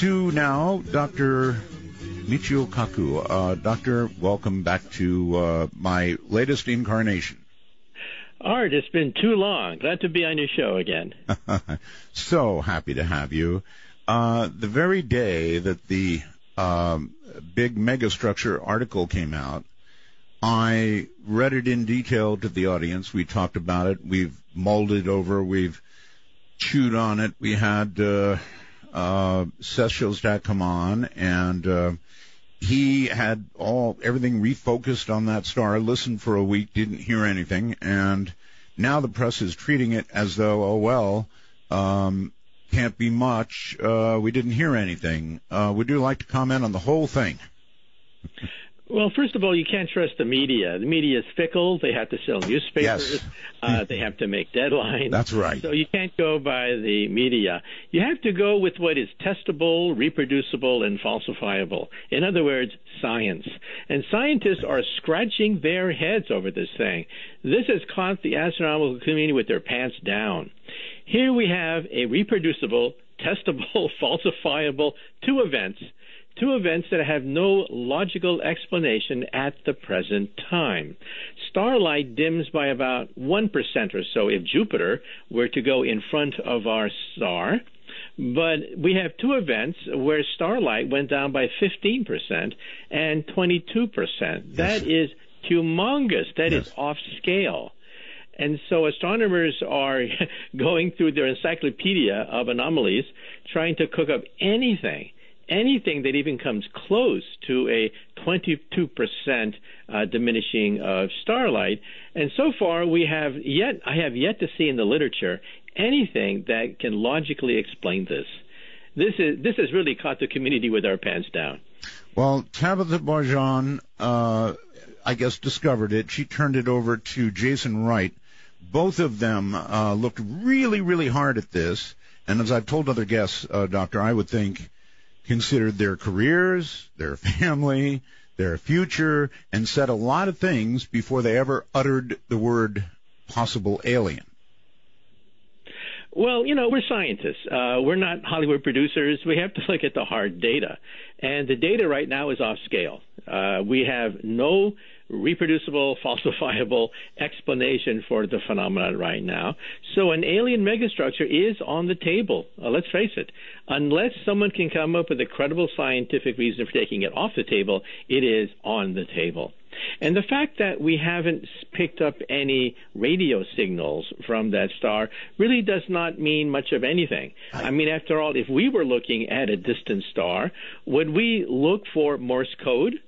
to now Dr. Michio Kaku. Doctor, welcome back to my latest incarnation. Art, it's been too long. Glad to be on your show again. So happy to have you. The very day that the big megastructure article came out, I read it in detail to the audience. We talked about it. We've mulled it over. We've chewed on it. We had Seth Shostak come on, and he had everything refocused on that star, listened for a week, didn't hear anything, and now the press is treating it as though, can't be much. We didn't hear anything. Would you like to comment on the whole thing? Well, first of all, you can't trust the media. The media is fickle. They have to sell newspapers. Yes. They have to make deadlines. That's right. So you can't go by the media. You have to go with what is testable, reproducible, and falsifiable. In other words, science. And scientists are scratching their heads over this thing. This has caught the astronomical community with their pants down. Here we have a reproducible, testable, falsifiable two events that have no logical explanation at the present time. Starlight dims by about 1% or so if Jupiter were to go in front of our star, but we have two events where starlight went down by 15% and 22%. Yes. That is humongous. That is off scale. And so astronomers are going through their encyclopedia of anomalies, trying to cook up anything that even comes close to a 22% diminishing of starlight. And so far, I have yet to see in the literature anything that can logically explain this. This has really caught the community with our pants down. Well, Tabitha Barjan, I guess, discovered it. She turned it over to Jason Wright. Both of them looked really, really hard at this. And as I've told other guests, Doctor, I would think considered their careers, their family, their future, and said a lot of things before they ever uttered the word possible alien. Well, we're scientists. We're not Hollywood producers. We have to look at the hard data. And the data right now is off scale. We have no reproducible, falsifiable explanation for the phenomenon right now. So an alien megastructure is on the table. Let's face it. Unless someone can come up with a credible scientific reason for taking it off the table, it is on the table. And the fact that we haven't picked up any radio signals from that star really does not mean much of anything. I mean, after all, if we were looking at a distant star, would we look for Morse code?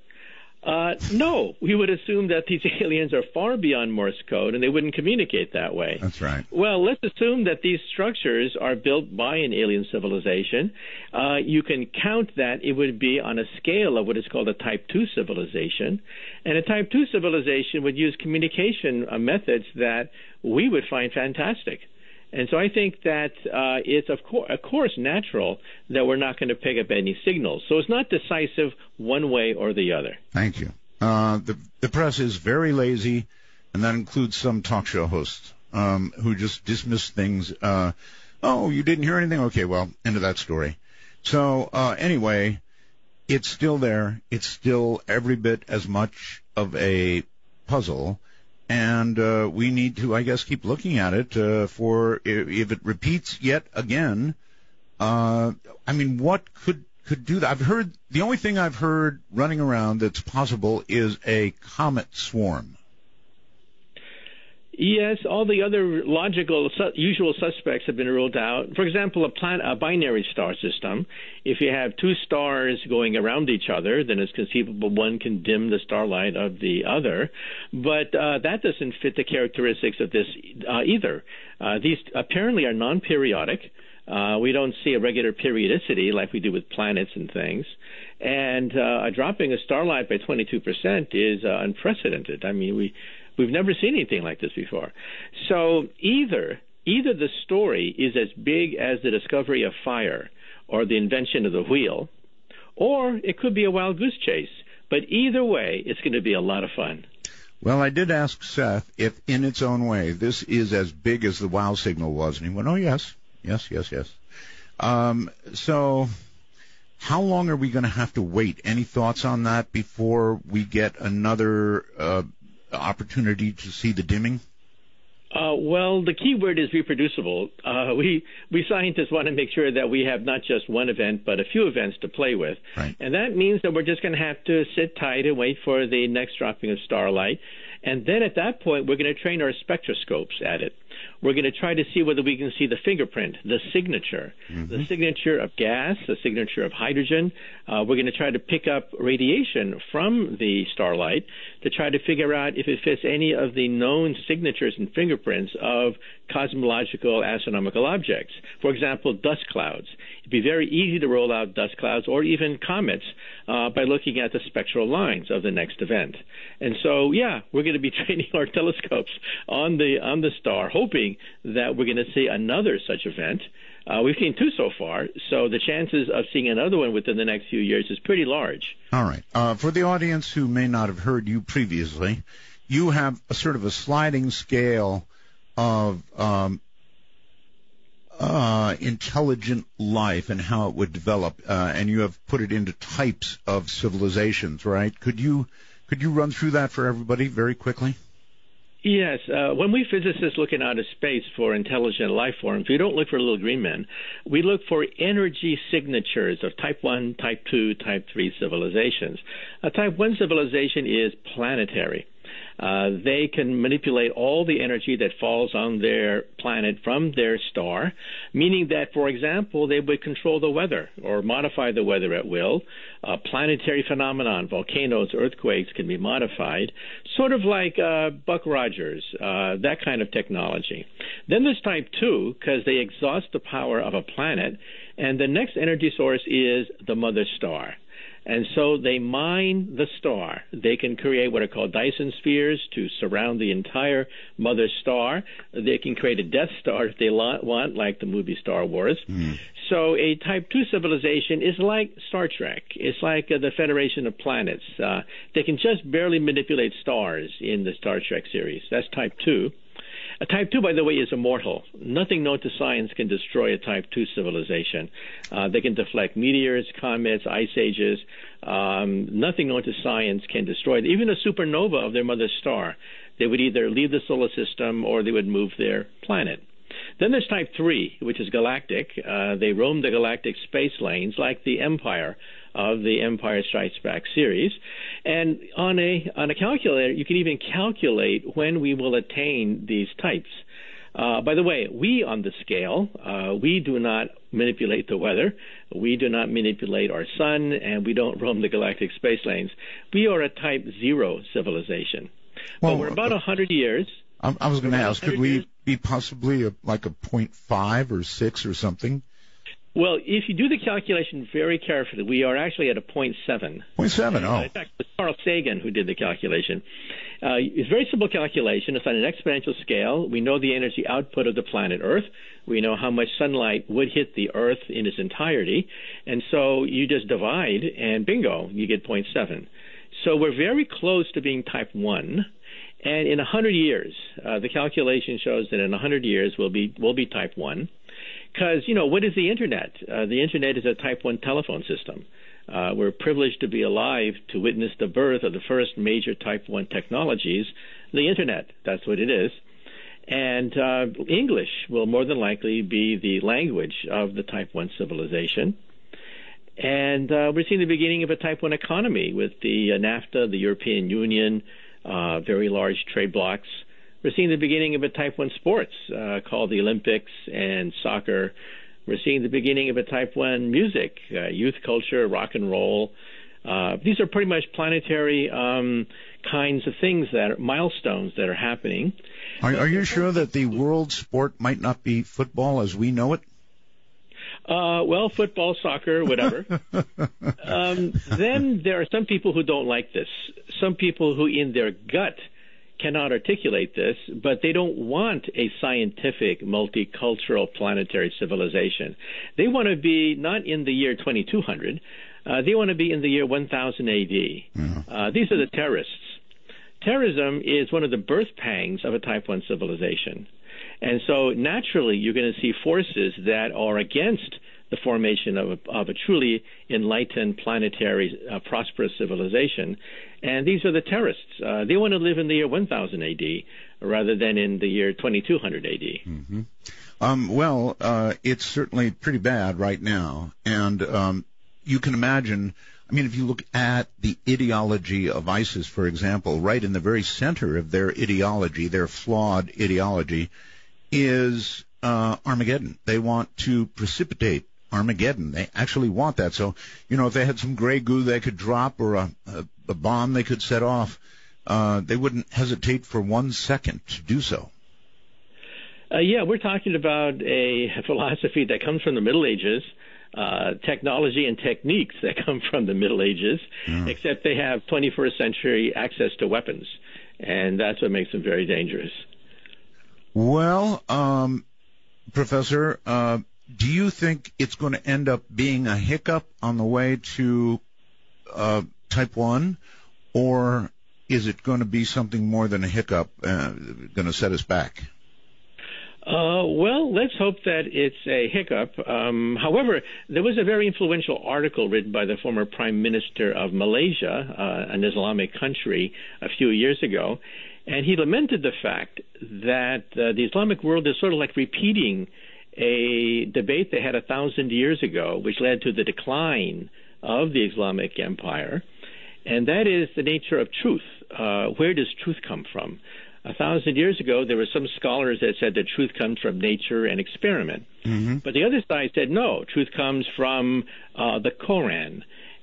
No, we would assume that these aliens are far beyond Morse code and they wouldn't communicate that way. That's right. Well, let's assume that these structures are built by an alien civilization. You can count that it would be on a scale of what is called a Type 2 civilization. And a Type 2 civilization would use communication methods that we would find fantastic. And so I think that it's, of course, natural that we're not going to pick up any signals. So it's not decisive one way or the other. Thank you. The press is very lazy, and that includes some talk show hosts who just dismiss things. You didn't hear anything? Okay, well, end of that story. So anyway, it's still there. It's still every bit as much of a puzzle. And we need to, I guess, keep looking at it for if it repeats yet again. What could do that? The only thing I've heard running around that's possible is a comet swarm. Yes, all the other logical, usual suspects have been ruled out. For example, a binary star system. If you have two stars going around each other, then it's conceivable one can dim the starlight of the other. But that doesn't fit the characteristics of this either. These apparently are non-periodic. We don't see a regular periodicity like we do with planets and things. And dropping a starlight by 22% is unprecedented. I mean, We've never seen anything like this before. So either the story is as big as the discovery of fire or the invention of the wheel, or it could be a wild goose chase. But either way, it's going to be a lot of fun. Well, I did ask Seth if, in its own way, this is as big as the wow signal was, and he went, oh, yes. So How long are we going to have to wait? Any thoughts on that before we get another opportunity to see the dimming? Well, the key word is reproducible. We scientists want to make sure that we have not just one event, but a few events to play with. Right. And that means that we're just going to have to sit tight and wait for the next dropping of starlight. And then at that point, we're going to train our spectroscopes at it. We're going to try to see whether we can see the fingerprint, the signature of gas, the signature of hydrogen. We're going to try to pick up radiation from the starlight to try to figure out if it fits any of the known signatures and fingerprints of cosmological astronomical objects. For example, dust clouds. It'd be very easy to roll out dust clouds or even comets by looking at the spectral lines of the next event. And so, yeah, we're going to be training our telescopes on the star, hoping that we're going to see another such event. We've seen two so far, so the chances of seeing another one within the next few years is pretty large. All right. For the audience who may not have heard you previously, you have a sort of a sliding scale of intelligent life and how it would develop, and you have put it into types of civilizations, right? Could you run through that for everybody very quickly? Yes. When we physicists looking out of space for intelligent life forms, we don't look for little green men. We look for energy signatures of type 1, type 2, type 3 civilizations. A type 1 civilization is planetary. They can manipulate all the energy that falls on their planet from their star, meaning that, for example, they would control the weather or modify the weather at will. Planetary phenomenon, volcanoes, earthquakes can be modified, sort of like Buck Rogers, that kind of technology. Then there's type 2, because they exhaust the power of a planet, and the next energy source is the mother star. And so they mine the star. They can create what are called Dyson spheres to surround the entire mother star. They can create a Death Star if they want, like the movie Star Wars. So a Type 2 civilization is like Star Trek. It's like the Federation of Planets. They can just barely manipulate stars in the Star Trek series. That's Type 2. A Type 2, by the way, is immortal. Nothing known to science can destroy a Type 2 civilization. They can deflect meteors, comets, ice ages. Nothing known to science can destroy it. Even a supernova of their mother star. They would either leave the solar system or they would move their planet. Then there's Type 3, which is galactic. They roam the galactic space lanes like the Empire of the Empire Strikes Back series. And on a calculator, you can even calculate when we will attain these types. By the way, we on the scale, we do not manipulate the weather. We do not manipulate our sun, and we don't roam the galactic space lanes. We are a Type 0 civilization. Well, but we're about 100 years. I was going to ask, could we be possibly like a 0.5 or 6 or something? Well, if you do the calculation very carefully, we are actually at a 0.7. 0.7, oh. In fact, it was Carl Sagan who did the calculation. It's a very simple calculation. It's on an exponential scale. We know the energy output of the planet Earth. We know how much sunlight would hit the Earth in its entirety. And so you just divide, and bingo, you get 0.7. So we're very close to being Type 1. And in 100 years, the calculation shows that in 100 years we'll be Type 1. Because, what is the Internet? The Internet is a Type 1 telephone system. We're privileged to be alive to witness the birth of the first major Type 1 technologies, the Internet. That's what it is. And English will more than likely be the language of the Type 1 civilization. And we're seeing the beginning of a Type 1 economy with the NAFTA, the European Union, very large trade blocs. We're seeing the beginning of a Type 1 sports called the Olympics and soccer. We're seeing the beginning of a Type 1 music, youth culture, rock and roll. These are pretty much planetary kinds of things that are milestones that are happening. Are you sure that the world sport might not be football as we know it? Well, football, soccer, whatever. Then there are some people who don't like this. Some people who in their gut cannot articulate this, but they don't want a scientific, multicultural, planetary civilization. They want to be not in the year 2200. They want to be in the year 1000 A.D. These are the terrorists. Terrorism is one of the birth pangs of a Type 1 civilization. And so naturally you're going to see forces that are against the formation of a truly enlightened, planetary, prosperous civilization. And these are the terrorists. They want to live in the year 1000 A.D. rather than in the year 2200 A.D. Mm-hmm. It's certainly pretty bad right now. And you can imagine, I mean, if you look at the ideology of ISIS, for example, right in the very center of their ideology, their flawed ideology, is Armageddon. They want to precipitate Armageddon. They actually want that. So, if they had some gray goo they could drop or a bomb they could set off, they wouldn't hesitate for 1 second to do so. Yeah, we're talking about a philosophy that comes from the Middle Ages, technology and techniques that come from the Middle Ages, except they have 21st century access to weapons, and that's what makes them very dangerous. Well, Professor, do you think it's going to end up being a hiccup on the way to type 1, or is it going to be something more than a hiccup, going to set us back? Well, let's hope that it's a hiccup. However, there was a very influential article written by the former Prime Minister of Malaysia, an Islamic country, a few years ago, and he lamented the fact that the Islamic world is sort of like repeating a debate they had 1,000 years ago, which led to the decline of the Islamic Empire, and that is the nature of truth. Where does truth come from? 1,000 years ago, there were some scholars that said that truth comes from nature and experiment. Mm-hmm. But the other side said, no, truth comes from the Quran.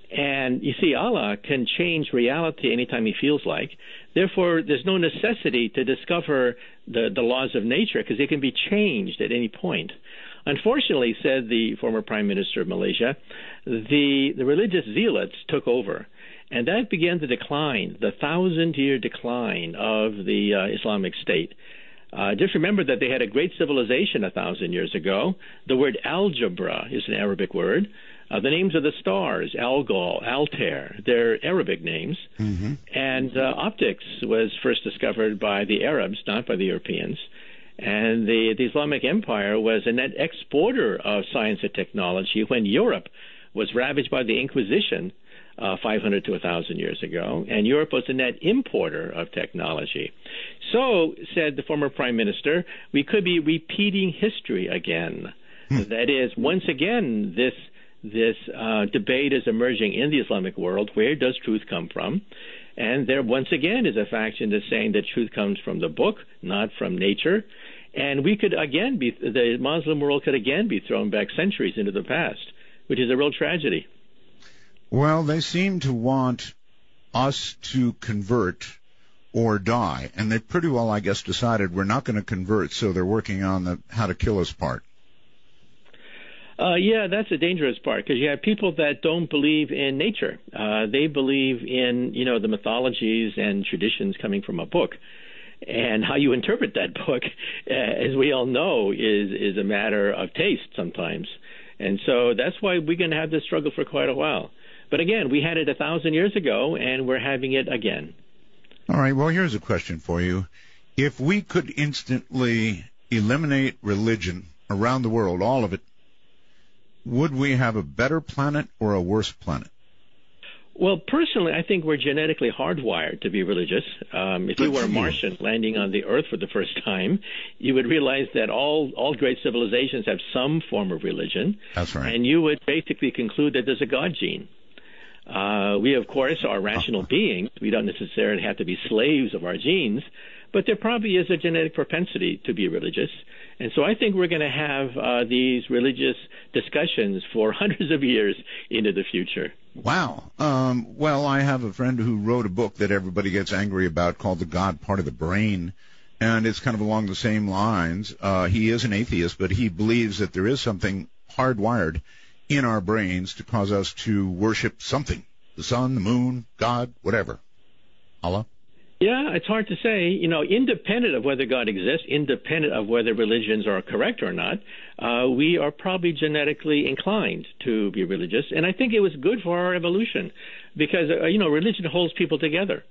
And you see, Allah can change reality anytime he feels like. Therefore, there's no necessity to discover the laws of nature because they can be changed at any point. Unfortunately, said the former Prime Minister of Malaysia, the religious zealots took over. And that began the decline, the 1,000-year decline of the Islamic State. Just remember that they had a great civilization 1,000 years ago. The word algebra is an Arabic word. The names of the stars, Algol, Altair, they're Arabic names. Mm-hmm. And optics was first discovered by the Arabs, not by the Europeans. And the Islamic Empire was a net exporter of science and technology when Europe was ravaged by the Inquisition 500 to 1,000 years ago, and Europe was a net importer of technology. So, said the former Prime Minister, we could be repeating history again. That is, once again, this debate is emerging in the Islamic world. Where does truth come from? And there once again is a faction that's saying that truth comes from the book, not from nature. And we could again the Muslim world could again be thrown back centuries into the past, which is a real tragedy. Well, they seem to want us to convert or die, and they pretty well, I guess, decided we're not going to convert, so they're working on the how to kill us part. Yeah, that's a dangerous part, because you have people that don't believe in nature. They believe in, the mythologies and traditions coming from a book. And how you interpret that book, as we all know, is a matter of taste sometimes. And so that's why we're going to have this struggle for quite a while. But again, we had it 1,000 years ago, and we're having it again. All right, well, here's a question for you. If we could instantly eliminate religion around the world, all of it, would we have a better planet or a worse planet? Well, personally, I think we're genetically hardwired to be religious. If you were a Martian landing on the Earth for the first time, you would realize that all great civilizations have some form of religion. That's right. And you would basically conclude that there's a God gene. We, of course, are rational beings. We don't necessarily have to be slaves of our genes, but there probably is a genetic propensity to be religious. And so I think we're going to have these religious discussions for hundreds of years into the future. Wow. Well, I have a friend who wrote a book that everybody gets angry about called The God Part of the Brain, and it's kind of along the same lines. He is an atheist, but he believes that there is something hardwired in our brains to cause us to worship something, the sun, the moon, God, whatever. Allah? Yeah, it's hard to say. Independent of whether God exists, independent of whether religions are correct or not, we are probably genetically inclined to be religious. And I think it was good for our evolution because, religion holds people together.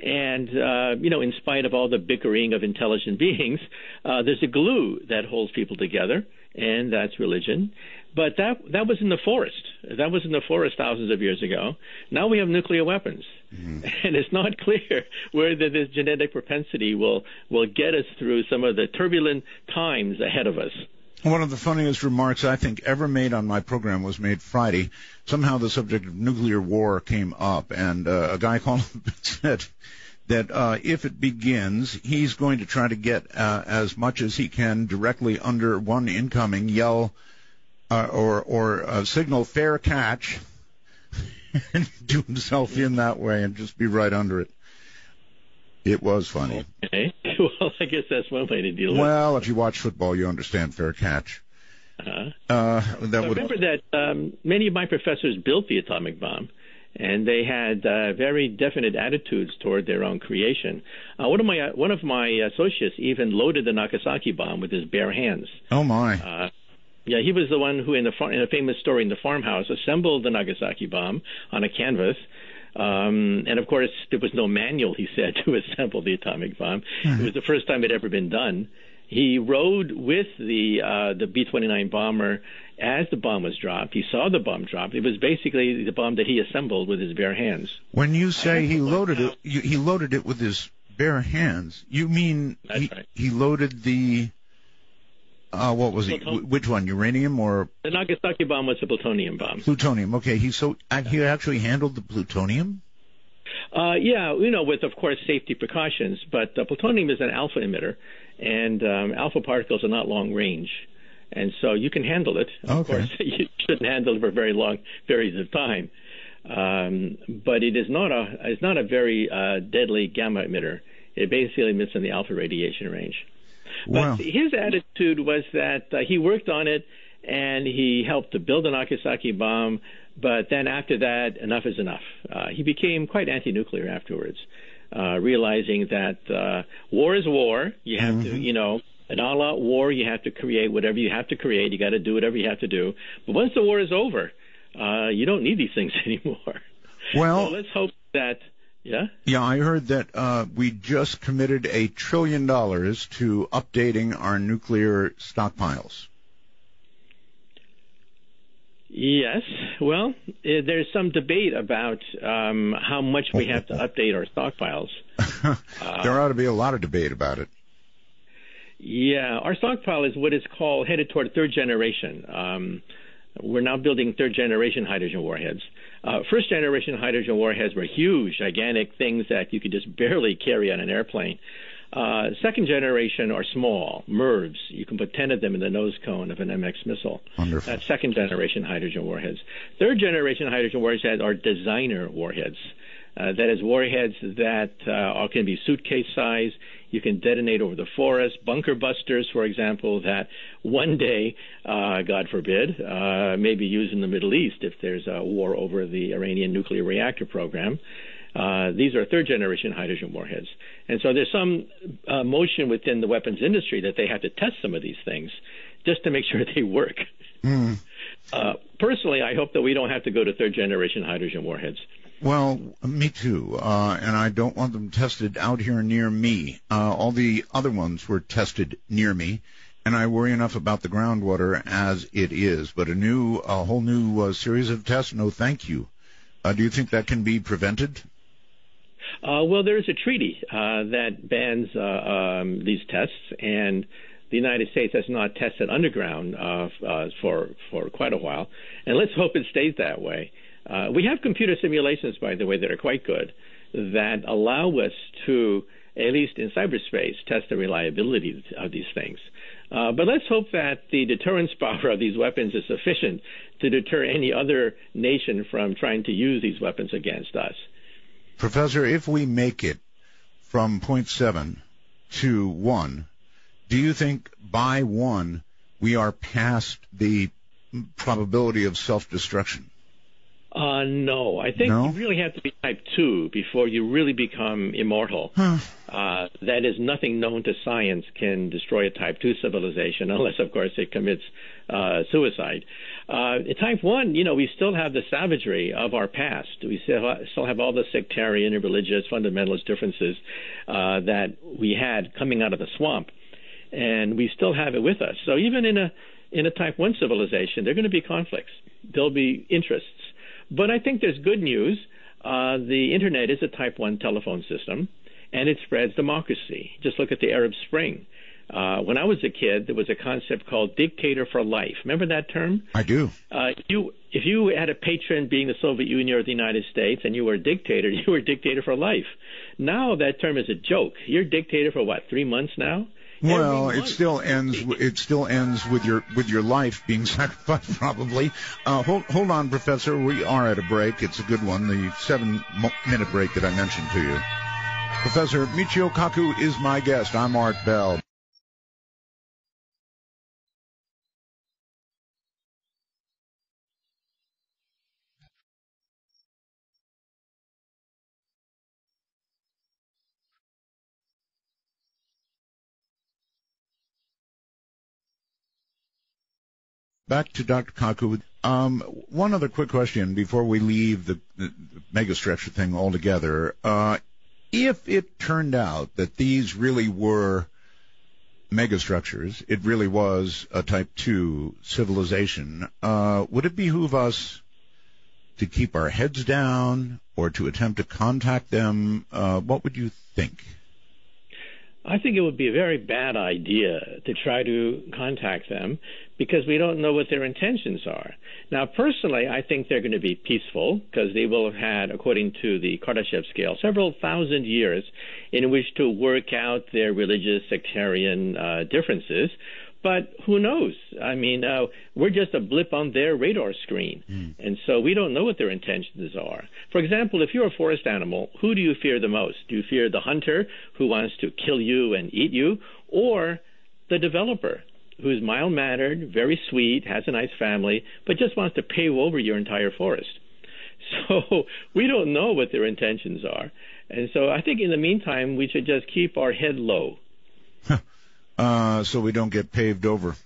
And, in spite of all the bickering of intelligent beings, there's a glue that holds people together. and that's religion. But that was in the forest. That was in the forest thousands of years ago. Now we have nuclear weapons, and it's not clear whether this genetic propensity will get us through some of the turbulent times ahead of us. One of the funniest remarks I think ever made on my program was made Friday. Somehow the subject of nuclear war came up, and a guy called up and said that if it begins, he's going to try to get as much as he can directly under one incoming, yell or signal fair catch, and do himself in that way and just be right under it. It was funny. Okay. Well, I guess that's one way to deal with it. Well, if you watch football, you understand fair catch. Remember that many of my professors built the atomic bomb, and they had very definite attitudes toward their own creation. One of my associates even loaded the Nagasaki bomb with his bare hands. Oh my! Yeah, he was the one who, in a famous story in the farmhouse, assembled the Nagasaki bomb on a canvas. And of course, there was no manual, he said, to assemble the atomic bomb. It was the first time it had ever been done. He rode with the B-29 bomber as the bomb was dropped. He saw the bomb drop. It was basically the bomb that he assembled with his bare hands. When you say he loaded it with his bare hands, you mean he loaded the what was it? Which one? Uranium or? The Nagasaki bomb was a plutonium bomb. Plutonium. Okay. He actually handled the plutonium? Yeah, with, of course, safety precautions. But plutonium is an alpha emitter, and alpha particles are not long range. And so you can handle it. Of course, you shouldn't handle it for very long periods of time. But it is not a very deadly gamma emitter. It basically emits in the alpha radiation range. But his attitude was that he worked on it, and he helped to build the Nagasaki bomb, but then after that, enough is enough. He became quite anti-nuclear afterwards, realizing that war is war. You have to, an all-out war, you have to create whatever you have to create. You got to do whatever you have to do. But once the war is over, you don't need these things anymore. Well, so let's hope that... Yeah? Yeah, I heard that we just committed $1 trillion to updating our nuclear stockpiles. Yes. Well, there's some debate about how much we have to update our stockpiles. There ought to be a lot of debate about it. Yeah, our stockpile is what is called headed toward third generation. We're now building third-generation hydrogen warheads. First-generation hydrogen warheads were huge, gigantic things that you could just barely carry on an airplane. Second generation are small, MIRVs. You can put 10 of them in the nose cone of an MX missile. Wonderful. That's second-generation hydrogen warheads. Third-generation hydrogen warheads are designer warheads. That is warheads that can be suitcase size. You can detonate over the forest. Bunker busters, for example, that one day, God forbid, may be used in the Middle East if there's a war over the Iranian nuclear reactor program. These are third-generation hydrogen warheads. And so there's some motion within the weapons industry that they have to test some of these things just to make sure they work. Personally, I hope that we don't have to go to third-generation hydrogen warheads. Well, me too, and I don't want them tested out here near me. All the other ones were tested near me, and I worry enough about the groundwater as it is. But a whole new series of tests, no thank you. Do you think that can be prevented? Well, there is a treaty that bans these tests, and the United States has not tested underground for quite a while, and let's hope it stays that way. We have computer simulations, by the way, that are quite good, that allow us to, at least in cyberspace, test the reliability of these things. But let's hope that the deterrence power of these weapons is sufficient to deter any other nation from trying to use these weapons against us. Professor, if we make it from 0.7 to 1, do you think by 1 we are past the probability of self-destruction? No. I think you really have to be type 2 before you really become immortal. That is, nothing known to science can destroy a type 2 civilization unless, of course, it commits suicide. Type 1, we still have the savagery of our past. We still have all the sectarian and religious fundamentalist differences that we had coming out of the swamp. And we still have it with us. So even in in a type 1 civilization, there are going to be conflicts. There'll be interests. But I think there's good news. The Internet is a type 1 telephone system, and it spreads democracy. Just look at the Arab Spring. When I was a kid, there was a concept called dictator for life. Remember that term? I do. If you had a patron being the Soviet Union or the United States and you were a dictator, you were a dictator for life. Now that term is a joke. You're a dictator for what, 3 months now? Well, it still ends with your life being sacrificed, probably. Hold on, Professor. We are at a break. It's a good one, the 7-minute break that I mentioned to you. Professor Michio Kaku is my guest. I'm Art Bell. Back to Dr. Kaku. One other quick question before we leave the megastructure thing altogether. If it turned out that these really were megastructures, it really was a type 2 civilization, would it behoove us to keep our heads down or to attempt to contact them? What would you think? I think it would be a very bad idea to try to contact them because we don't know what their intentions are. Now, personally, I think they're going to be peaceful because they will have had, according to the Kardashev scale, several thousand years in which to work out their religious sectarian differences. But who knows? I mean, we're just a blip on their radar screen. And so we don't know what their intentions are. For example, if you're a forest animal, who do you fear the most? Do you fear the hunter who wants to kill you and eat you, or the developer who's mild-mannered, very sweet, has a nice family, but just wants to pave over your entire forest? So we don't know what their intentions are. And so I think in the meantime, we should just keep our head low. So we don't get paved over.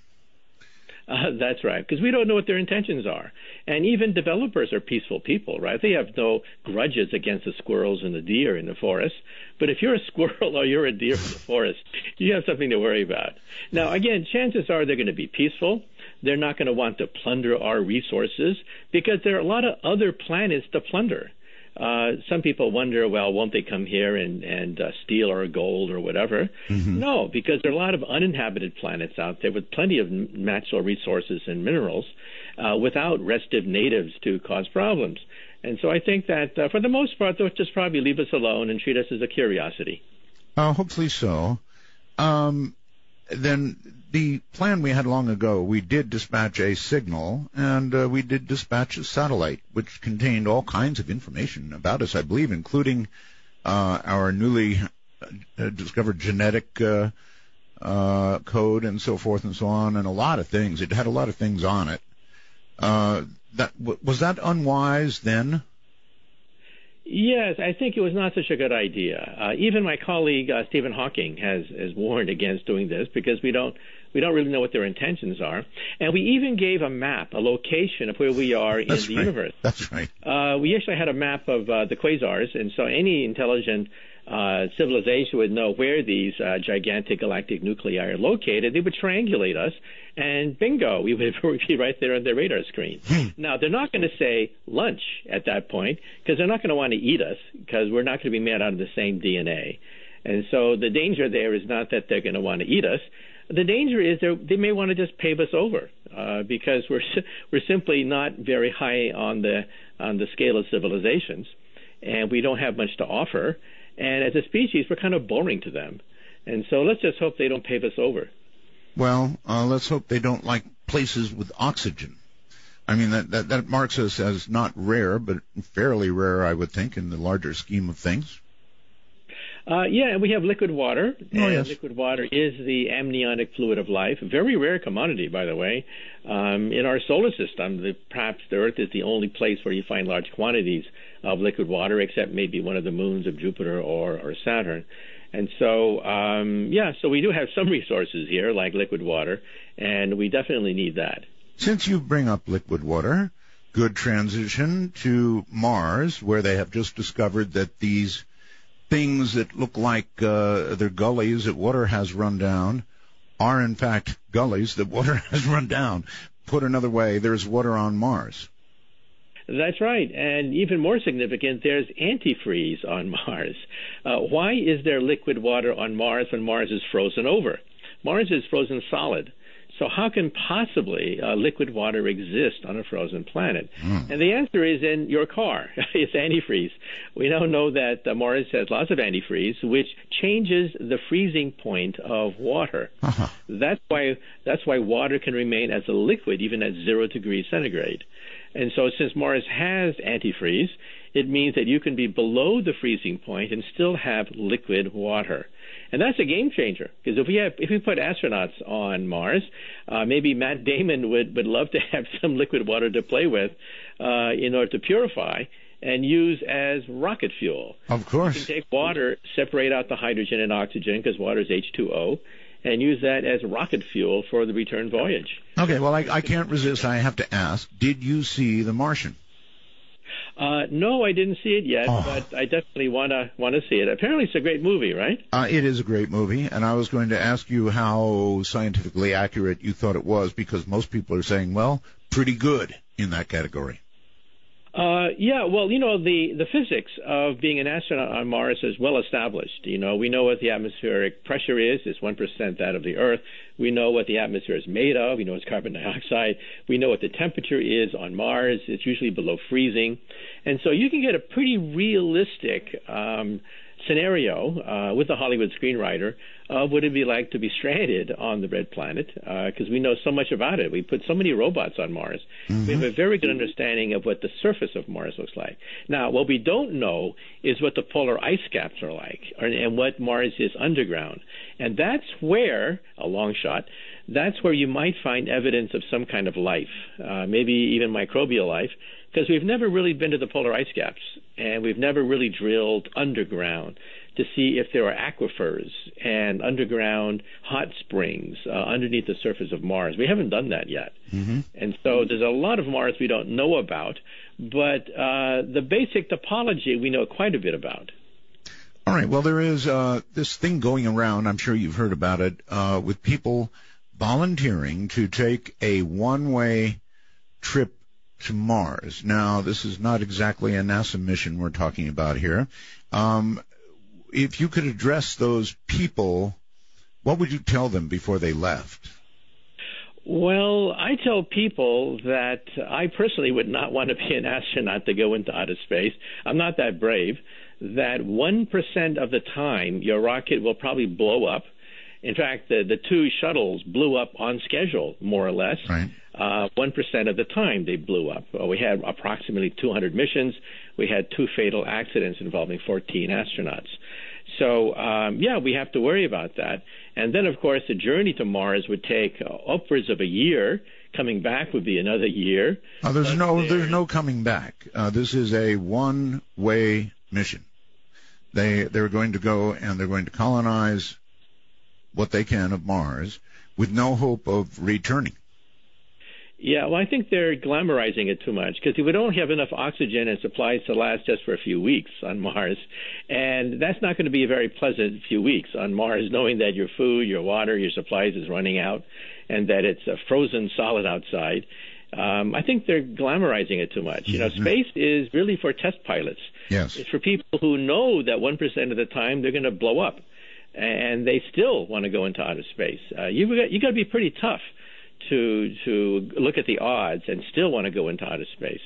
That's right, because we don't know what their intentions are. And even developers are peaceful people, right? They have no grudges against the squirrels and the deer in the forest. But if you're a squirrel or you're a deer in the forest, you have something to worry about. Now, again, chances are they're going to be peaceful. They're not going to want to plunder our resources because there are a lot of other planets to plunder. Some people wonder, well, won't they come here and steal our gold or whatever? Mm-hmm. No, because there are a lot of uninhabited planets out there with plenty of natural resources and minerals without restive natives to cause problems. And so I think that for the most part, they'll just probably leave us alone and treat us as a curiosity. Hopefully so. Then the plan we had long ago, we did dispatch a signal, and we did dispatch a satellite, which contained all kinds of information about us, I believe, including our newly discovered genetic code and so forth and so on, and a lot of things. It had a lot of things on it. Was that unwise then? Yes, I think it was not such a good idea. Even my colleague Stephen Hawking has warned against doing this because we don't really know what their intentions are. And we even gave a map, a location of where we are in the universe. That's right. We actually had a map of the quasars, and so any intelligent civilization would know where these gigantic galactic nuclei are located. They would triangulate us, and bingo, we would be right there on their radar screen. Now, they're not going to say lunch at that point because they're not going to want to eat us because we're not going to be made out of the same DNA. And so the danger there is not that they're going to want to eat us. The danger is they may want to just pave us over because we're simply not very high on the scale of civilizations, and we don't have much to offer. And as a species, we're kind of boring to them. And so let's just hope they don't pave us over. Well, let's hope they don't like places with oxygen. I mean, that marks us as not rare, but fairly rare, I would think, in the larger scheme of things. Yeah, and we have liquid water. Yes. Liquid water is the amniotic fluid of life. A very rare commodity, by the way. In our solar system, perhaps the Earth is the only place where you find large quantities of liquid water, except maybe one of the moons of Jupiter or Saturn. And so, so we do have some resources here, like liquid water, and we definitely need that. Since you bring up liquid water, good transition to Mars, where they have just discovered that these things that look like they're gullies that water has run down are in fact gullies that water has run down. Put another way, there's water on Mars. That's right. And even more significant, there's antifreeze on Mars. Why is there liquid water on Mars when Mars is frozen over? Mars is frozen solid. So how can possibly liquid water exist on a frozen planet? And the answer is in your car. It's antifreeze. We now know that Mars has lots of antifreeze, which changes the freezing point of water. That's why water can remain as a liquid even at 0 degrees centigrade. And so since Mars has antifreeze, it means that you can be below the freezing point and still have liquid water. And that's a game changer, because if we put astronauts on Mars, maybe Matt Damon would love to have some liquid water to play with in order to purify and use as rocket fuel. Of course. You can take water, separate out the hydrogen and oxygen, because water is H2O, and use that as rocket fuel for the return voyage. Okay, well, I can't resist. I have to ask, did you see The Martian? No, I didn't see it yet, but I definitely want to see it. Apparently it's a great movie, right? It is a great movie, and I was going to ask you how scientifically accurate you thought it was, because most people are saying, well, pretty good in that category. Yeah, well, the physics of being an astronaut on Mars is well established. We know what the atmospheric pressure is. It's 1% that of the Earth. We know what the atmosphere is made of. We know it's carbon dioxide. We know what the temperature is on Mars. It's usually below freezing. And so you can get a pretty realistic scenario with a Hollywood screenwriter of what it'd be like to be stranded on the red planet, because we know so much about it. We put so many robots on Mars. We have a very good understanding of what the surface of Mars looks like. Now, what we don't know is what the polar ice caps are like, and what Mars is underground. And that's where, a long shot, that's where you might find evidence of some kind of life, maybe even microbial life, because we've never really been to the polar ice caps, and we've never really drilled underground to see if there are aquifers and underground hot springs underneath the surface of Mars. We haven't done that yet. And so there's a lot of Mars we don't know about, but the basic topology we know quite a bit about. All right. Well, there is this thing going around, I'm sure you've heard about it, with people volunteering to take a one-way trip to Mars. Now, this is not exactly a NASA mission we're talking about here. If you could address those people, what would you tell them before they left? Well, I tell people that I personally would not want to be an astronaut to go into outer space. I'm not that brave. That 1% of the time your rocket will probably blow up. In fact, the two shuttles blew up on schedule, more or less. Right. 1% of the time they blew up. We had approximately 200 missions. We had 2 fatal accidents involving 14 astronauts. So, we have to worry about that. And then, of course, the journey to Mars would take upwards of a year. Coming back would be another year. There's no coming back. This is a one-way mission. They're going to go and they're going to colonize what they can of Mars with no hope of returning. Yeah, well, I think they're glamorizing it too much, because we don't have enough oxygen and supplies to last just for a few weeks on Mars. And that's not going to be a very pleasant few weeks on Mars, knowing that your food, your water, your supplies is running out, and that it's a frozen solid outside. I think they're glamorizing it too much. Space is really for test pilots. Yes. It's for people who know that 1% of the time they're going to blow up, and they still want to go into outer space. You got to be pretty tough to look at the odds and still want to go into outer space.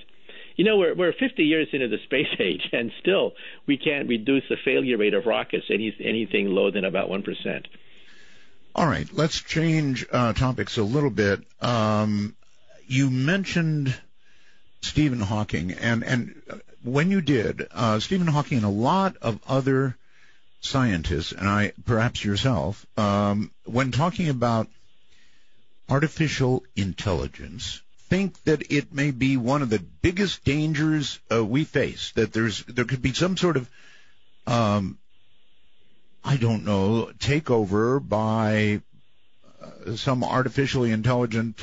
We're 50 years into the space age, and still we can't reduce the failure rate of rockets anything lower than about 1%. All right, let's change topics a little bit. You mentioned Stephen Hawking, and when you did, Stephen Hawking and a lot of other scientists, and perhaps yourself, when talking about artificial intelligence, think that it may be one of the biggest dangers we face, that there could be some sort of takeover by some artificially intelligent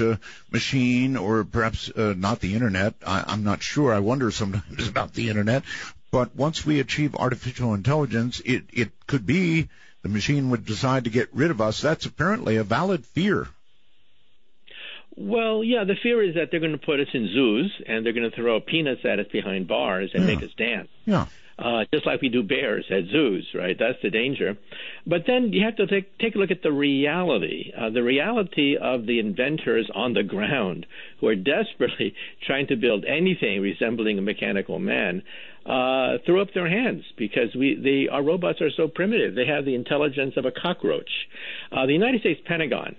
machine, or perhaps not the internet. I'm not sure. I wonder sometimes about the internet. But once we achieve artificial intelligence, it could be the machine would decide to get rid of us. That's apparently a valid fear. Well, yeah, the fear is that they're going to put us in zoos and they're going to throw peanuts at us behind bars and make us dance. Yeah. Just like we do bears at zoos, right? That's the danger. But then you have to take a look at the reality of the inventors on the ground who are desperately trying to build anything resembling a mechanical man, threw up their hands because our robots are so primitive. They have the intelligence of a cockroach. The United States Pentagon,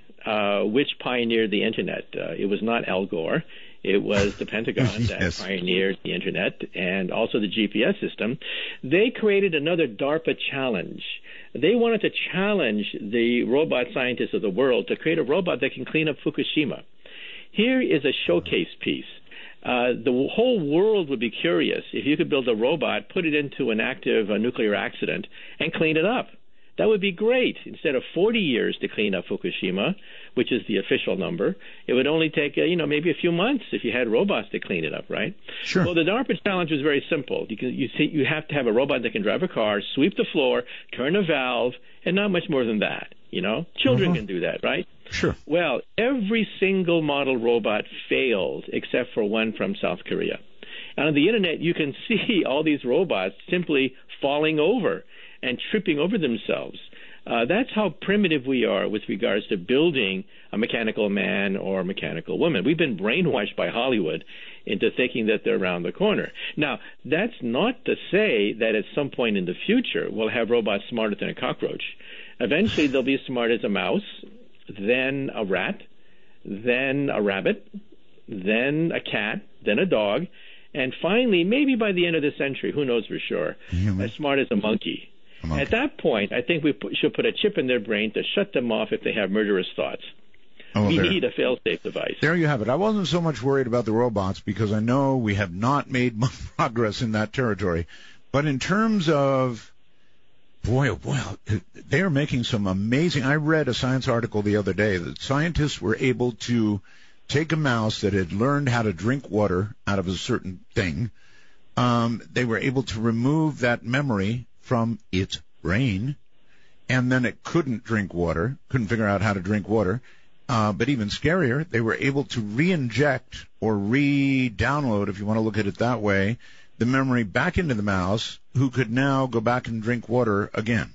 which pioneered the Internet, it was not Al Gore. It was the Pentagon that pioneered the Internet and also the GPS system. They created another DARPA challenge. They wanted to challenge the robot scientists of the world to create a robot that can clean up Fukushima. Here is a showcase piece. The whole world would be curious if you could build a robot, put it into an active nuclear accident, and clean it up. That would be great. Instead of 40 years to clean up Fukushima, which is the official number, it would only take, maybe a few months if you had robots to clean it up, right? Sure. Well, the DARPA challenge was very simple. You have to have a robot that can drive a car, sweep the floor, turn a valve, and not much more than that. Children can do that, right? Sure. Well, every single model robot failed except for one from South Korea. And on the Internet, you can see all these robots simply falling over and tripping over themselves. That's how primitive we are with regards to building a mechanical man or a mechanical woman. We've been brainwashed by Hollywood into thinking that they're around the corner. Now, that's not to say that at some point in the future we'll have robots smarter than a cockroach. Eventually they'll be as smart as a mouse, then a rat, then a rabbit, then a cat, then a dog, and finally, maybe by the end of the century, who knows for sure, as smart as a monkey. At that point, I think we should put a chip in their brain to shut them off if they have murderous thoughts. We need a fail-safe device. There you have it. I wasn't so much worried about the robots because I know we have not made much progress in that territory. But in terms of, boy, they are making some amazing. I read a science article the other day that scientists were able to take a mouse that had learned how to drink water out of a certain thing. They were able to remove that memory from its brain, and then it couldn't drink water, couldn't figure out how to drink water. But even scarier, they were able to re-inject or re-download, if you want to look at it that way, the memory back into the mouse, who could now go back and drink water again.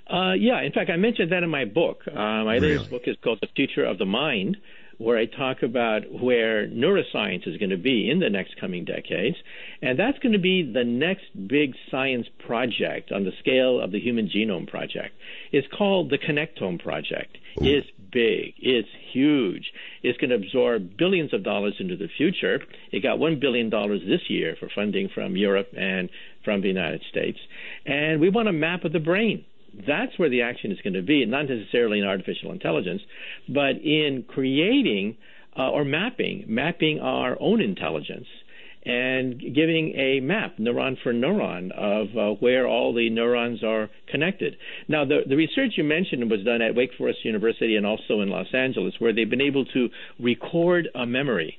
Yeah, in fact, I mentioned that in my book. My latest book is called The Future of the Mind, where I talk about where neuroscience is going to be in the next coming decades. And that's going to be the next big science project on the scale of the Human Genome Project. It's called the Connectome Project. It's big. It's huge. It's going to absorb billions of dollars into the future. It got $1 billion this year for funding from Europe and from the United States. And we want a map of the brain. That's where the action is going to be, not necessarily in artificial intelligence, but in creating or mapping our own intelligence and giving a map, neuron for neuron, of where all the neurons are connected. Now, the research you mentioned was done at Wake Forest University and also in Los Angeles, where they've been able to record a memory.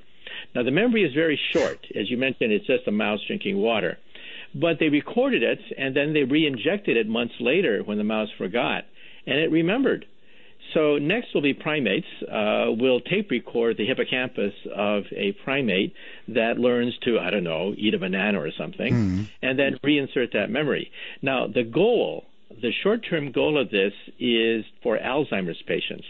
Now, the memory is very short. As you mentioned, it's just a mouse drinking water. But they recorded it, and then they re-injected it months later when the mouse forgot, and it remembered. So next will be primates. We'll tape record the hippocampus of a primate that learns to, eat a banana or something, and then reinsert that memory. Now, the short-term goal of this is for Alzheimer's patients.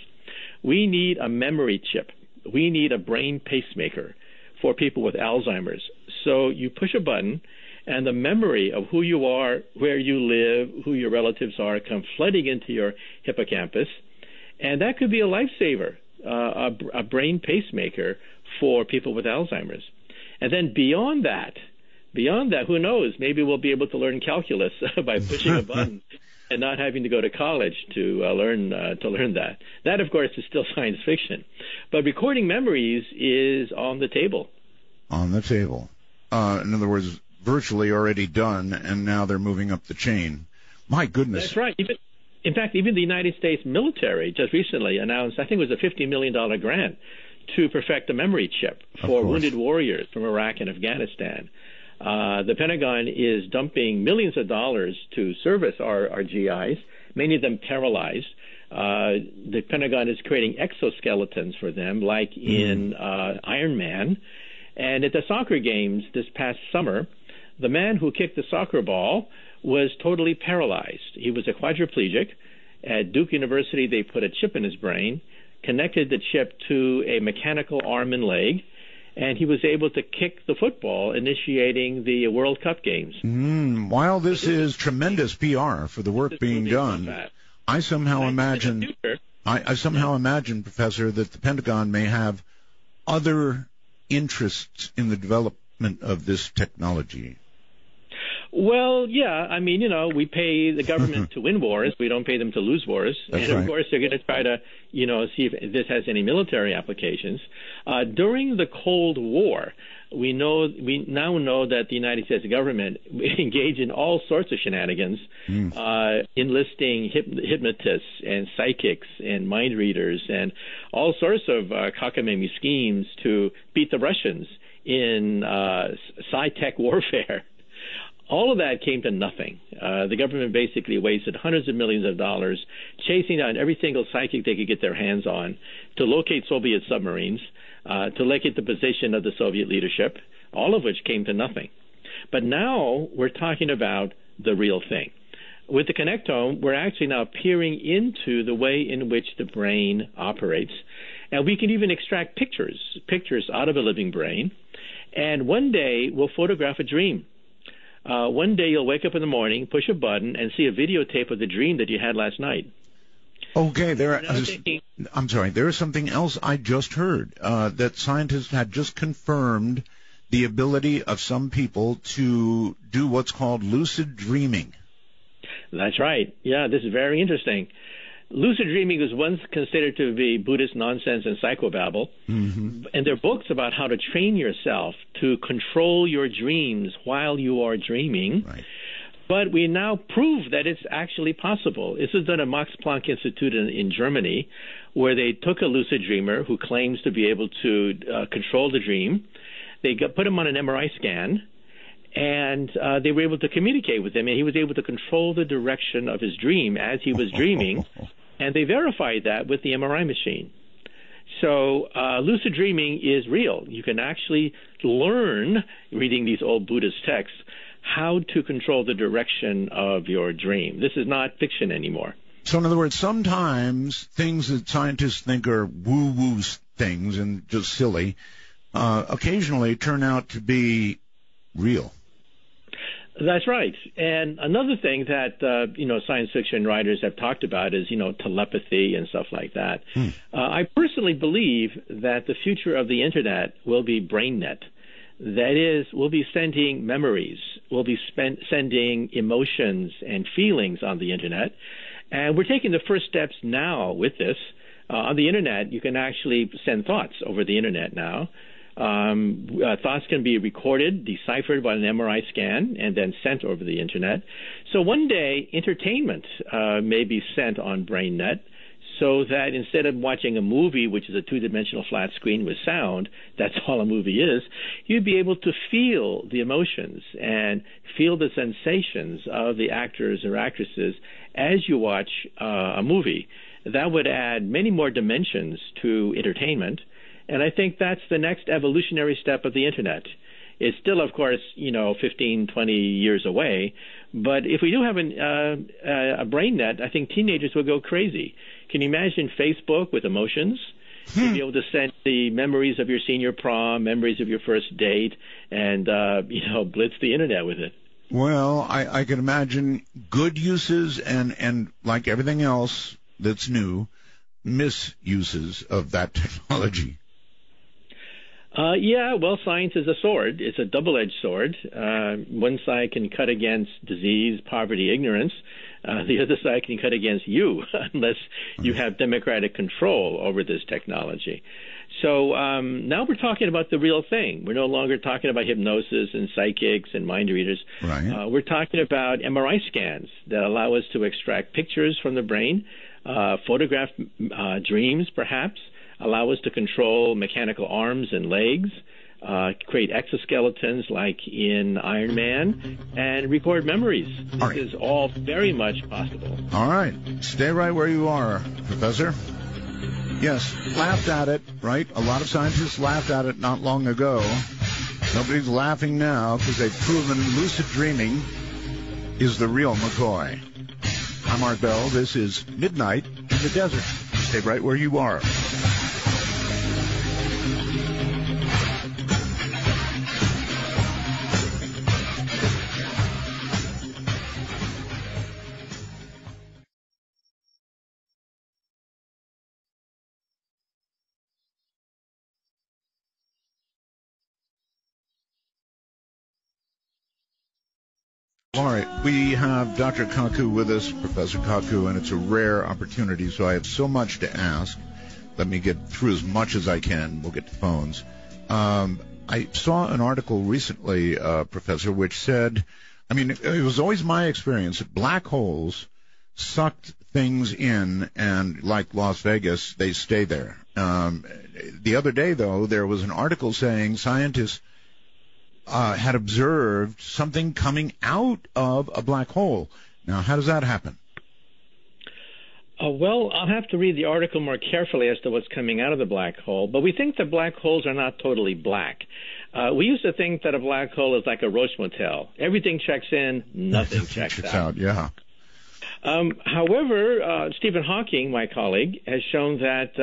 We need a memory chip. We need a brain pacemaker for people with Alzheimer's. So you push a button, and the memory of who you are, where you live, who your relatives are, come flooding into your hippocampus. And that could be a lifesaver, a brain pacemaker for people with Alzheimer's. And then beyond that, who knows? Maybe we'll be able to learn calculus by pushing a button and not having to go to college to learn that. That, of course, is still science fiction. But recording memories is on the table. On the table. In other words, virtually already done, and now they're moving up the chain. My goodness. That's right. In fact, even the United States military just recently announced, I think it was a $50 million grant to perfect a memory chip for wounded warriors from Iraq and Afghanistan. The Pentagon is dumping millions of dollars to service our GIs many of them paralyzed. The Pentagon is creating exoskeletons for them, like in Iron Man. And at the soccer games this past summer, the man who kicked the soccer ball was totally paralyzed. He was a quadriplegic. At Duke University, they put a chip in his brain, connected the chip to a mechanical arm and leg, and he was able to kick the football, initiating the World Cup games. While this is tremendous PR for the work being done, I somehow imagine, Professor, that the Pentagon may have other interests in the development of this technology. Well, yeah. I mean, we pay the government to win wars. We don't pay them to lose wars. That's and, of right. course, they're going to try to, see if this has any military applications. During the Cold War, we now know that the United States government engaged in all sorts of shenanigans, enlisting hypnotists and psychics and mind readers and all sorts of cockamamie schemes to beat the Russians in sci-tech warfare. All of that came to nothing. The government basically wasted hundreds of millions of dollars chasing down every single psychic they could get their hands on to locate Soviet submarines, to locate the position of the Soviet leadership, all of which came to nothing. But now we're talking about the real thing. With the Connectome, we're actually now peering into the way in which the brain operates, and we can even extract pictures out of a living brain, and one day we'll photograph a dream. One day you'll wake up in the morning, push a button, and see a videotape of the dream that you had last night. Okay, I'm sorry. There is something else I just heard, that scientists had just confirmed the ability of some people to do what's called lucid dreaming. That's right. Yeah, this is very interesting. Lucid dreaming was once considered to be Buddhist nonsense and psychobabble. And there are books about how to train yourself to control your dreams while you are dreaming. Right. But we now prove that it's actually possible. This was done at Max Planck Institute in Germany, where they took a lucid dreamer who claims to be able to control the dream. They put him on an MRI scan, and they were able to communicate with him, and he was able to control the direction of his dream as he was dreaming. And they verified that with the MRI machine. So lucid dreaming is real. You can actually learn, reading these old Buddhist texts, how to control the direction of your dream. This is not fiction anymore. So in other words, sometimes things that scientists think are woo-woo things and just silly occasionally turn out to be real. That's right. And another thing that, science fiction writers have talked about is, telepathy and stuff like that. I personally believe that the future of the Internet will be BrainNet. That is, we'll be sending memories. We'll be sending emotions and feelings on the Internet. And we're taking the first steps now with this. On the Internet, you can actually send thoughts over the Internet now. Thoughts can be recorded, deciphered by an MRI scan, and then sent over the Internet. So one day, entertainment may be sent on BrainNet, so that instead of watching a movie, which is a two-dimensional flat screen with sound, that's all a movie is, you'd be able to feel the emotions and feel the sensations of the actors or actresses as you watch a movie. That would add many more dimensions to entertainment. And I think that's the next evolutionary step of the Internet. It's still, of course, 15, 20 years away. But if we do have a BrainNet, I think teenagers will go crazy. Can you imagine Facebook with emotions? You'd be able to send the memories of your senior prom, memories of your first date, and, blitz the Internet with it. Well, I can imagine good uses and like everything else that's new, misuses of that technology. Science is a sword. It's a double-edged sword. One side can cut against disease, poverty, ignorance. The other side can cut against you unless you have democratic control over this technology. So now we're talking about the real thing. We're no longer talking about hypnosis and psychics and mind readers. Right. We're talking about MRI scans that allow us to extract pictures from the brain, photograph dreams perhaps, allow us to control mechanical arms and legs, create exoskeletons like in Iron Man, and record memories. This is all very much possible. All right. Stay right where you are, Professor. Yes, laughed at it, right? A lot of scientists laughed at it not long ago. Nobody's laughing now because they've proven lucid dreaming is the real McCoy. I'm Art Bell. This is Midnight in the Desert. Stay right where you are. All right, we have Dr. Kaku with us, Professor Kaku, and it's a rare opportunity, so I have so much to ask. Let me get through as much as I can. We'll get to phones. I saw an article recently, Professor, which said, I mean, it was always my experience that black holes sucked things in, and like Las Vegas, they stay there. The other day, though, there was an article saying scientists had observed something coming out of a black hole. Now, how does that happen? Well, I'll have to read the article more carefully as to what's coming out of the black hole, but we think that black holes are not totally black. We used to think that a black hole is like a Roach Motel. Everything checks in, nothing checks out. Yeah. However, Stephen Hawking, my colleague, has shown that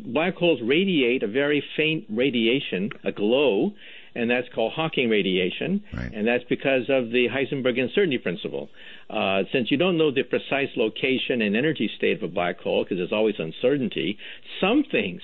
black holes radiate a very faint radiation, a glow, and that's called Hawking radiation, right. And that's because of the Heisenberg uncertainty principle. Since you don't know the precise location and energy state of a black hole, because there's always uncertainty, something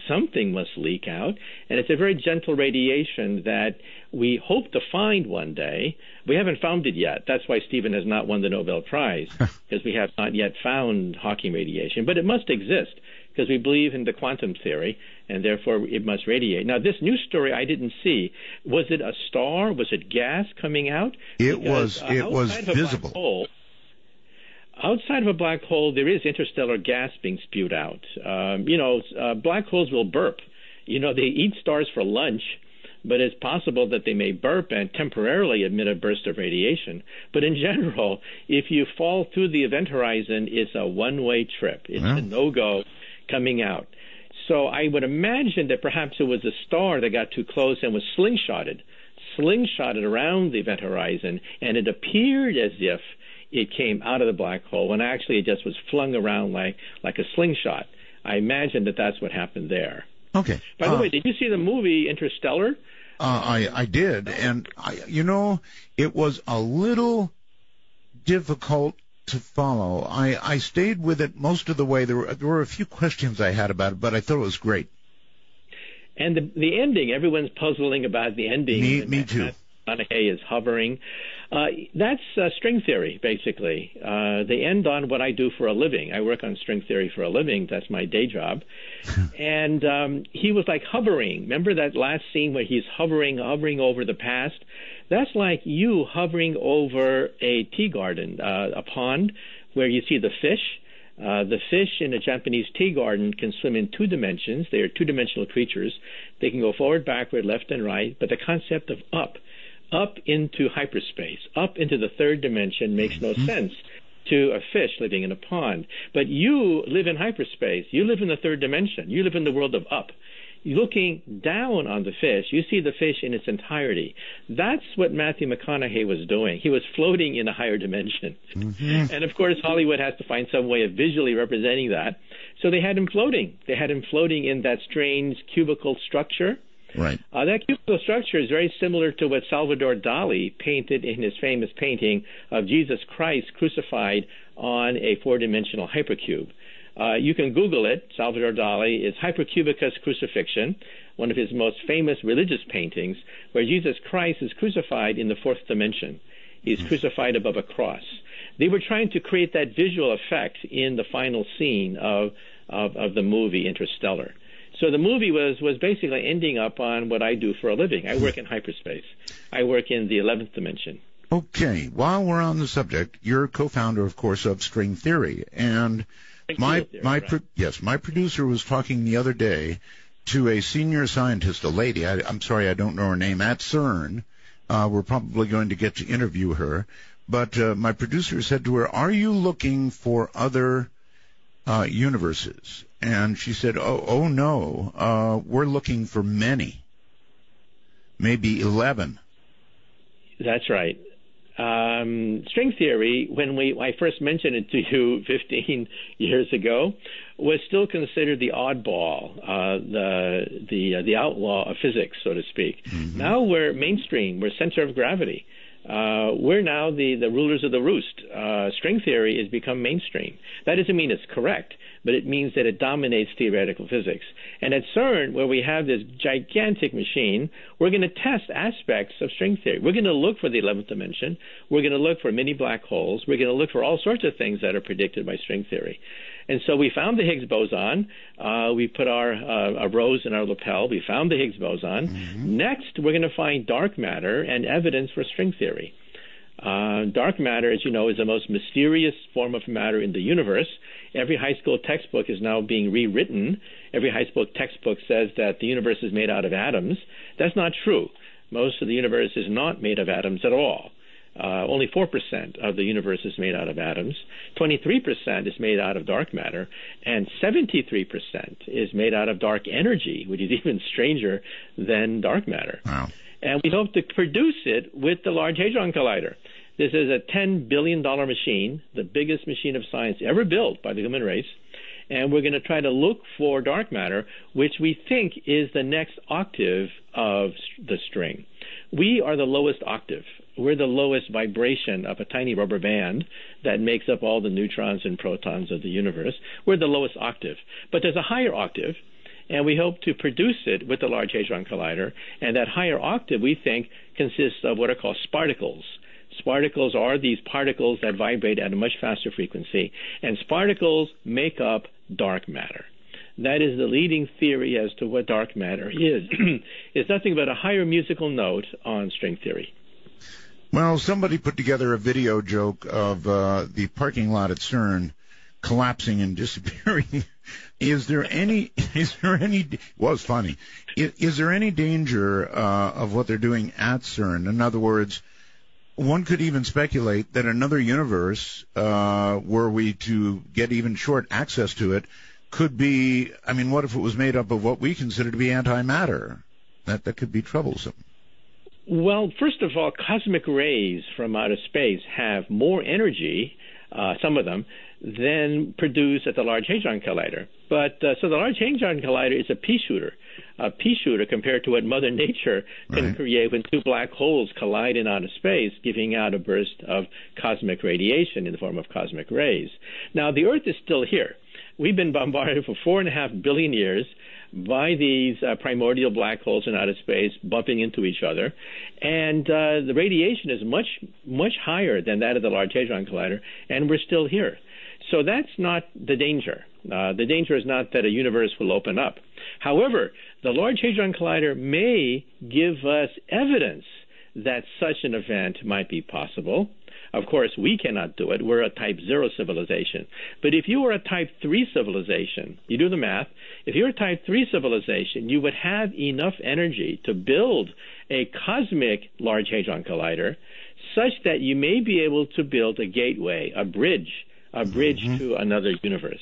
must leak out, and it's a very gentle radiation that we hope to find one day. We haven't found it yet. That's why Stephen has not won the Nobel Prize, because we have not yet found Hawking radiation, but it must exist, because we believe in the quantum theory, and therefore it must radiate. Now, this news story I didn't see. Was it a star? Was it gas coming out? It was visible. Outside of a black hole, there is interstellar gas being spewed out. Black holes will burp. They eat stars for lunch, but it's possible that they may burp and temporarily emit a burst of radiation. But in general, if you fall through the event horizon, it's a one-way trip. It's a no-go coming out. So I would imagine that perhaps it was a star that got too close and was slingshotted around the event horizon, and it appeared as if it came out of the black hole when actually it just was flung around like a slingshot. I imagine that that's what happened there. Okay. By the way, did you see the movie Interstellar? I did, and it was a little difficult to follow. I stayed with it most of the way. There were a few questions I had about it, but I thought it was great. And the ending, everyone's puzzling about the ending. Me too. McConaughey is hovering. That's string theory, basically. They end on what I do for a living. I work on string theory for a living. That's my day job. And he was like hovering. Remember that last scene where he's hovering over the past? That's like you hovering over a tea garden, a pond where you see the fish. The fish in a Japanese tea garden can swim in two dimensions. They are two-dimensional creatures. They can go forward, backward, left, and right. But the concept of up into hyperspace, up into the third dimension makes no sense to a fish living in a pond. But you live in hyperspace. You live in the third dimension. You live in the world of up. Looking down on the fish, you see the fish in its entirety. That's what Matthew McConaughey was doing. He was floating in a higher dimension. And, of course, Hollywood has to find some way of visually representing that. So they had him floating. They had him floating in that strange cubical structure. Right. That cubical structure is very similar to what Salvador Dali painted in his famous painting of Jesus Christ crucified on a four-dimensional hypercube. You can Google it. Salvador Dali is Hypercubicus Crucifixion, one of his most famous religious paintings, where Jesus Christ is crucified in the fourth dimension. He's crucified above a cross. They were trying to create that visual effect in the final scene of the movie Interstellar. So the movie was basically ending up on what I do for a living. I work in hyperspace. I work in the 11th dimension. Okay. While we're on the subject, you're co-founder, of course, of String Theory, and my producer was talking the other day to a senior scientist, a lady. I'm sorry, I don't know her name, at CERN. We're probably going to get to interview her. But my producer said to her, "Are you looking for other universes?" And she said, oh no, we're looking for many, maybe 11. That's right. String theory, when I first mentioned it to you 15 years ago, was still considered the oddball, the outlaw of physics, so to speak. Mm-hmm. Now we're mainstream. We're center of gravity. We're now the rulers of the roost. String theory has become mainstream. That doesn't mean it's correct, but it means that it dominates theoretical physics. And at CERN, where we have this gigantic machine, we're going to test aspects of string theory. We're going to look for the 11th dimension. We're going to look for mini black holes. We're going to look for all sorts of things that are predicted by string theory. And so we found the Higgs boson. We put our rose in our lapel. We found the Higgs boson. Mm-hmm. Next, we're going to find dark matter and evidence for string theory. Dark matter, as you know, is the most mysterious form of matter in the universe. Every high school textbook is now being rewritten. Every high school textbook says that the universe is made out of atoms. That's not true. Most of the universe is not made of atoms at all. Only 4% of the universe is made out of atoms. 23% is made out of dark matter. And 73% is made out of dark energy, which is even stranger than dark matter. Wow. And we hope to produce it with the Large Hadron Collider. This is a $10 billion machine, the biggest machine of science ever built by the human race. And we're going to try to look for dark matter, which we think is the next octave of the string. We are the lowest octave. We're the lowest vibration of a tiny rubber band that makes up all the neutrons and protons of the universe. We're the lowest octave. But there's a higher octave, and we hope to produce it with the Large Hadron Collider. And that higher octave, we think, consists of what are called sparticles. Sparticles are these particles that vibrate at a much faster frequency, and sparticles make up dark matter. That is the leading theory as to what dark matter is. It's nothing but a higher musical note on string theory. Well, somebody put together a video joke of the parking lot at CERN collapsing and disappearing. Is there any, was funny. Is there any danger of what they're doing at CERN? In other words, one could even speculate that another universe, were we to get even short access to it, could be, I mean, what if it was made up of what we consider to be antimatter? That could be troublesome. Well, first of all, cosmic rays from outer space have more energy, some of them, than produced at the Large Hadron Collider. But so the Large Hadron Collider is a pea shooter compared to what Mother Nature can create when two black holes collide in outer space, giving out a burst of cosmic radiation in the form of cosmic rays. Now, the Earth is still here. We've been bombarded for 4.5 billion years by these primordial black holes in outer space bumping into each other. And the radiation is much, much higher than that of the Large Hadron Collider, and we're still here. So that's not the danger. The danger is not that a universe will open up. However, the Large Hadron Collider may give us evidence that such an event might be possible. Of course, we cannot do it. We're a type 0 civilization. But if you were a type 3 civilization, you do the math, if you're a type 3 civilization, you would have enough energy to build a cosmic Large Hadron Collider such that you may be able to build a gateway, a bridge to another universe.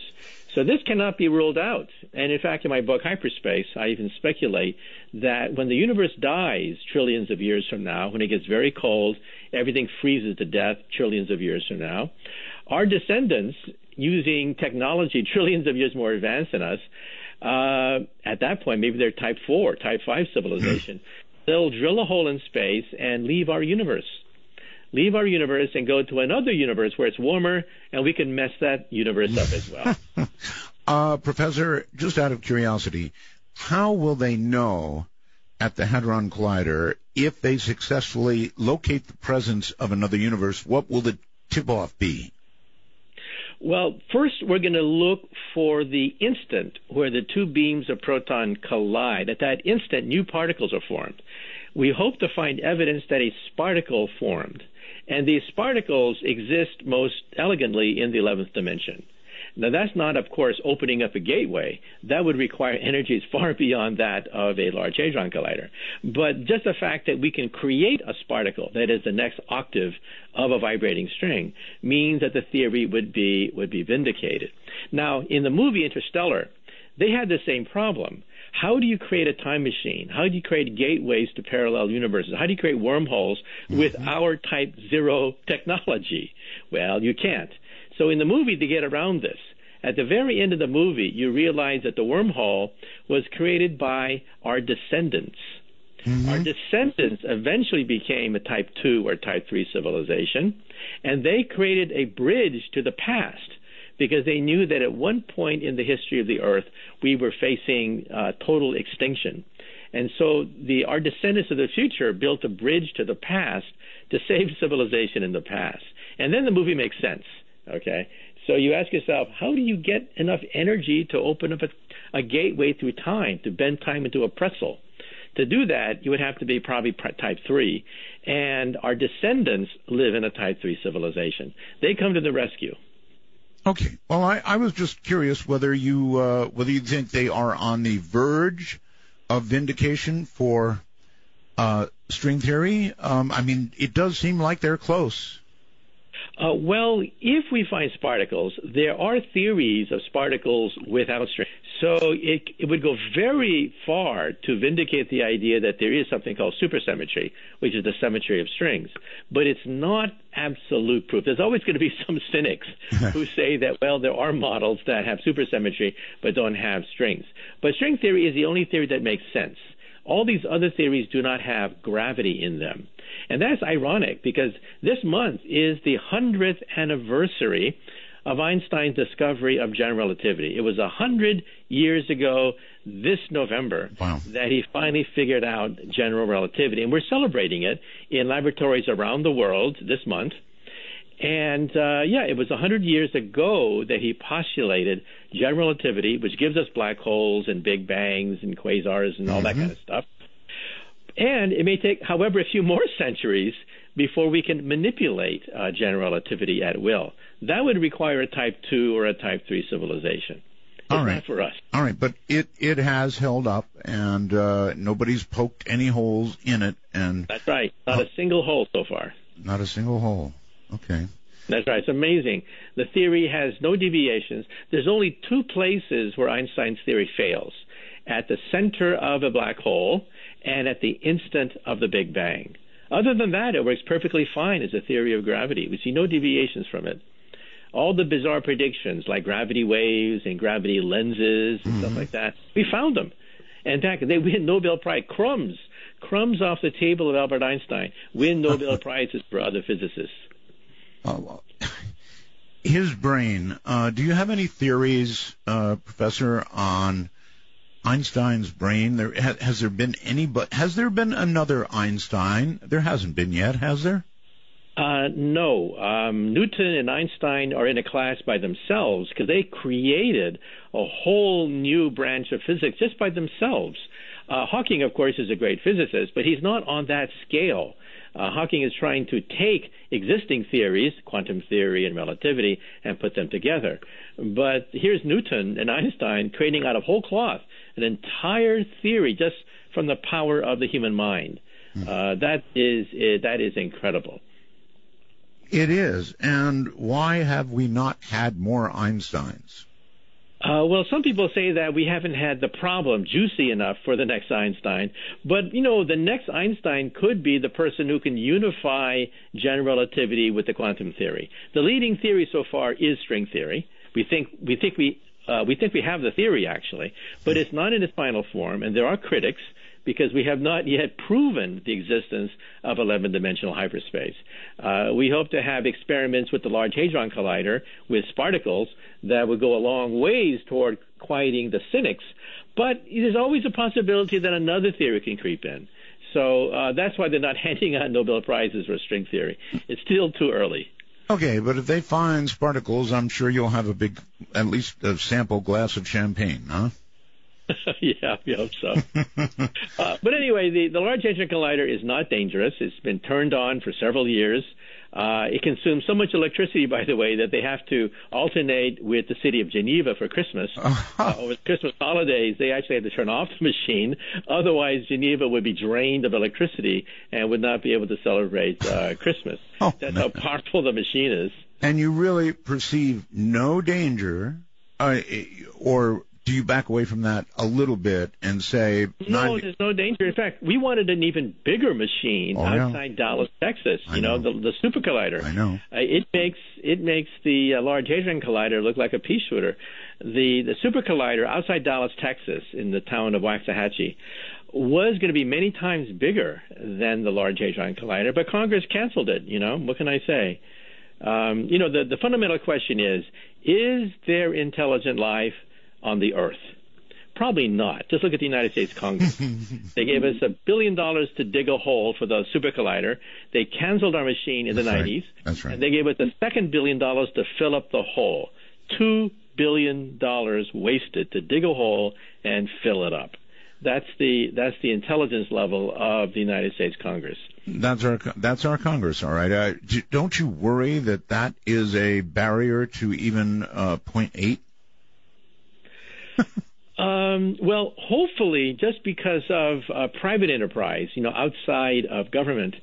So this cannot be ruled out. And in fact, in my book, Hyperspace, I even speculate that when the universe dies trillions of years from now, when it gets very cold, everything freezes to death trillions of years from now, our descendants, using technology trillions of years more advanced than us, at that point, maybe they're type 4, type 5 civilization, they'll drill a hole in space and leave our universe. Leave our universe and go to another universe where it's warmer, and we can mess that universe up as well. Professor, just out of curiosity, how will they know at the Hadron Collider if they successfully locate the presence of another universe? What will the tip-off be? Well, first we're going to look for the instant where the two beams of proton collide. At that instant, new particles are formed. We hope to find evidence that a sparticle formed. And these sparticles exist most elegantly in the 11th dimension. Now, that's not, of course, opening up a gateway. That would require energies far beyond that of a Large Hadron Collider. But just the fact that we can create a sparticle that is the next octave of a vibrating string means that the theory would be vindicated. Now, in the movie Interstellar, they had the same problem. How do you create a time machine? How do you create gateways to parallel universes? How do you create wormholes with our Type 0 technology? Well, you can't. So in the movie, to get around this, at the very end of the movie, you realize that the wormhole was created by our descendants. Our descendants eventually became a Type 2 or Type 3 civilization, and they created a bridge to the past because they knew that at one point in the history of the Earth, we were facing total extinction. And so our descendants of the future built a bridge to the past to save civilization in the past. And then the movie makes sense, okay? So you ask yourself, how do you get enough energy to open up a gateway through time, to bend time into a pretzel? To do that, you would have to be probably Type 3. And our descendants live in a Type 3 civilization. They come to the rescue. Okay. Well, I was just curious whether you think they are on the verge of vindication for string theory. I mean, it does seem like they're close. Well, if we find sparticles, there are theories of sparticles without strings. So it would go very far to vindicate the idea that there is something called supersymmetry, which is the symmetry of strings. But it's not absolute proof. There's always going to be some cynics who say that, well, there are models that have supersymmetry but don't have strings. But string theory is the only theory that makes sense. All these other theories do not have gravity in them. And that's ironic because this month is the 100th anniversary of Einstein's discovery of general relativity. It was 100 years ago this November that he finally figured out general relativity. And we're celebrating it in laboratories around the world this month. And, it was 100 years ago that he postulated general relativity, which gives us black holes and big bangs and quasars and all that kind of stuff. And it may take, however, a few more centuries before we can manipulate general relativity at will. That would require a Type 2 or a Type 3 civilization. It's not for us. All right, but it has held up, and nobody's poked any holes in it. And that's right. Not a single hole so far. Not a single hole. Okay. That's right. It's amazing. The theory has no deviations. There's only two places where Einstein's theory fails: at the center of a black hole and at the instant of the Big Bang. Other than that, it works perfectly fine as a theory of gravity. We see no deviations from it. All the bizarre predictions like gravity waves and gravity lenses and stuff like that, we found them. In fact, they win Nobel Prize. Crumbs off the table of Albert Einstein win Nobel Prizes for other physicists. His brain. Do you have any theories, Professor, on Einstein's brain? Has there been another Einstein? There hasn't been yet, has there? No. Newton and Einstein are in a class by themselves because they created a whole new branch of physics just by themselves. Hawking, of course, is a great physicist, but he's not on that scale. Hawking is trying to take existing theories, quantum theory and relativity, and put them together. But here's Newton and Einstein creating out of whole cloth an entire theory just from the power of the human mind. That is incredible. It is. And why have we not had more Einsteins? Well, some people say that we haven't had the problem juicy enough for the next Einstein. But, the next Einstein could be the person who can unify general relativity with the quantum theory. The leading theory so far is string theory. We think we have the theory, actually, but it's not in its final form, and there are critics because we have not yet proven the existence of 11-dimensional hyperspace. We hope to have experiments with the Large Hadron Collider with sparticles that would go a long ways toward quieting the cynics, but there's always a possibility that another theory can creep in. So that's why they're not handing out Nobel Prizes for string theory. It's still too early. Okay, but if they find sparticles, I'm sure you'll have at least a sample glass of champagne, huh? Yeah, we hope so. But anyway, the Large Hadron Collider is not dangerous. It's been turned on for several years. It consumes so much electricity, by the way, that they have to alternate with the city of Geneva for Christmas. Over the Christmas holidays, they actually have to turn off the machine. Otherwise, Geneva would be drained of electricity and would not be able to celebrate Christmas. That's how powerful the machine is. And you really perceive no danger, or do you back away from that a little bit and say... No, there's no danger. In fact, we wanted an even bigger machine outside Dallas, Texas. The Super Collider. I know. It makes the Large Hadron Collider look like a pea shooter. The Super Collider outside Dallas, Texas, in the town of Waxahachie, was going to be many times bigger than the Large Hadron Collider, but Congress canceled it. What can I say? The fundamental question is there intelligent life on the Earth? Probably not. Just look at the United States Congress. They gave us $1 billion to dig a hole for the Super Collider. They canceled our machine in the 90s. That's right. And they gave us a second $1 billion to fill up the hole. $2 billion wasted to dig a hole and fill it up. That's the intelligence level of the United States Congress. That's our Congress, all right. Don't you worry that is a barrier to even point 8? Well, hopefully, just because of private enterprise, outside of government,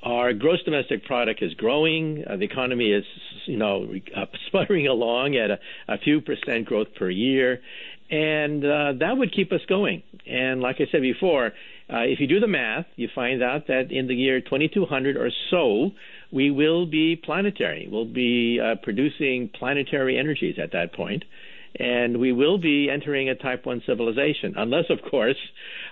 our gross domestic product is growing. The economy is, sputtering along at a few percent growth per year, and that would keep us going. And like I said before, if you do the math, you find out that in the year 2200 or so, we will be planetary. We'll be producing planetary energies at that point. And we will be entering a Type 1 civilization, unless, of course,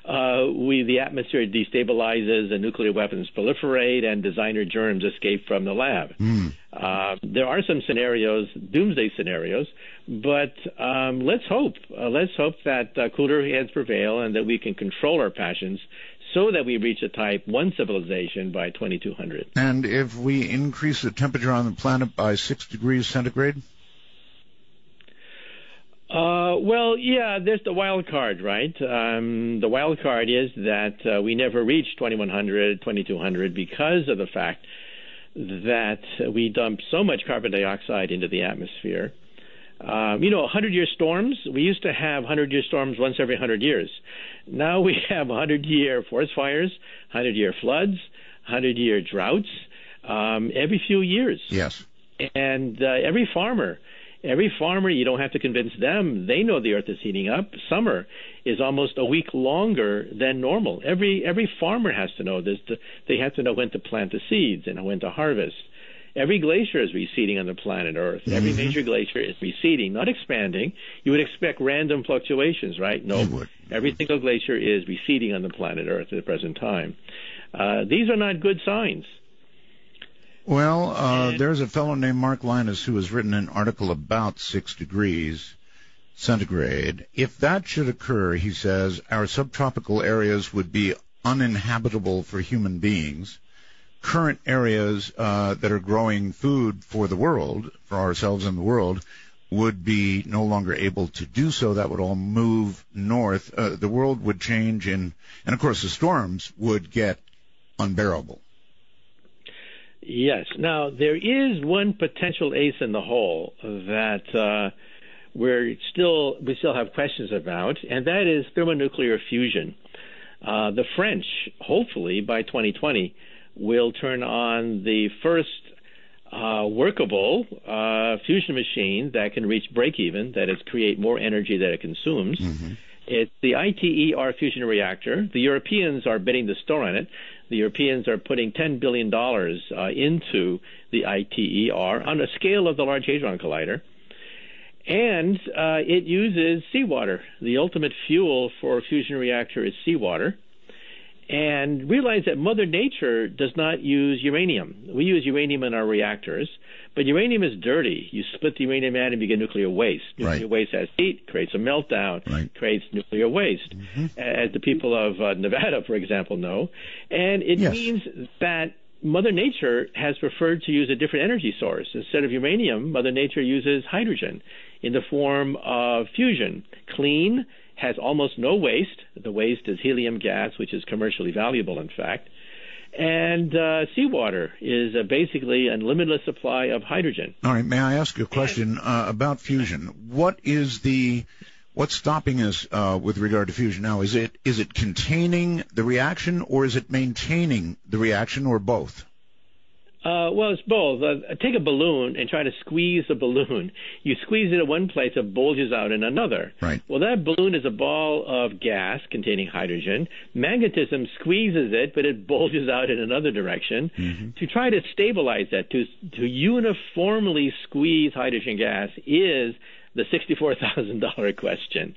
the atmosphere destabilizes and nuclear weapons proliferate and designer germs escape from the lab. There are some scenarios, doomsday scenarios, but let's hope that cooler heads prevail and that we can control our passions so that we reach a Type 1 civilization by 2200. And if we increase the temperature on the planet by 6 degrees centigrade? Well, yeah, there's the wild card, right? The wild card is that we never reached 2100, 2200 because of the fact that we dump so much carbon dioxide into the atmosphere. 100-year storms, we used to have 100-year storms once every 100 years. Now we have 100-year forest fires, 100-year floods, 100-year droughts every few years. Yes. And every farmer, you don't have to convince them. They know the earth is heating up. Summer is almost a week longer than normal. Every farmer has to know this. They have to know when to plant the seeds and when to harvest. Every glacier is receding on the planet Earth. Every major glacier is receding, not expanding. You would expect random fluctuations, right? No. Every single glacier is receding on the planet Earth at the present time. These are not good signs. Well, there's a fellow named Mark Linus who has written an article about 6 degrees centigrade. If that should occur, he says, our subtropical areas would be uninhabitable for human beings. Current areas that are growing food for the world, for ourselves and the world, would be no longer able to do so. That would all move north. The world would change, and of course the storms would get unbearable. Yes. Now, there is one potential ace in the hole that we still have questions about, and that is thermonuclear fusion. The French, hopefully by 2020, will turn on the first workable fusion machine that can reach break-even, that is, create more energy that it consumes. It's the ITER fusion reactor. The Europeans are betting the store on it. The Europeans are putting $10 billion into the ITER on a scale of the Large Hadron Collider. And it uses seawater. The ultimate fuel for a fusion reactor is seawater. And realize that Mother Nature does not use uranium. We use uranium in our reactors, but uranium is dirty. You split the uranium atom, you get nuclear waste. Nuclear waste has heat, creates a meltdown, creates nuclear waste, as the people of Nevada, for example, know. And it means that Mother Nature has preferred to use a different energy source. Instead of uranium, Mother Nature uses hydrogen in the form of fusion. Clean, has almost no waste. The waste is helium gas, which is commercially valuable, in fact. And seawater is basically a limitless supply of hydrogen. All right. May I ask you a question about fusion? What's stopping us with regard to fusion now? Is it containing the reaction, or is it maintaining the reaction, or both? Well, it's both. Take a balloon and try to squeeze a balloon. You squeeze it at one place, it bulges out in another. Right. Well, that balloon is a ball of gas containing hydrogen. Magnetism squeezes it, but it bulges out in another direction. Mm-hmm. To try to stabilize that, to uniformly squeeze hydrogen gas is the $64,000 question.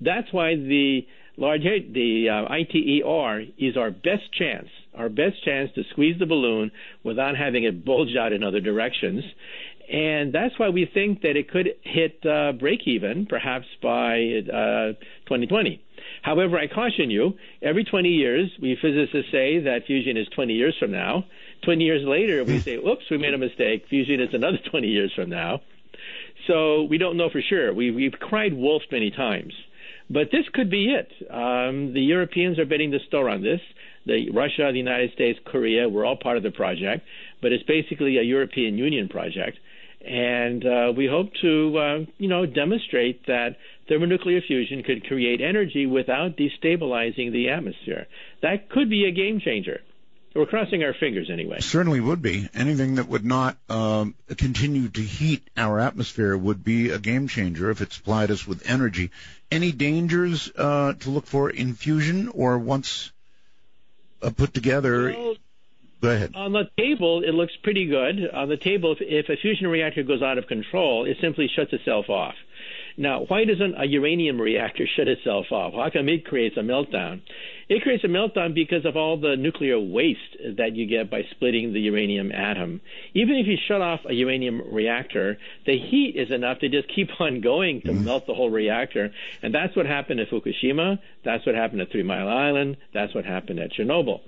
That's why the ITER is our best chance to squeeze the balloon without having it bulge out in other directions. And that's why we think that it could hit break-even perhaps by 2020. However, I caution you, every 20 years, we physicists say that fusion is 20 years from now. 20 years later, we say, oops, we made a mistake. Fusion is another 20 years from now. So we don't know for sure. We've cried wolf many times. But this could be it. The Europeans are betting the store on this. Russia, the United States, Korea, we're all part of the project. But it's basically a European Union project. And we hope to, demonstrate that thermonuclear fusion could create energy without destabilizing the atmosphere. That could be a game changer. We're crossing our fingers anyway. Certainly would be. Anything that would not continue to heat our atmosphere would be a game changer if it supplied us with energy. Any dangers to look for in fusion, or once put together? Well, go ahead. On the table, it looks pretty good. On the table, if a fusion reactor goes out of control, it simply shuts itself off. Now, why doesn't a uranium reactor shut itself off? How come it creates a meltdown? It creates a meltdown because of all the nuclear waste that you get by splitting the uranium atom. Even if you shut off a uranium reactor, the heat is enough to just keep on going to melt the whole reactor. And that's what happened at Fukushima. That's what happened at 3 Mile Island. That's what happened at Chernobyl.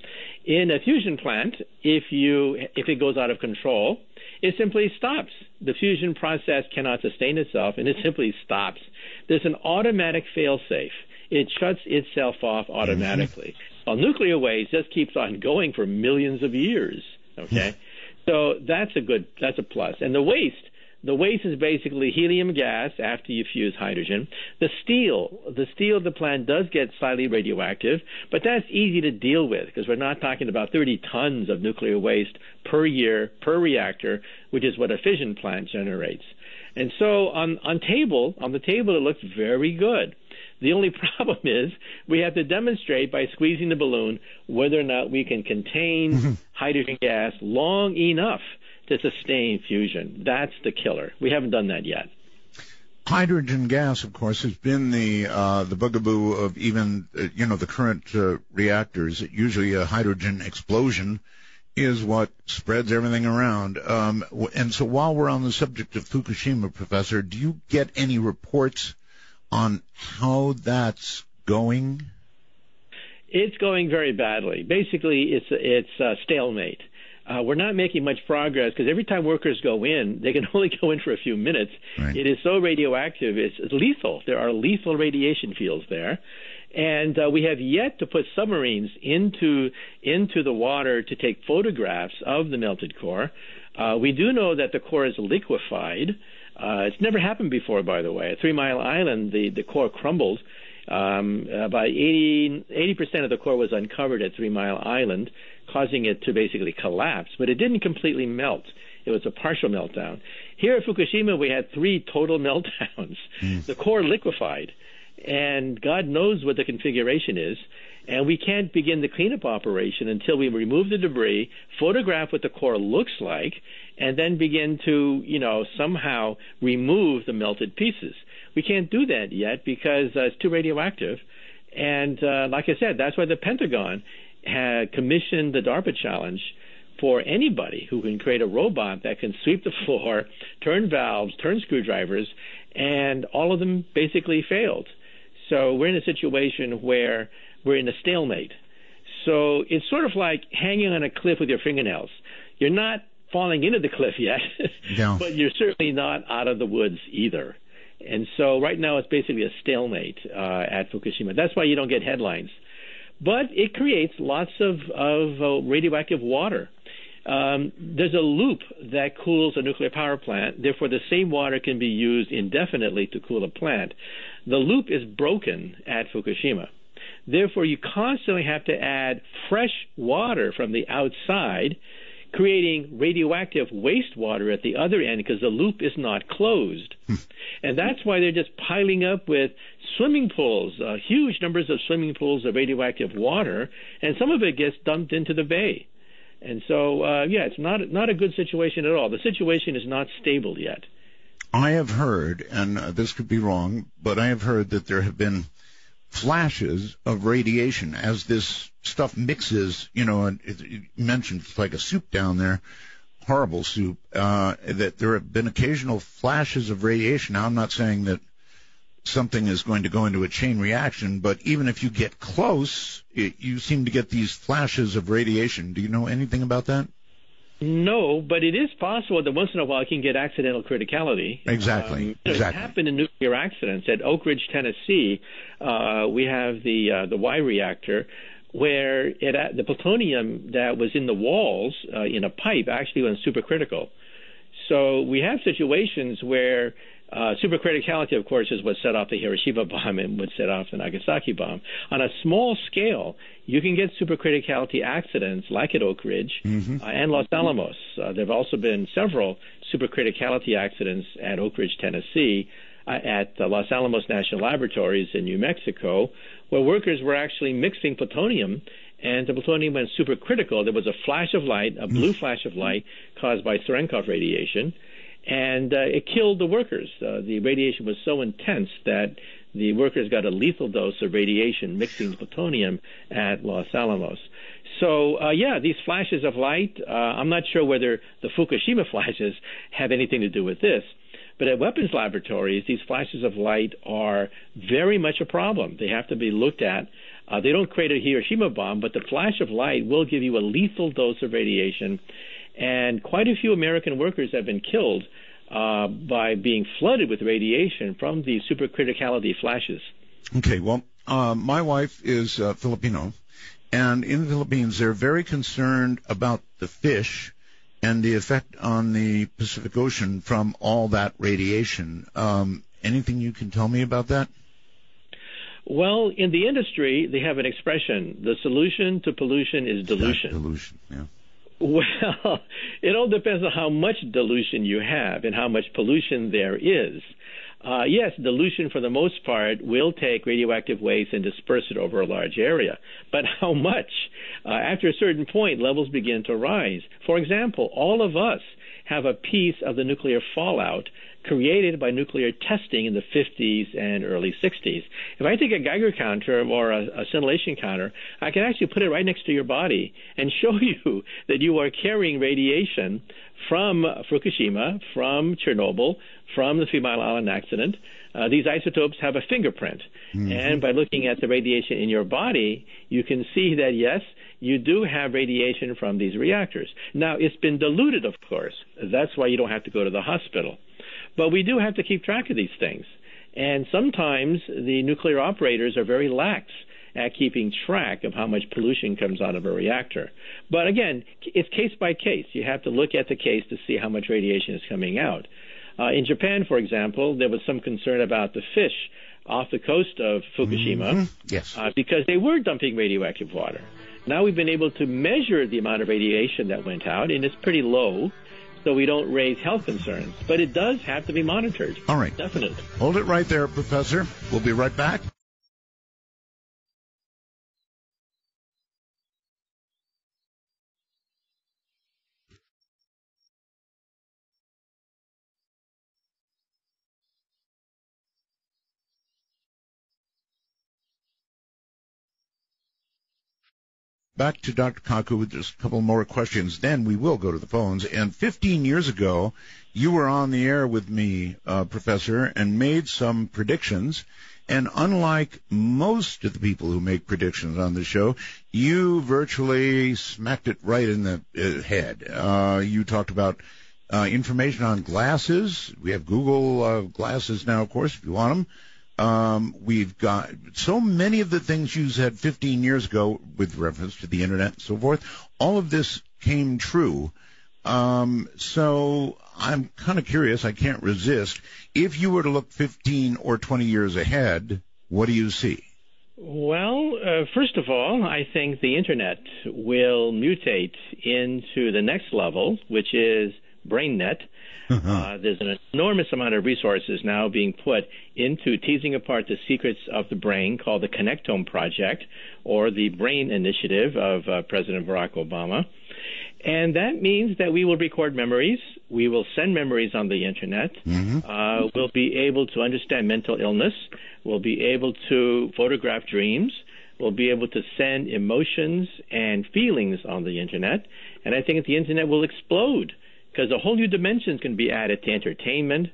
In a fusion plant, if it goes out of control, it simply stops. The fusion process cannot sustain itself, and it simply stops. There's an automatic fail-safe. It shuts itself off automatically. While nuclear waste just keeps on going for millions of years. Okay, so that's a plus. And the waste is basically helium gas after you fuse hydrogen. The steel of the plant does get slightly radioactive, but that's easy to deal with because we're not talking about 30 tons of nuclear waste per year per reactor, which is what a fission plant generates. And so on the table it looks very good. The only problem is we have to demonstrate by squeezing the balloon whether or not we can contain hydrogen gas long enough to sustain fusion. That's the killer. We haven't done that yet. Hydrogen gas, of course, has been the bugaboo of even the current reactors. Usually a hydrogen explosion is what spreads everything around. And so while we're on the subject of Fukushima, Professor, do you get any reports on how that's going? It's going very badly. Basically, it's a stalemate. We're not making much progress because every time workers go in, they can only go in for a few minutes. Right. It is so radioactive, it's lethal. There are lethal radiation fields there. And we have yet to put submarines into the water to take photographs of the melted core. We do know that the core is liquefied. It's never happened before, by the way. At 3 Mile Island, the core crumbled. About 80% of the core was uncovered at 3 Mile Island, causing it to basically collapse. But it didn't completely melt. It was a partial meltdown. Here at Fukushima, we had 3 total meltdowns. The core liquefied. And God knows what the configuration is. And we can't begin the cleanup operation until we remove the debris, photograph what the core looks like, and then begin to, somehow remove the melted pieces. We can't do that yet because it's too radioactive. And like I said, that's why the Pentagon had commissioned the DARPA challenge for anybody who can create a robot that can sweep the floor, turn valves, turn screwdrivers, and all of them basically failed. So we're in a situation where we're in a stalemate. So it's sort of like hanging on a cliff with your fingernails. You're not falling into the cliff yet, no. But you're certainly not out of the woods either. And so right now it's basically a stalemate at Fukushima. That's why you don't get headlines. But it creates lots of radioactive water. There's a loop that cools a nuclear power plant. Therefore, the same water can be used indefinitely to cool a plant. The loop is broken at Fukushima. Therefore, you constantly have to add fresh water from the outside, creating radioactive wastewater at the other end because the loop is not closed. And that's why they're just piling up with swimming pools, huge numbers of swimming pools of radioactive water, and some of it gets dumped into the bay. And so, it's not a good situation at all. The situation is not stable yet. I have heard, and this could be wrong, but I have heard that there have been flashes of radiation as this stuff mixes, and you mentioned it's like a soup down there, horrible soup, that there have been occasional flashes of radiation. Now, I'm not saying that something is going to go into a chain reaction, but even if you get close, you seem to get these flashes of radiation. Do you know anything about that? No, but it is possible that once in a while you can get accidental criticality. Exactly. It happened in nuclear accidents. At Oak Ridge, Tennessee, we have the Y reactor where the plutonium that was in the walls in a pipe actually went supercritical. So we have situations where supercriticality, of course, is what set off the Hiroshima bomb and what set off the Nagasaki bomb. On a small scale, you can get supercriticality accidents like at Oak Ridge and Los Alamos. There have also been several supercriticality accidents at Oak Ridge, Tennessee, at the Los Alamos National Laboratories in New Mexico, where workers were actually mixing plutonium, and the plutonium went supercritical. There was a flash of light, a blue flash of light caused by Cherenkov radiation, and it killed the workers. The radiation was so intense that the workers got a lethal dose of radiation mixing plutonium at Los Alamos. So, these flashes of light, I'm not sure whether the Fukushima flashes have anything to do with this, but at weapons laboratories, these flashes of light are very much a problem. They have to be looked at. They don't create a Hiroshima bomb, but the flash of light will give you a lethal dose of radiation. And quite a few American workers have been killed by being flooded with radiation from these supercriticality flashes. Okay, well, my wife is Filipino, and in the Philippines they're very concerned about the fish and the effect on the Pacific Ocean from all that radiation. Anything you can tell me about that? Well, in the industry, they have an expression: the solution to pollution is dilution. Dilution, yeah. Well, it all depends on how much dilution you have and how much pollution there is. Yes, dilution for the most part will take radioactive waste and disperse it over a large area. But how much? After a certain point, levels begin to rise. For example, all of us have a piece of the nuclear fallout created by nuclear testing in the 50s and early 60s. If I take a Geiger counter or a scintillation counter, I can actually put it right next to your body and show you that you are carrying radiation from Fukushima, from Chernobyl, from the 3 Mile Island accident. These isotopes have a fingerprint. And by looking at the radiation in your body, you can see that, yes, you do have radiation from these reactors. Now, it's been diluted, of course. That's why you don't have to go to the hospital. But we do have to keep track of these things. And sometimes the nuclear operators are very lax at keeping track of how much pollution comes out of a reactor. But again, it's case by case. You have to look at the case to see how much radiation is coming out. In Japan, for example, there was some concern about the fish off the coast of Fukushima because they were dumping radioactive water. Now we've been able to measure the amount of radiation that went out, and it's pretty low, so we don't raise health concerns. But it does have to be monitored. All right. Definitely. Hold it right there, Professor. We'll be right back. Back to Dr. Kaku with just a couple more questions. Then we will go to the phones. And 15 years ago, you were on the air with me, Professor, and made some predictions. And unlike most of the people who make predictions on the show, you virtually smacked it right in the head. You talked about information on glasses. We have Google glasses now, of course, if you want them. We've got so many of the things you said 15 years ago with reference to the internet and so forth. All of this came true. So I'm kind of curious. I can't resist. If you were to look 15 or 20 years ahead, what do you see? Well, first of all, I think the internet will mutate into the next level, which is BrainNet. There's an enormous amount of resources now being put into teasing apart the secrets of the brain, called the Connectome Project, or the Brain Initiative of President Barack Obama. And that means that we will record memories. We will send memories on the internet. We'll be able to understand mental illness. We'll be able to photograph dreams. We'll be able to send emotions and feelings on the internet. And I think the internet will explode, because a whole new dimension can be added to entertainment,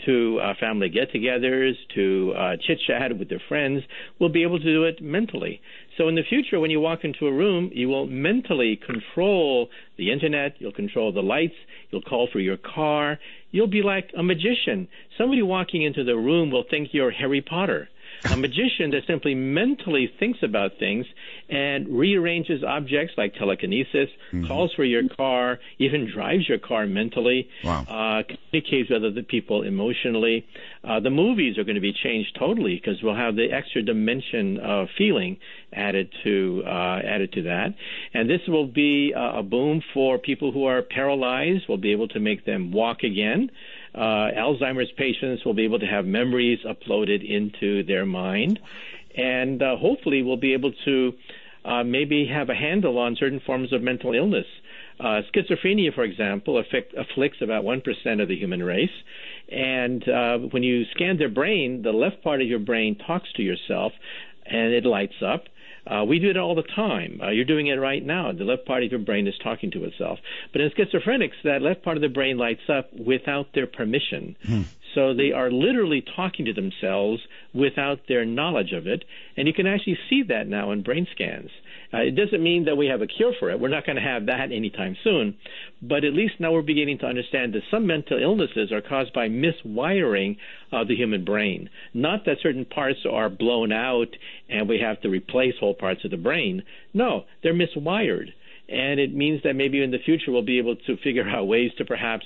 to family get-togethers, to chit-chat with their friends. We'll be able to do it mentally. So in the future, when you walk into a room, you will mentally control the internet. You'll control the lights. You'll call for your car. You'll be like a magician. Somebody walking into the room will think you're Harry Potter. A magician that simply mentally thinks about things and rearranges objects like telekinesis, calls for your car, even drives your car mentally, communicates with other people emotionally. The movies are going to be changed totally, because we'll have the extra dimension of feeling added to that. And this will be a boom for people who are paralyzed. We'll be able to make them walk again. Alzheimer's patients will be able to have memories uploaded into their mind, and hopefully we'll be able to maybe have a handle on certain forms of mental illness. Schizophrenia, for example, afflicts about 1% of the human race, and when you scan their brain, the left part of your brain talks to yourself, and it lights up. We do it all the time. You're doing it right now. The left part of your brain is talking to itself. But in schizophrenics, that left part of the brain lights up without their permission. So they are literally talking to themselves without their knowledge of it. And you can actually see that now in brain scans. It doesn't mean that we have a cure for it. We're not going to have that anytime soon. But at least now we're beginning to understand that some mental illnesses are caused by miswiring of the human brain. Not that certain parts are blown out and we have to replace whole parts of the brain. No, they're miswired. And it means that maybe in the future we'll be able to figure out ways to perhaps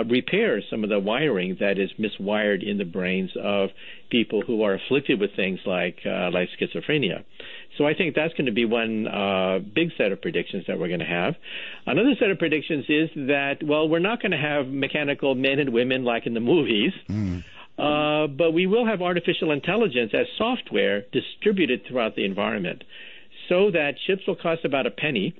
repair some of the wiring that is miswired in the brains of people who are afflicted with things like schizophrenia. So I think that's going to be one big set of predictions that we're going to have. Another set of predictions is that, well, we're not going to have mechanical men and women like in the movies, but we will have artificial intelligence as software distributed throughout the environment, so that chips will cost about a penny.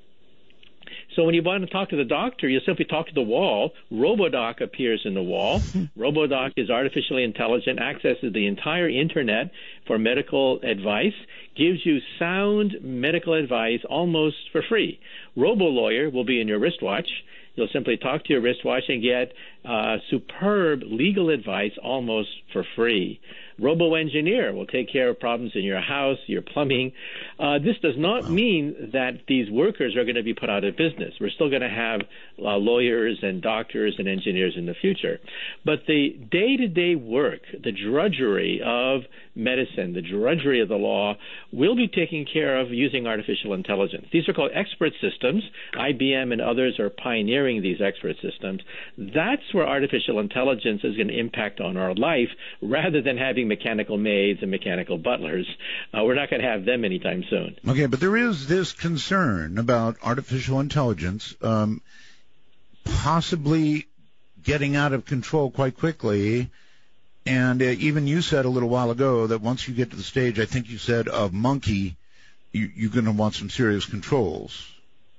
So when you want to talk to the doctor, you simply talk to the wall. RoboDoc appears in the wall. RoboDoc is artificially intelligent, accesses the entire internet for medical advice, gives you sound medical advice almost for free. RoboLawyer will be in your wristwatch. You'll simply talk to your wristwatch and get superb legal advice almost for free. Robo-engineer will take care of problems in your house, your plumbing. This does not mean that these workers are going to be put out of business. We're still going to have lawyers and doctors and engineers in the future. But the day-to-day work, the drudgery of medicine, the drudgery of the law, will be taken care of using artificial intelligence. These are called expert systems. IBM and others are pioneering these expert systems. That's where artificial intelligence is going to impact on our life, rather than having mechanical maids and mechanical butlers. We're not going to have them anytime soon. Okay, but there is this concern about artificial intelligence possibly getting out of control quite quickly. And even you said a little while ago that once you get to the stage, I think you said, of monkey, you're going to want some serious controls.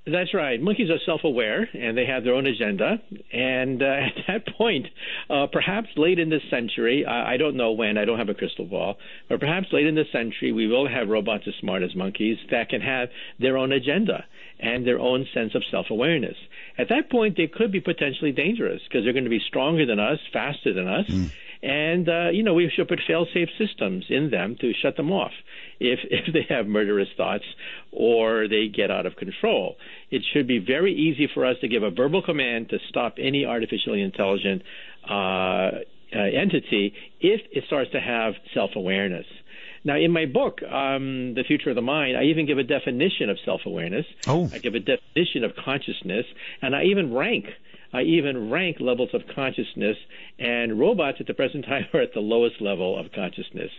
That's right. Monkeys are self-aware, and they have their own agenda. And at that point, perhaps late in this century, I don't know when, I don't have a crystal ball, but perhaps late in this century, we will have robots as smart as monkeys that can have their own agenda and their own sense of self-awareness. At that point, they could be potentially dangerous, because they're going to be stronger than us, faster than us, And, we should put fail-safe systems in them to shut them off if they have murderous thoughts or they get out of control. It should be very easy for us to give a verbal command to stop any artificially intelligent entity if it starts to have self-awareness. Now, in my book, The Future of the Mind, I even give a definition of self-awareness. I give a definition of consciousness, and I even rank levels of consciousness, and robots at the present time are at the lowest level of consciousness.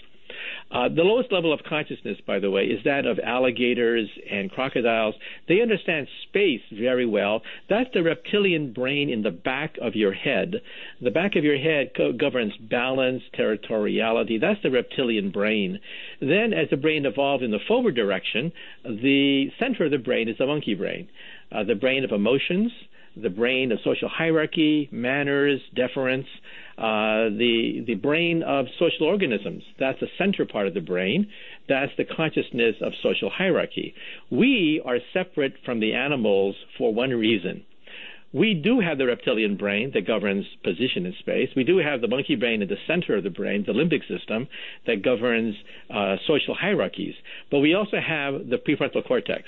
The lowest level of consciousness, by the way, is that of alligators and crocodiles. They understand space very well. That's the reptilian brain in the back of your head. The back of your head governs balance, territoriality. That's the reptilian brain. Then, as the brain evolved in the forward direction, the center of the brain is the monkey brain, the brain of emotions, the brain of social hierarchy, manners, deference, the brain of social organisms. That's the center part of the brain. That's the consciousness of social hierarchy. We are separate from the animals for one reason. We do have the reptilian brain that governs position in space. We do have the monkey brain at the center of the brain, the limbic system, that governs social hierarchies. But we also have the prefrontal cortex,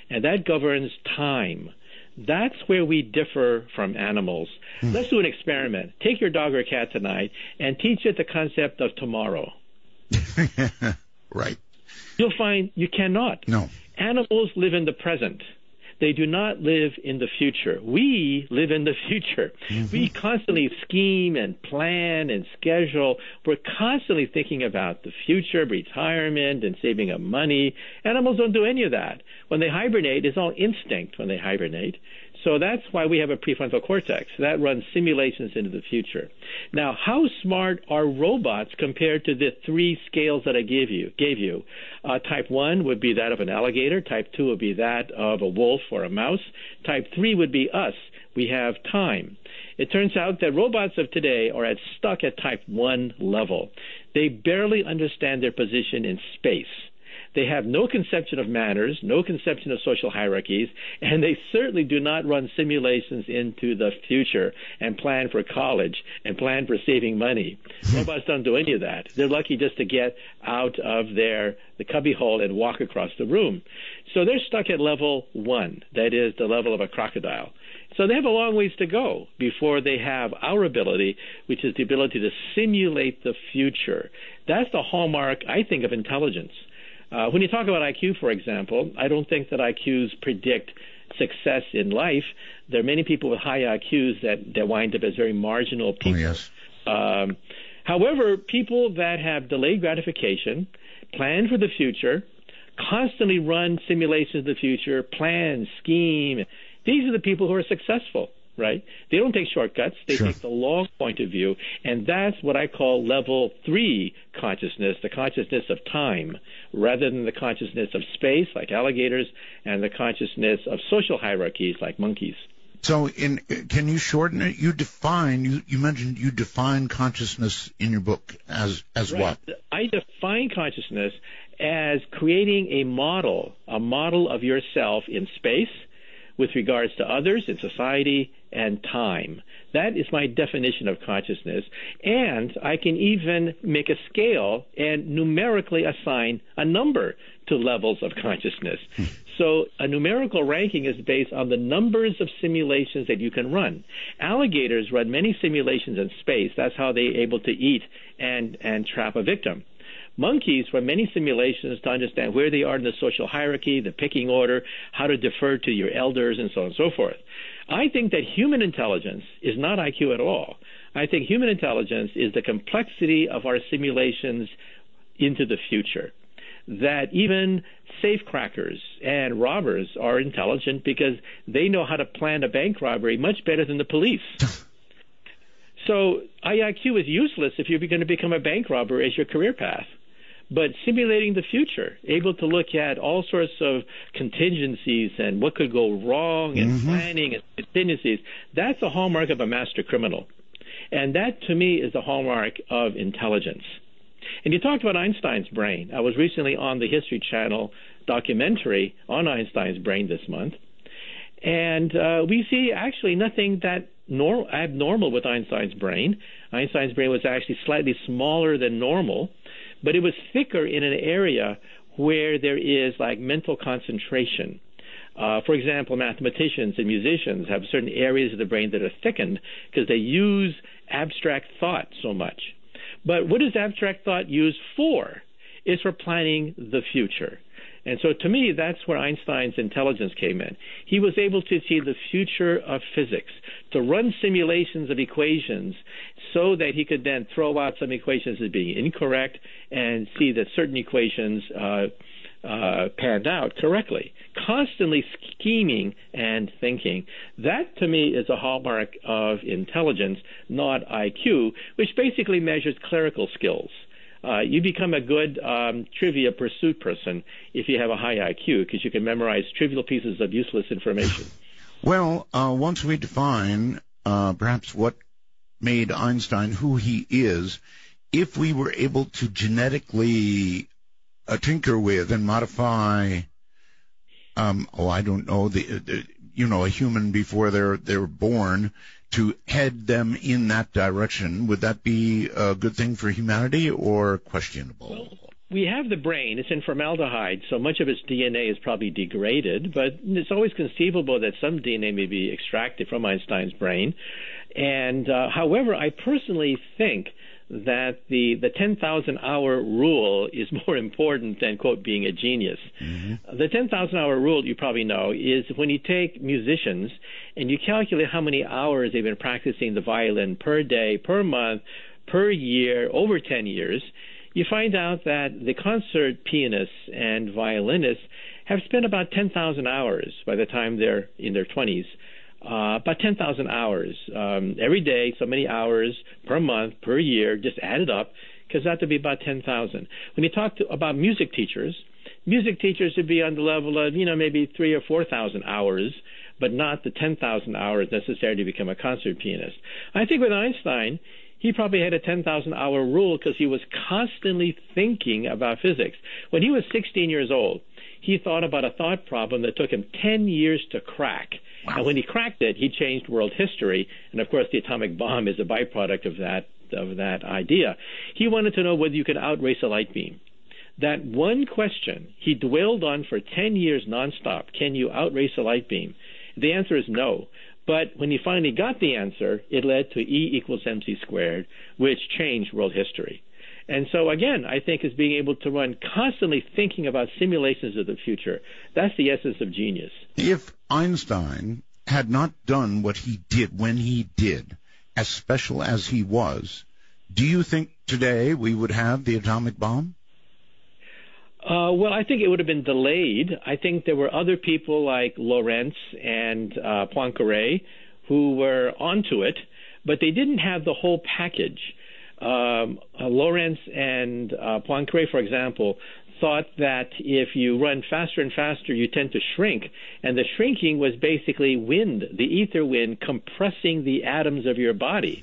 and that governs time. That's where we differ from animals. Let's do an experiment. Take your dog or cat tonight and teach it the concept of tomorrow. Right. You'll find you cannot. No. Animals live in the present. They do not live in the future. We live in the future. We constantly scheme and plan and schedule. We're constantly thinking about the future, retirement, and saving up money. Animals don't do any of that. When they hibernate, it's all instinct when they hibernate. So that's why we have a prefrontal cortex. That runs simulations into the future. Now, how smart are robots compared to the three scales that I gave you? Type 1 would be that of an alligator. Type 2 would be that of a wolf or a mouse. Type 3 would be us. We have time. It turns out that robots of today are stuck at type 1 level. They barely understand their position in space. They have no conception of manners, no conception of social hierarchies, and they certainly do not run simulations into the future and plan for college and plan for saving money. Robots don't do any of that. They're lucky just to get out of the cubbyhole and walk across the room. So they're stuck at level 1, that is the level of a crocodile. So they have a long ways to go before they have our ability, which is the ability to simulate the future. That's the hallmark, I think, of intelligence. When you talk about IQ, for example, I don't think that IQs predict success in life. There are many people with high IQs that wind up as very marginal people. Oh, yes. However, people that have delayed gratification, plan for the future, constantly run simulations of the future, plan, scheme, these are the people who are successful. Right? They don't take shortcuts. They take the long point of view, and that's what I call level 3 consciousness, the consciousness of time, rather than the consciousness of space, like alligators, and the consciousness of social hierarchies, like monkeys. So, can you shorten it? You mentioned you define consciousness in your book as right. What? I define consciousness as creating a model of yourself in space, with regards to others in society and time. That is my definition of consciousness. And I can even make a scale and numerically assign a number to levels of consciousness. So a numerical ranking is based on the numbers of simulations that you can run. Alligators run many simulations in space. That's how they're able to eat and trap a victim. Monkeys run many simulations to understand where they are in the social hierarchy, the pecking order, how to defer to your elders, and so on and so forth. I think that human intelligence is not IQ at all. I think human intelligence is the complexity of our simulations into the future. That even safecrackers and robbers are intelligent because they know how to plan a bank robbery much better than the police. So IQ is useless if you're going to become a bank robber as your career path. But simulating the future, able to look at all sorts of contingencies and what could go wrong and planning and contingencies, that's a hallmark of a master criminal. And that, to me, is the hallmark of intelligence. And you talked about Einstein's brain. I was recently on the History Channel documentary on Einstein's brain this month. And we see actually nothing that abnormal with Einstein's brain. Einstein's brain was actually slightly smaller than normal, but it was thicker in an area where there is like mental concentration. For example, mathematicians and musicians have certain areas of the brain that are thickened because they use abstract thought so much. But what is abstract thought used for? It's for planning the future. And so to me, that's where Einstein's intelligence came in. He was able to see the future of physics, to run simulations of equations so that he could then throw out some equations as being incorrect and see that certain equations panned out correctly. Constantly scheming and thinking. That, to me, is a hallmark of intelligence, not IQ, which basically measures clerical skills. You become a good trivia pursuit person if you have a high IQ, because you can memorize trivial pieces of useless information. Well, once we define perhaps what made Einstein who he is, if we were able to genetically tinker with and modify, I don't know, a human before they're born, to head them in that direction, would that be a good thing for humanity or questionable? Well, we have the brain. It's in formaldehyde, so much of its DNA is probably degraded, but it's always conceivable that some DNA may be extracted from Einstein's brain. And however, I personally think that the 10,000-hour rule is more important than, quote, being a genius. Mm-hmm. The 10,000-hour rule, you probably know, is when you take musicians and you calculate how many hours they've been practicing the violin per day, per month, per year, over 10 years, you find out that the concert pianists and violinists have spent about 10,000 hours by the time they're in their 20s. About 10,000 hours every day, so many hours per month, per year, just added up, because that would be about 10,000. When you talk about music teachers would be on the level of, maybe 3,000 or 4,000 hours, but not the 10,000 hours necessary to become a concert pianist. I think with Einstein, he probably had a 10,000-hour rule because he was constantly thinking about physics. When he was 16 years old, he thought about a thought problem that took him 10 years to crack. Wow. And when he cracked it, he changed world history. And, of course, the atomic bomb is a byproduct of that idea. He wanted to know whether you could outrace a light beam. That one question he dwelled on for 10 years nonstop. Can you outrace a light beam? The answer is no. But when he finally got the answer, it led to E = mc squared, which changed world history. And so, again, I think is being able to run constantly thinking about simulations of the future. That's the essence of genius. If Einstein had not done what he did when he did, as special as he was, do you think today we would have the atomic bomb? Well, I think it would have been delayed. I think there were other people like Lorentz and Poincaré who were onto it, but they didn't have the whole package. Lorentz and Poincaré, for example, thought that if you run faster and faster, you tend to shrink. And the shrinking was basically wind, the ether wind, compressing the atoms of your body.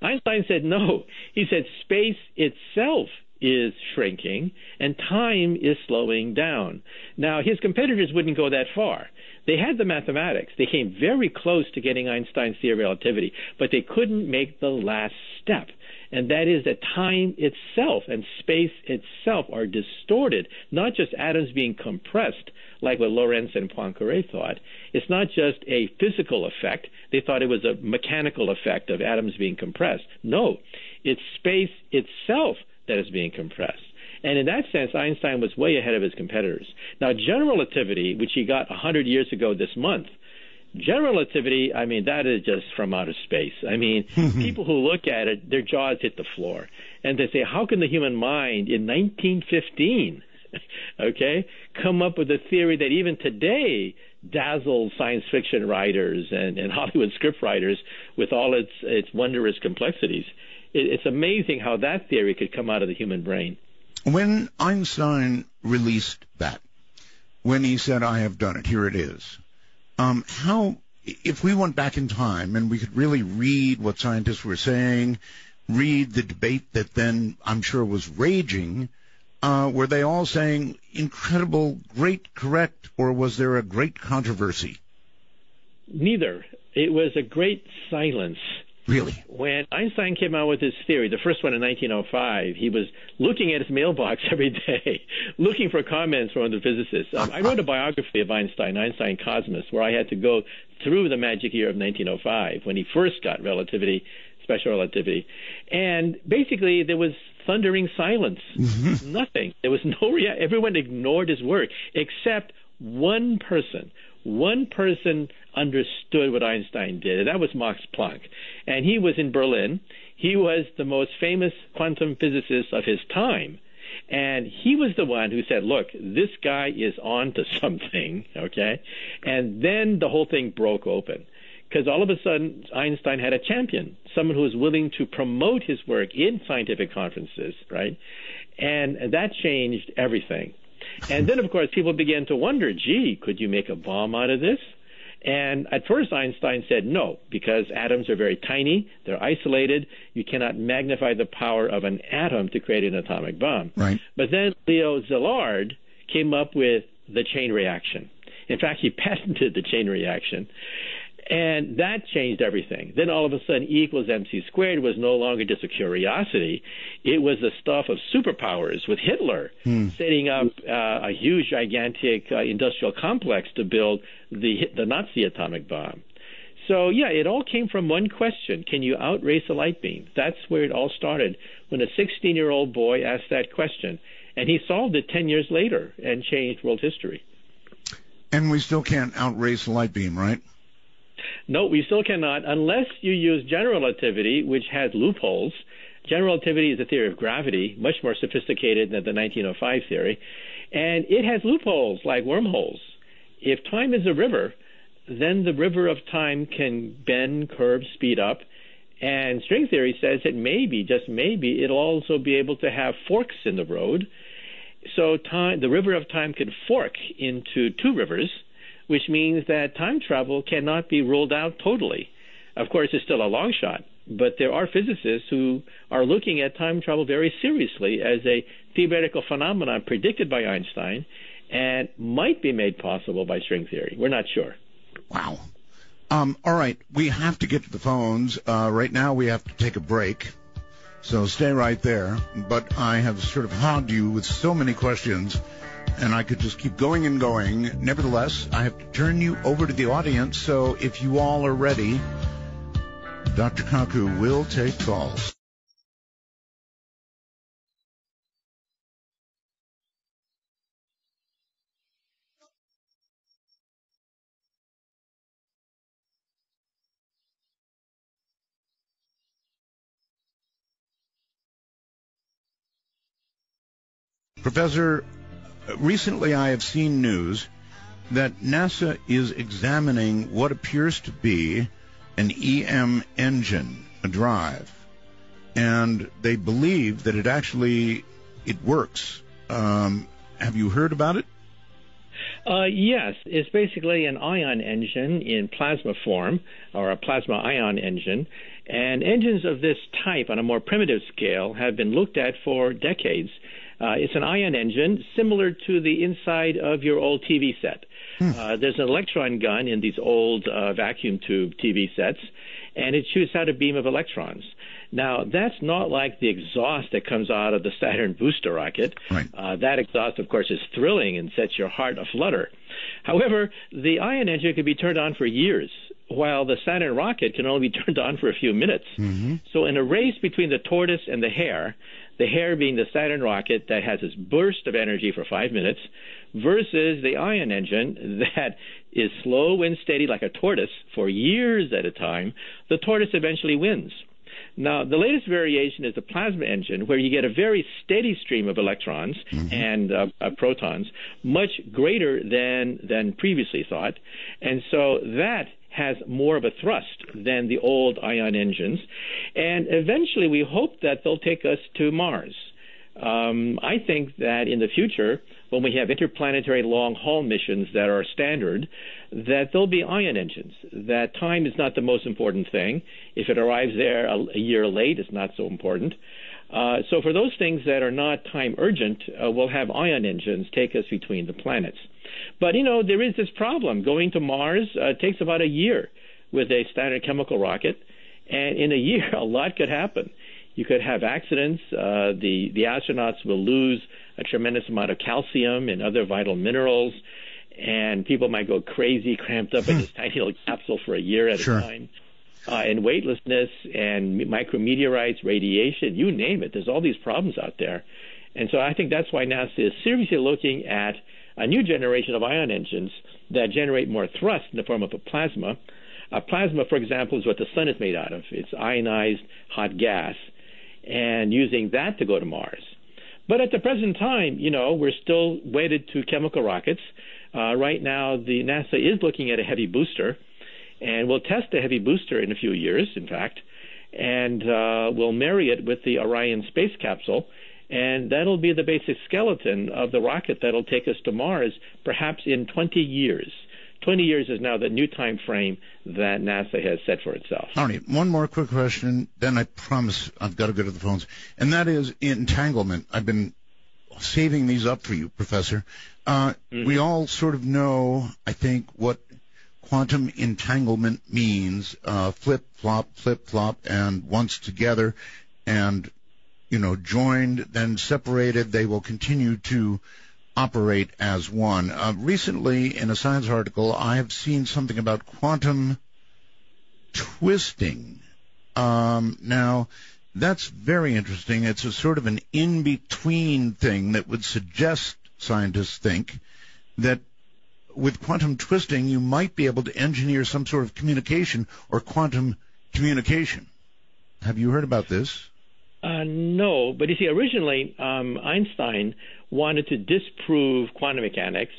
Einstein said no. He said space itself is shrinking and time is slowing down. Now, his competitors wouldn't go that far. They had the mathematics. They came very close to getting Einstein's theory of relativity, but they couldn't make the last step. And that is that time itself and space itself are distorted, not just atoms being compressed, like what Lorentz and Poincaré thought. It's not just a physical effect. They thought it was a mechanical effect of atoms being compressed. No, it's space itself that is being compressed. And in that sense, Einstein was way ahead of his competitors. Now, general relativity, which he got 100 years ago this month, general relativity, I mean, that is just from outer space. I mean, people who look at it, their jaws hit the floor. And they say, how can the human mind in 1915, come up with a theory that even today dazzles science fiction writers and Hollywood script writers with all its wondrous complexities? It's amazing how that theory could come out of the human brain. When Einstein released that, when he said, I have done it, here it is, if we went back in time and we could really read what scientists were saying, read the debate that then I'm sure was raging, were they all saying incredible, great, correct, or was there a great controversy? Neither. It was a great silence. Really? When Einstein came out with his theory, the first one in 1905, he was looking at his mailbox every day, looking for comments from other physicists. I wrote a biography of Einstein, Einstein Cosmos, where I had to go through the magic year of 1905 when he first got relativity, special relativity. And basically, there was thundering silence. Nothing. There was no reaction. Everyone ignored his work except one person. One person understood what Einstein did, and that was Max Planck. And he was in Berlin. He was the most famous quantum physicist of his time. And he was the one who said, look, this guy is on to something, okay? And then the whole thing broke open. Because all of a sudden, Einstein had a champion, someone who was willing to promote his work in scientific conferences, right? And that changed everything. And then, of course, people began to wonder, gee, could you make a bomb out of this? And at first, Einstein said no, because atoms are very tiny, they're isolated, you cannot magnify the power of an atom to create an atomic bomb. Right. But then Leo Szilard came up with the chain reaction. In fact, he patented the chain reaction. And that changed everything. Then all of a sudden, E equals mc squared was no longer just a curiosity. It was the stuff of superpowers, with Hitler setting up a huge, gigantic industrial complex to build the Nazi atomic bomb. So, yeah, it all came from one question. Can you outrace a light beam? That's where it all started, when a 16-year-old boy asked that question. And he solved it 10 years later and changed world history. And we still can't outrace a light beam, right? No, we still cannot, unless you use general relativity, which has loopholes. General relativity is a theory of gravity, much more sophisticated than the 1905 theory, and it has loopholes like wormholes. If time is a river, then the river of time can bend, curve, speed up, and string theory says that maybe, just maybe, it'll also be able to have forks in the road. So the river of time could fork into two rivers, which means that time travel cannot be ruled out totally. Of course, it's still a long shot, but there are physicists who are looking at time travel very seriously as a theoretical phenomenon predicted by Einstein and might be made possible by string theory. We're not sure. Wow. All right, we have to get to the phones. Right now we have to take a break, so stay right there. But I have sort of hogged you with so many questions, and I could just keep going and going. Nevertheless, I have to turn you over to the audience, so if you all are ready, Dr. Kaku will take calls. Professor, recently I have seen news that NASA is examining what appears to be an EM engine, a drive, and they believe that it works. Have you heard about it? Yes, it's basically an ion engine in plasma form, or a plasma ion engine. And engines of this type on a more primitive scale have been looked at for decades. It's an ion engine similar to the inside of your old TV set. There's an electron gun in these old vacuum tube TV sets, and it shoots out a beam of electrons. Now, that's not like the exhaust that comes out of the Saturn booster rocket. Right. That exhaust, of course, is thrilling and sets your heart aflutter. However, the ion engine can be turned on for years, while the Saturn rocket can only be turned on for a few minutes. So in a race between the tortoise and the hare being the Saturn rocket that has this burst of energy for 5 minutes, versus the ion engine that is slow and steady like a tortoise for years at a time, the tortoise eventually wins. Now, the latest variation is the plasma engine, where you get a very steady stream of electrons and protons, much greater than previously thought. And so that has more of a thrust than the old ion engines. And eventually we hope that they'll take us to Mars. I think that in the future, when we have interplanetary long-haul missions that are standard, that there'll be ion engines, that time is not the most important thing. If it arrives there a year late, it's not so important. So for those things that are not time urgent, we'll have ion engines take us between the planets. But, there is this problem. Going to Mars takes about a year with a standard chemical rocket. And in a year, a lot could happen. You could have accidents. The astronauts will lose a tremendous amount of calcium and other vital minerals. And people might go crazy, cramped up in this tiny little capsule for a year at a time. And weightlessness and micrometeorites, radiation, you name it. There's all these problems out there. And so I think that's why NASA is seriously looking at a new generation of ion engines that generate more thrust in the form of a plasma. A plasma, for example, is what the sun is made out of. It's ionized hot gas, and using that to go to Mars. But at the present time, we're still wedded to chemical rockets. Right now, the NASA is looking at a heavy booster, and we'll test a heavy booster in a few years, in fact, and we'll marry it with the Orion space capsule, and that'll be the basic skeleton of the rocket that'll take us to Mars, perhaps in 20 years. 20 years is now the new time frame that NASA has set for itself. All right, one more quick question, then I promise I've got to go to the phones, and that is entanglement. I've been saving these up for you, Professor. We all sort of know, I think, what quantum entanglement means, flip-flop, and once together and, joined, then separated, they will continue to operate as one. Recently, in a science article, I have seen something about quantum twisting. Now, that's very interesting. It's a sort of an in-between thing that would suggest, scientists think, that with quantum twisting, you might be able to engineer some sort of communication or quantum communication. Have you heard about this? No, but you see, originally Einstein wanted to disprove quantum mechanics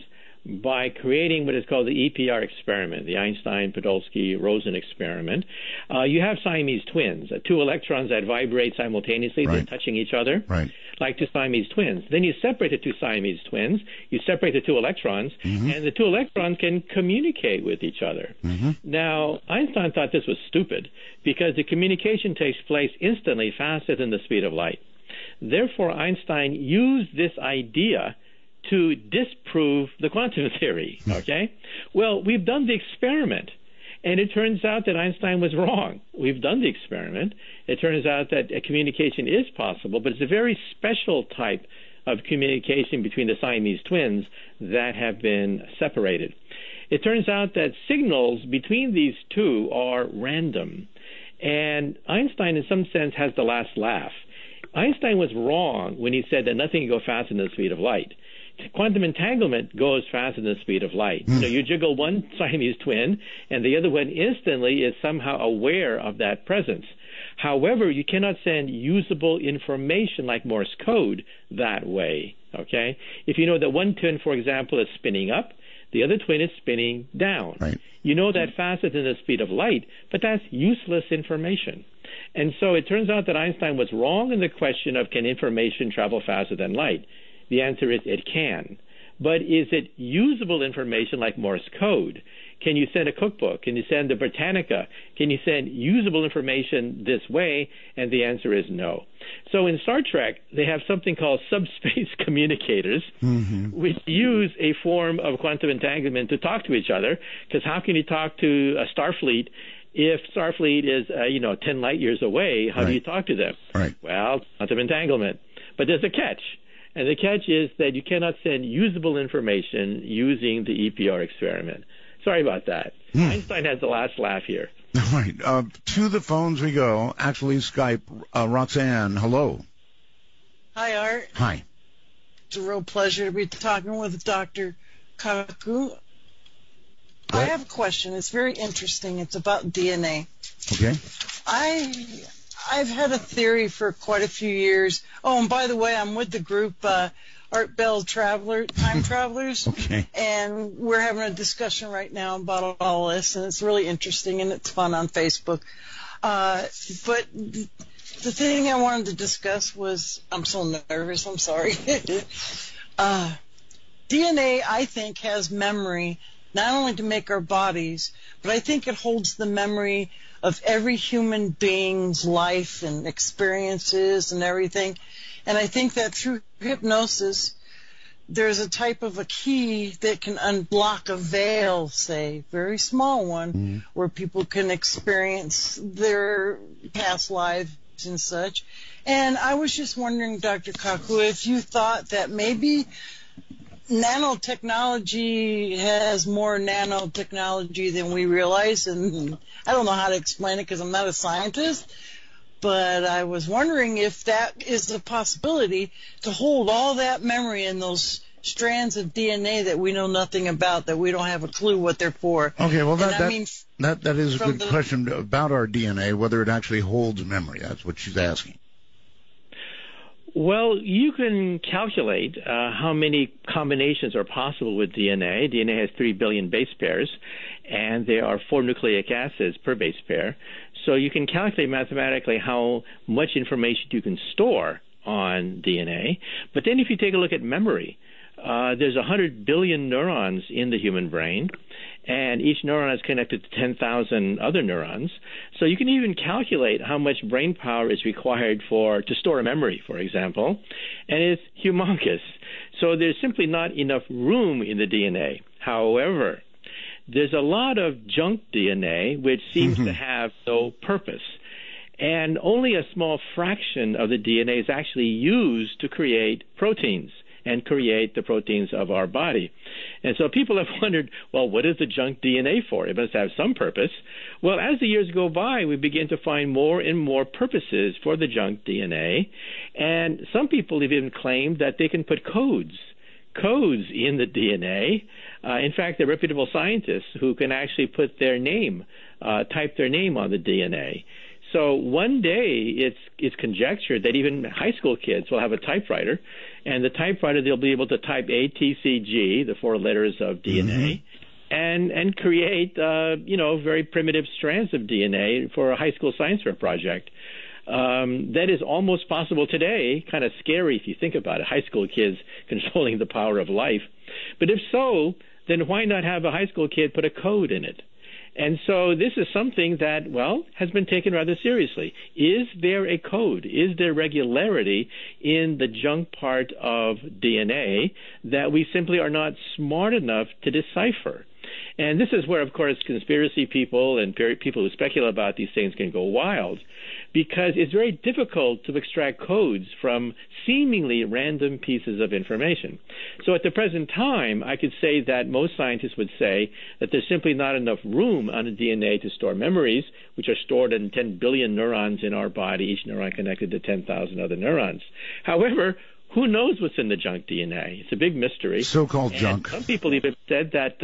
by creating what is called the EPR experiment, the Einstein-Podolsky-Rosen experiment. You have Siamese twins, two electrons that vibrate simultaneously, they're touching each other, like two Siamese twins. Then you separate the two Siamese twins, you separate the two electrons, and the two electrons can communicate with each other. Now, Einstein thought this was stupid because the communication takes place instantly, faster than the speed of light. Therefore, Einstein used this idea to disprove the quantum theory, okay? Well, we've done the experiment, and it turns out that Einstein was wrong. We've done the experiment. It turns out that a communication is possible, but it's a very special type of communication between the Siamese twins that have been separated. It turns out that signals between these two are random, and Einstein, in some sense, has the last laugh. Einstein was wrong when he said that nothing can go faster than the speed of light. Quantum entanglement goes faster than the speed of light. So you jiggle one Siamese twin, and the other one instantly is somehow aware of that presence. However, you cannot send usable information like Morse code that way, okay? If you know that one twin, for example, is spinning up, the other twin is spinning down. You know that faster than the speed of light, but that's useless information. And so it turns out that Einstein was wrong in the question of can information travel faster than light. The answer is it can. But is it usable information like Morse code? Can you send a cookbook? Can you send a Britannica? Can you send usable information this way? And the answer is no. So in Star Trek, they have something called subspace communicators, which use a form of quantum entanglement to talk to each other. Because how can you talk to a Starfleet if Starfleet is, 10 light years away? How do you talk to them? Well, quantum entanglement. But there's a catch. And the catch is that you cannot send usable information using the EPR experiment. Sorry about that. Einstein has the last laugh here. All right. To the phones we go. Actually, Skype. Roxanne, hello. Hi, Art. Hi. It's a real pleasure to be talking with Dr. Kaku. I have a question. It's very interesting. It's about DNA. Okay. I've had a theory for quite a few years. Oh, and by the way, I'm with the group Art Bell Time Travelers. Okay. And we're having a discussion right now about all this, and it's really interesting, and it's fun on Facebook. But the thing I wanted to discuss was, I'm so nervous, I'm sorry. DNA, I think, has memory, not only to make our bodies, but I think it holds the memory of every human being's life and experiences and everything. And I think that through hypnosis, there's a type of a key that can unblock a veil, say, very small one, where people can experience their past lives and such. And I was just wondering, Dr. Kaku, if you thought that maybe nanotechnology has more nanotechnology than we realize, and I don't know how to explain it because I'm not a scientist, but I was wondering if that is a possibility to hold all that memory in those strands of DNA that we know nothing about, that we don't have a clue what they're for. Okay, well, that is a good question about our DNA, whether it actually holds memory. That's what she's asking. Well, you can calculate how many combinations are possible with DNA. DNA has 3 billion base pairs, and there are 4 nucleic acids per base pair. So you can calculate mathematically how much information you can store on DNA. But then if you take a look at memory, there's 100 billion neurons in the human brain, and each neuron is connected to 10,000 other neurons. So you can even calculate how much brain power is required to store a memory, for example, and it's humongous. So there's simply not enough room in the DNA. However, there's a lot of junk DNA which seems to have no purpose. And only a small fraction of the DNA is actually used to create proteins and create the proteins of our body. And so people have wondered, well, what is the junk DNA for? It must have some purpose. Well, as the years go by, we begin to find more and more purposes for the junk DNA. And some people have even claimed that they can put codes in the DNA. In fact, there are reputable scientists who can actually put their name, type their name on the DNA. So one day it's conjectured that even high school kids will have a typewriter, and the typewriter they'll be able to type A, T, C, G, the 4 letters of DNA, and create very primitive strands of DNA for a high school science fair project. That is almost possible today. Kind of scary if you think about it. High school kids controlling the power of life. But if so, then why not have a high school kid put a code in it? And so this is something that, well, has been taken rather seriously. Is there a code? Is there regularity in the junk part of DNA that we simply are not smart enough to decipher? And this is where, of course, conspiracy people and people who speculate about these things can go wild, because it's very difficult to extract codes from seemingly random pieces of information. So at the present time, I could say that most scientists would say that there's simply not enough room on the DNA to store memories, which are stored in 10 billion neurons in our body, each neuron connected to 10,000 other neurons. However, who knows what's in the junk DNA? It's a big mystery. So-called junk. Some people even said that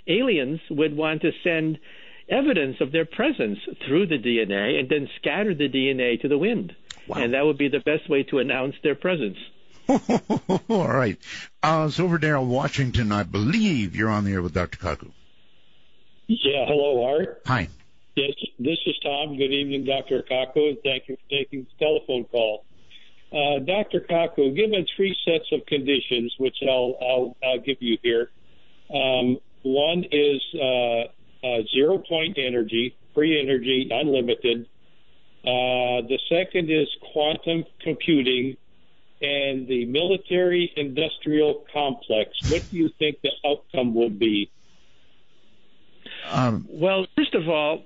aliens would want to send evidence of their presence through the DNA and then scatter the DNA to the wind. Wow. And that would be the best way to announce their presence. All right. Silverdale, Washington, I believe you're on the air with Dr. Kaku. Yeah, hello, Art. Hi. Yes, this is Tom. Good evening, Dr. Kaku, and thank you for taking the telephone call. Dr. Kaku, given 3 sets of conditions, which I'll give you here. One is 0-point energy, free energy, unlimited. The second is quantum computing, and the military-industrial complex. What do you think the outcome will be? Well, first of all,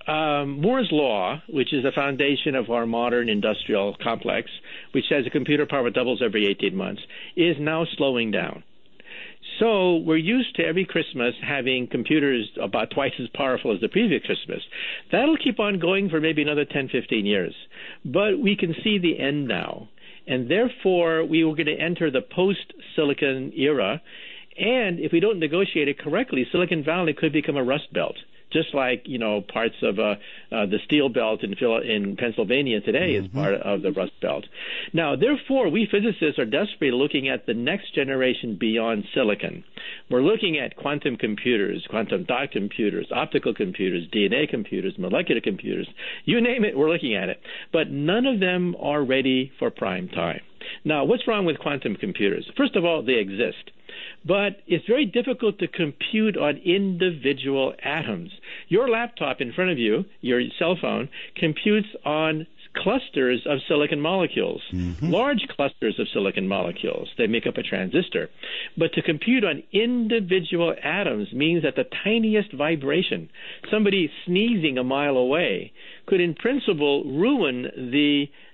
Moore's Law, which is the foundation of our modern industrial complex, which says the computer power doubles every 18 months, is now slowing down. So we're used to every Christmas having computers about twice as powerful as the previous Christmas. That'll keep on going for maybe another 10, 15 years. But we can see the end now. And therefore, we are going to enter the post-silicon era. And if we don't negotiate it correctly, Silicon Valley could become a rust belt, just like, parts of the steel belt in Pennsylvania today is part of the rust belt. Now, therefore, we physicists are desperately looking at the next generation beyond silicon. We're looking at quantum computers, quantum dot computers, optical computers, DNA computers, molecular computers. You name it, we're looking at it. But none of them are ready for prime time. Now, what's wrong with quantum computers? First of all, they exist. But it's very difficult to compute on individual atoms. Your laptop in front of you, your cell phone, computes on clusters of silicon molecules, large clusters of silicon molecules. They make up a transistor. But to compute on individual atoms means that the tiniest vibration, somebody sneezing a mile away, could in principle ruin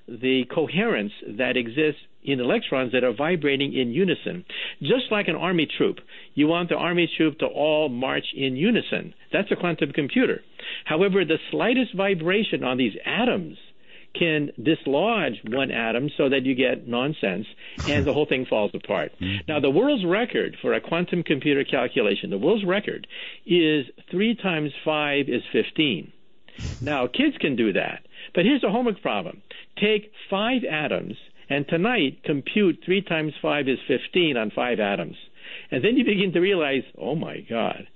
the coherence that exists in electrons that are vibrating in unison. Just like an army troop. You want the army troop to all march in unison. That's a quantum computer. However, the slightest vibration on these atoms can dislodge one atom so that you get nonsense and the whole thing falls apart. Now, the world's record for a quantum computer calculation, the world's record is 3 times 5 is 15. Now, kids can do that. But here's a homework problem. Take 5 atoms and tonight compute 3 times 5 is 15 on 5 atoms. And then you begin to realize, oh my God,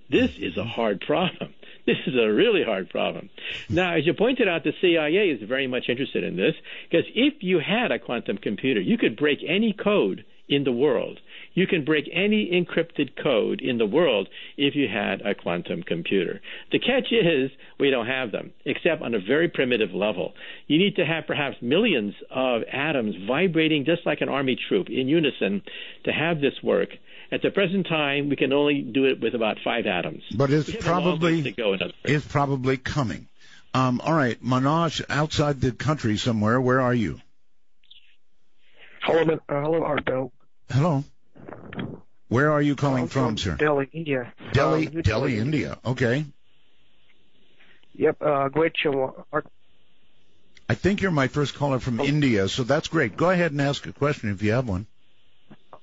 this is a hard problem. This is a really hard problem. Now, as you pointed out, the CIA is very much interested in this, because if you had a quantum computer, you could break any code in the world. You can break any encrypted code in the world if you had a quantum computer. The catch is we don't have them, except on a very primitive level. You need to have perhaps millions of atoms vibrating just like an army troop in unison to have this work. At the present time, we can only do it with about 5 atoms. But it's probably coming. All right, Manoj, outside the country somewhere, where are you? Hello, Ardo. Hello. Where are you calling from, sir? Delhi, India. Delhi, India. Okay. Yep, great show. I think you're my first caller from India, so that's great. Go ahead and ask a question if you have one.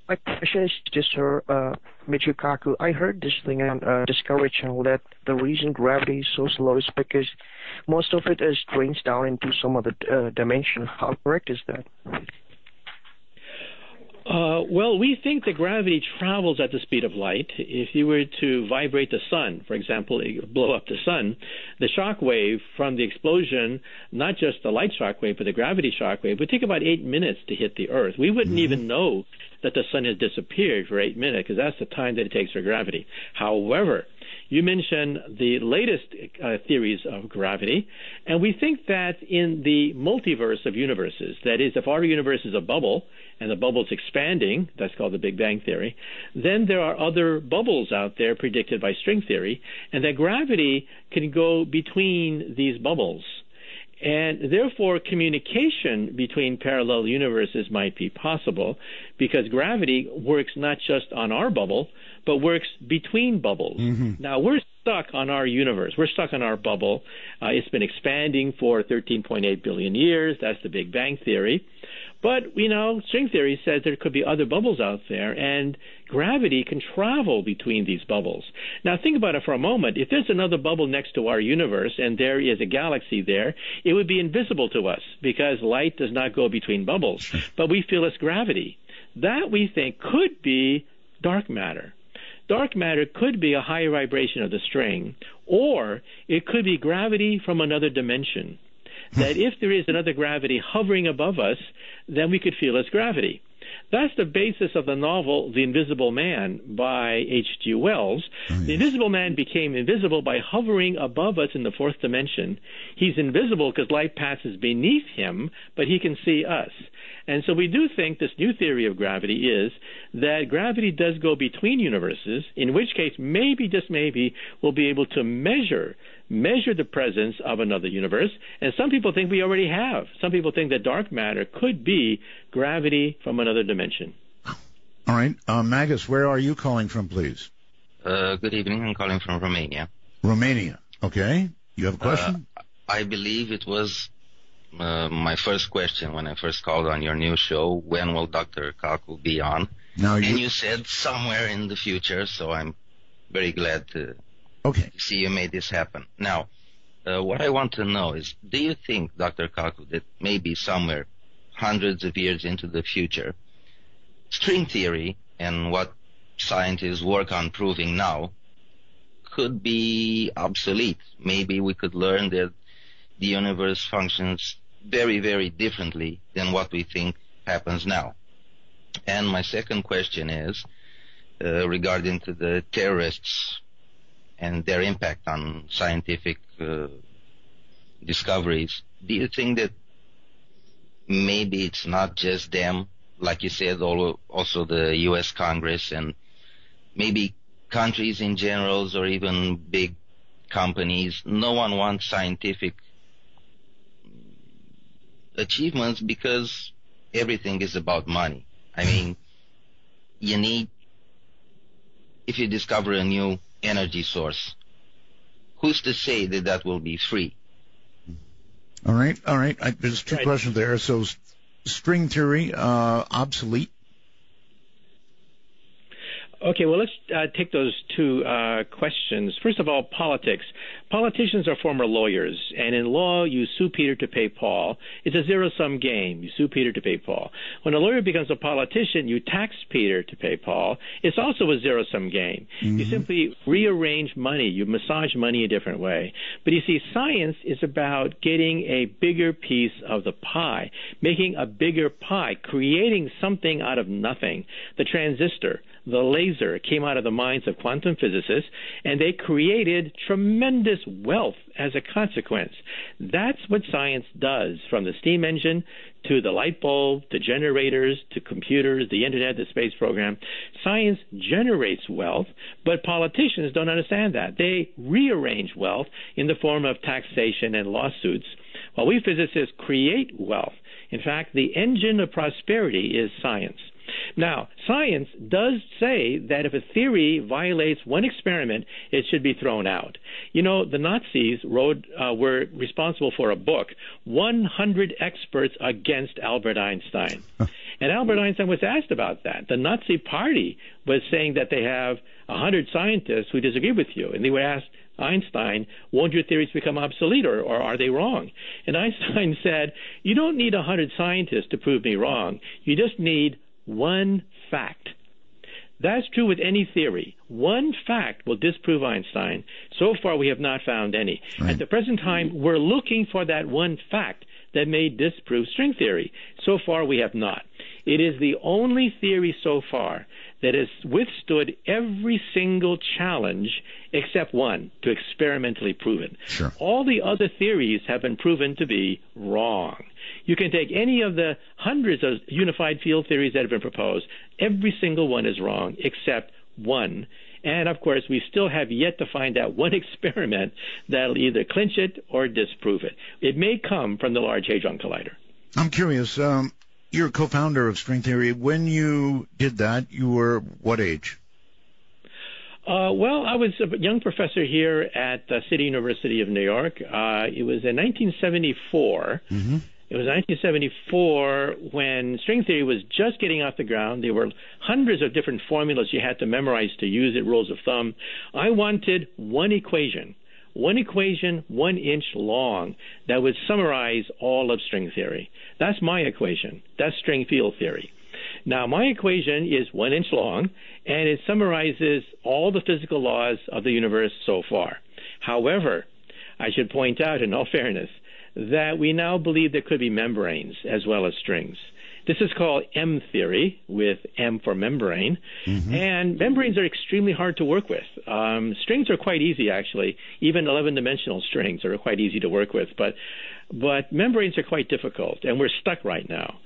My question is just for Michio Kaku. I heard this thing on Discovery Channel that the reason gravity is so slow is because most of it is drains down into some other dimension. How correct is that? Well, we think that gravity travels at the speed of light. If you were to vibrate the sun, for example, blow up the sun, the shock wave from the explosion, not just the light shock wave, but the gravity shock wave, would take about 8 minutes to hit the Earth. We wouldn't even know that the sun has disappeared for 8 minutes, because that's the time that it takes for gravity. However, you mentioned the latest theories of gravity, and we think that in the multiverse of universes, that is, if our universe is a bubble, and the bubble's expanding, that's called the Big Bang Theory, then there are other bubbles out there predicted by string theory, and that gravity can go between these bubbles. And therefore, communication between parallel universes might be possible, because gravity works not just on our bubble, but works between bubbles. Now, we're stuck on our universe. We're stuck on our bubble. It's been expanding for 13.8 billion years. That's the Big Bang Theory. But, you know, string theory says there could be other bubbles out there, and gravity can travel between these bubbles. Now, think about it for a moment. If there's another bubble next to our universe and there is a galaxy there, it would be invisible to us because light does not go between bubbles. But we feel its gravity. That, we think, could be dark matter. Dark matter could be a higher vibration of the string, or it could be gravity from another dimension. That if there is another gravity hovering above us, then we could feel its gravity. That's the basis of the novel The Invisible Man by H.G. Wells. The Invisible Man became invisible by hovering above us in the 4th dimension. He's invisible because light passes beneath him, but he can see us. And so we do think this new theory of gravity is that gravity does go between universes, in which case maybe, just maybe, we'll be able to measure the presence of another universe. And some people think we already have. Some people think that dark matter could be gravity from another dimension. All right. Magus, where are you calling from, please? Good evening. I'm calling from Romania. Romania. Okay. You have a question? I believe it was my first question when I first called on your new show. When will Dr. Kaku be on? And you said somewhere in the future, so I'm very glad to see you made this happen. Now, what I want to know is, do you think, Dr. Kaku, that maybe somewhere hundreds of years into the future, string theory and what scientists work on proving now could be obsolete? Maybe we could learn that the universe functions very, very differently than what we think happens now. And my second question is, regarding to the terrorists and their impact on scientific discoveries. Do you think that maybe it's not just them, like you said, also the U.S. Congress and maybe countries in general or even big companies, no one wants scientific achievements because everything is about money. I mean, if you discover a new energy source, who's to say that that will be free? All right. There's two questions there. So string theory, obsolete. Okay, well, let's take those two questions. First of all, politics. Politicians are former lawyers, and in law, you sue Peter to pay Paul. It's a zero-sum game. You sue Peter to pay Paul. When a lawyer becomes a politician, you tax Peter to pay Paul. It's also a zero-sum game. Mm-hmm. You simply rearrange money. You massage money a different way. But you see, science is about getting a bigger piece of the pie, making a bigger pie, creating something out of nothing. The transistor, the laser came out of the minds of quantum physicists, and they created tremendous wealth as a consequence. That's what science does, from the steam engine to the light bulb, to generators, to computers, the internet, the space program. Science generates wealth, but politicians don't understand that. They rearrange wealth in the form of taxation and lawsuits, while we physicists create wealth. In fact, the engine of prosperity is science. Now, science does say that if a theory violates one experiment, it should be thrown out. You know, the Nazis were responsible for a book, 100 Experts Against Albert Einstein. And Albert Einstein was asked about that. The Nazi Party was saying that they have 100 scientists who disagree with you. And they were asked, Einstein, won't your theories become obsolete, or are they wrong? And Einstein said, you don't need 100 scientists to prove me wrong. You just need one fact. That's true with any theory. One fact will disprove Einstein. So far, we have not found any. Right. At the present time, we're looking for that one fact that may disprove string theory. So far, we have not. It is the only theory so far that has withstood every single challenge except one, to experimentally prove it. Sure. All the other theories have been proven to be wrong. You can take any of the hundreds of unified field theories that have been proposed. Every single one is wrong except one. And, of course, we still have yet to find that one experiment that will either clinch it or disprove it. It may come from the Large Hadron Collider. I'm curious. You're a co-founder of string theory. When you did that, you were what age? Well, I was a young professor here at City University of New York. It was in 1974. Mm-hmm. It was 1974 when string theory was just getting off the ground. There were hundreds of different formulas you had to memorize to use it, rules of thumb. I wanted one equation, 1 inch long, that would summarize all of string theory. That's my equation. That's string field theory. Now, my equation is 1 inch long, and it summarizes all the physical laws of the universe so far. However, I should point out, in all fairness, that we now believe there could be membranes as well as strings. This is called M theory, with M for membrane. Mm-hmm. And membranes are extremely hard to work with. Strings are quite easy, actually. Even 11-dimensional strings are quite easy to work with. But membranes are quite difficult, and we're stuck right now.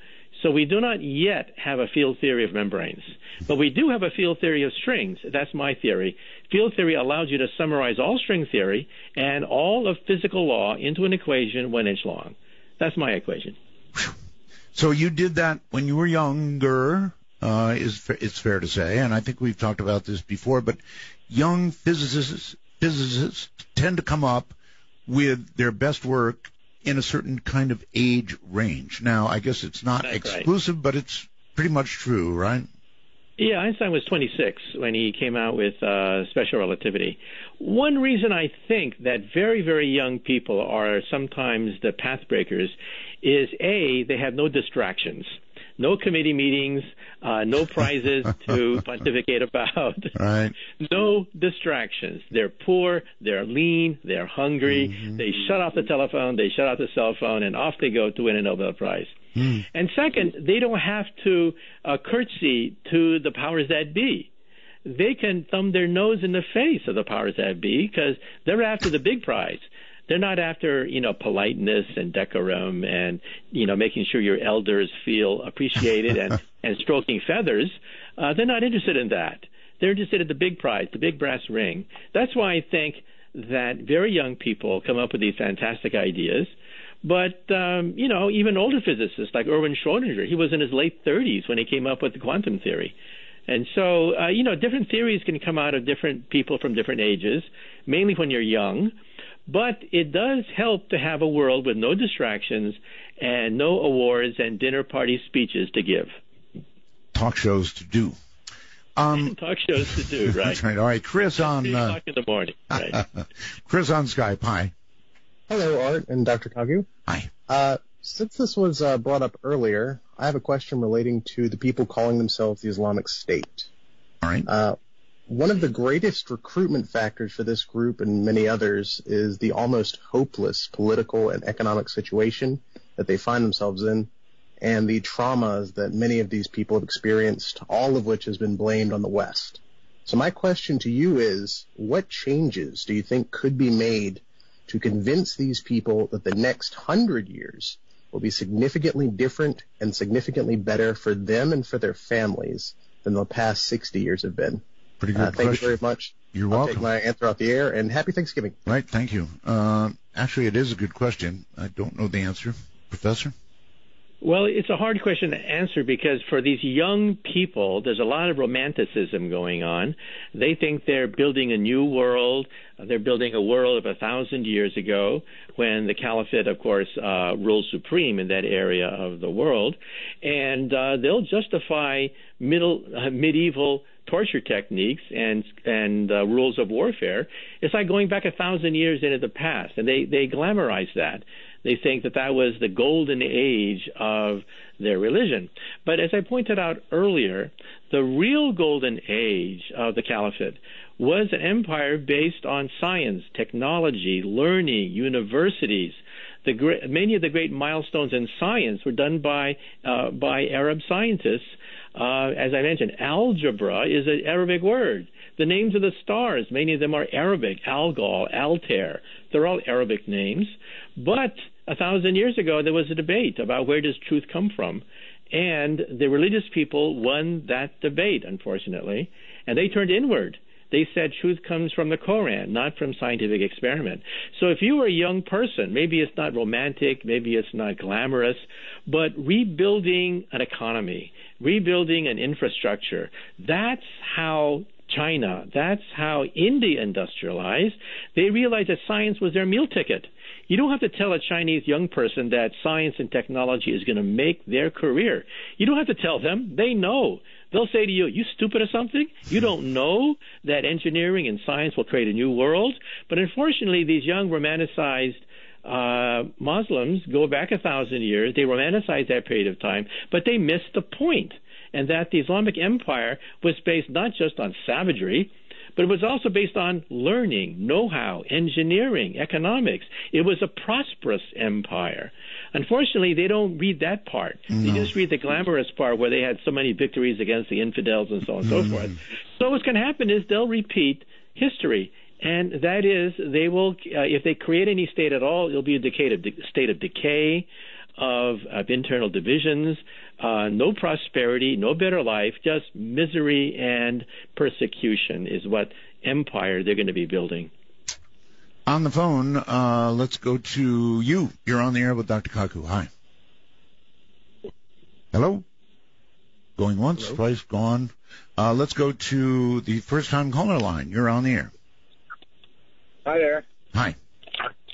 So we do not yet have a field theory of membranes. But we do have a field theory of strings. That's my theory. Field theory allows you to summarize all string theory and all of physical law into an equation 1 inch long. That's my equation. So you did that when you were younger, it's fair to say, and I think we've talked about this before, but young physicists tend to come up with their best work in a certain kind of age range. Now, I guess it's not exclusive, but it's pretty much true, right? Yeah, Einstein was 26 when he came out with special relativity. One reason I think that very, very young people are sometimes the path breakers is, A, they have no distractions. No committee meetings, no prizes to pontificate about. Right. No distractions. They're poor, they're lean, they're hungry. Mm-hmm. They shut off the telephone, they shut off the cell phone, and off they go to win a Nobel Prize. And second, they don't have to curtsy to the powers that be. they can thumb their nose in the face of the powers that be because they're after the big prize. They're not after, politeness and decorum and, making sure your elders feel appreciated and stroking feathers. They're not interested in that. They're interested in the big prize, the big brass ring. That's why I think that very young people come up with these fantastic ideas. But, even older physicists like Erwin Schrödinger, he was in his late 30s when he came up with the quantum theory. And so, different theories can come out of different people from different ages, mainly when you're young. But it does help to have a world with no distractions and no awards and dinner party speeches to give. Talk shows to do. Talk shows to do, right? That's right. All right, Chris on... 3 o'clock in the morning, right? Chris on Skype. Hi. Hello, Art and Dr. Kaku. Hi. Since this was brought up earlier, I have a question relating to the people calling themselves the Islamic State. All right. One of the greatest recruitment factors for this group and many others is the almost hopeless political and economic situation that they find themselves in and the traumas that many of these people have experienced, all of which has been blamed on the West. So my question to you is, what changes do you think could be made to convince these people that the next 100 years will be significantly different and significantly better for them and for their families than the past 60 years have been? Pretty good question. Thank you very much. You're I'll welcome. take my answer off the air, and happy Thanksgiving. Right, thank you. Actually, it is a good question. I don't know the answer. Professor? Well, it's a hard question to answer because for these young people, there's a lot of romanticism going on. They think they're building a new world. They're building a world of 1,000 years ago when the caliphate, of course, ruled supreme in that area of the world. And they'll justify medieval torture techniques and rules of warfare. It's like going back 1,000 years into the past, and they glamorize that. They think that was the golden age of their religion. But as I pointed out earlier, the real golden age of the caliphate was an empire based on science, technology, learning, universities. Many of the great milestones in science were done by Arab scientists. As I mentioned, algebra is an Arabic word. The names of the stars, many of them are Arabic. Algol, Altair, they're all Arabic names. But 1,000 years ago, there was a debate about where does truth come from. And the religious people won that debate, unfortunately, and they turned inward. They said truth comes from the Koran, not from scientific experiment. So if you were a young person, maybe it's not romantic, maybe it's not glamorous, but rebuilding an economy, rebuilding an infrastructure, that's how China, that's how India industrialized. They realized that science was their meal ticket. You don't have to tell a Chinese young person that science and technology is going to make their career. You don't have to tell them. They know. They'll say to you, you stupid or something? You don't know that engineering and science will create a new world? But unfortunately, these young romanticized Muslims go back 1,000 years. They romanticize that period of time, but they missed the point, and that the Islamic Empire was based not just on savagery, but it was also based on learning, know-how, engineering, economics. It was a prosperous empire. Unfortunately, they don't read that part. No. They just read the glamorous part where they had so many victories against the infidels and so on and so forth. So what's going to happen is they'll repeat history. And that is, they will, if they create any state at all, it'll be a state of decay, of internal divisions, no prosperity, no better life, just misery and persecution is what empire they're going to be building. On the phone, let's go to you. You're on the air with Dr. Kaku. Hi. Hello? Going once, Hello? Twice, gone. Let's go to the first-time caller line. You're on the air. Hi there. Hi.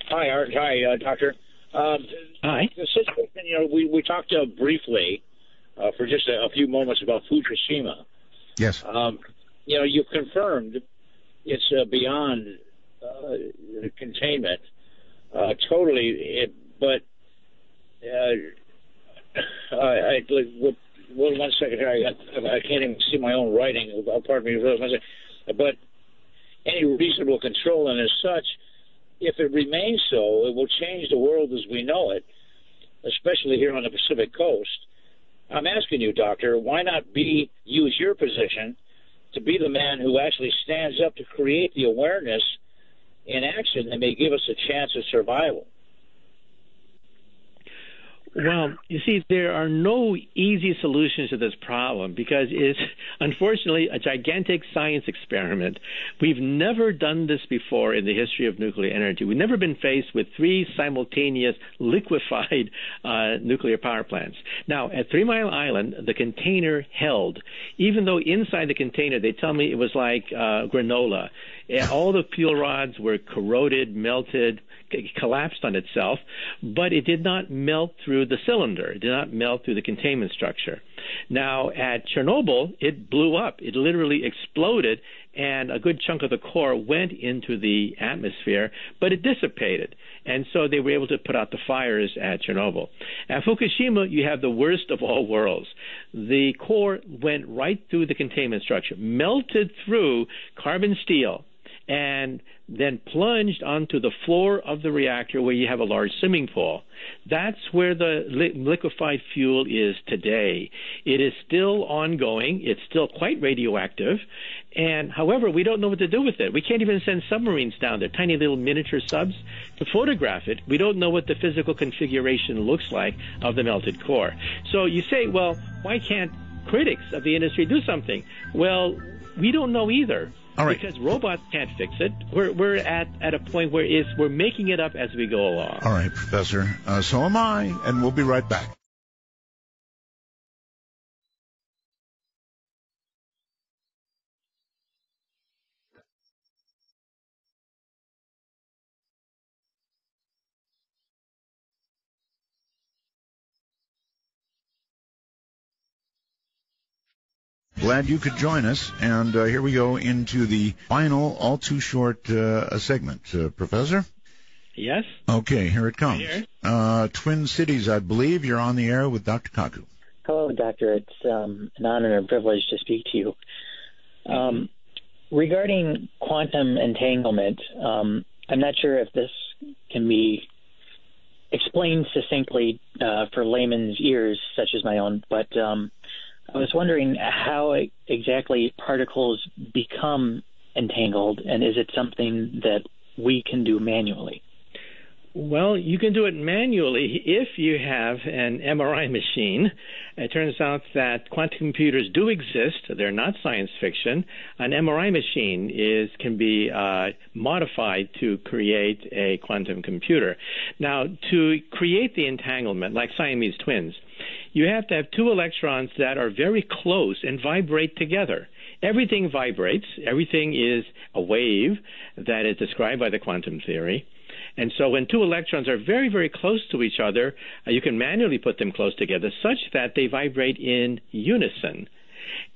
Hi, Art. Hi, Doctor. Hi. The situation, we talked briefly for just a few moments about Fukushima. Yes. You've confirmed it's beyond containment totally. But one second here. I can't even see my own writing. Pardon me. But any reasonable control, and as such, if it remains so, it will change the world as we know it, especially here on the Pacific Coast. I'm asking you, Doctor, why not use your position to be the man who actually stands up to create the awareness in action that may give us a chance of survival. Well, you see, there are no easy solutions to this problem because it's, unfortunately, a gigantic science experiment. We've never done this before in the history of nuclear energy. We've never been faced with 3 simultaneous liquefied nuclear power plants. Now, at 3 Mile Island, the container held, even though inside the container, they tell me it was like granola. All the fuel rods were corroded, melted, collapsed on itself, but it did not melt through the cylinder. It did not melt through the containment structure. Now, at Chernobyl, it blew up. It literally exploded, and a good chunk of the core went into the atmosphere, but it dissipated. And so they were able to put out the fires at Chernobyl. At Fukushima, you have the worst of all worlds. The core went right through the containment structure, melted through carbon steel, and then plunged onto the floor of the reactor where you have a large swimming pool. That's where the liquefied fuel is today. It is still ongoing. It's still quite radioactive. And however, we don't know what to do with it. We can't even send submarines down there, tiny little miniature subs, to photograph it. We don't know what the physical configuration looks like of the melted core. So you say, well, why can't critics of the industry do something? Well, we don't know either. All right. Because robots can't fix it. We're at a point where we're making it up as we go along. All right, Professor. So am I, and we'll be right back. Glad you could join us, and here we go into the final, all too short segment. Professor? Yes? Okay, here it comes. Twin Cities, I believe you're on the air with Dr. Kaku. Hello, Doctor. It's an honor and a privilege to speak to you. Regarding quantum entanglement, I'm not sure if this can be explained succinctly for layman's ears, such as my own, but I was wondering how exactly particles become entangled, and is it something that we can do manually? Well, you can do it manually if you have an MRI machine. It turns out that quantum computers do exist. They're not science fiction. An MRI machine can be modified to create a quantum computer. Now, to create the entanglement, like Siamese twins, you have to have 2 electrons that are very close and vibrate together. Everything vibrates. Everything is a wave that is described by the quantum theory. And so when 2 electrons are very, very close to each other, you can manually put them close together such that they vibrate in unison.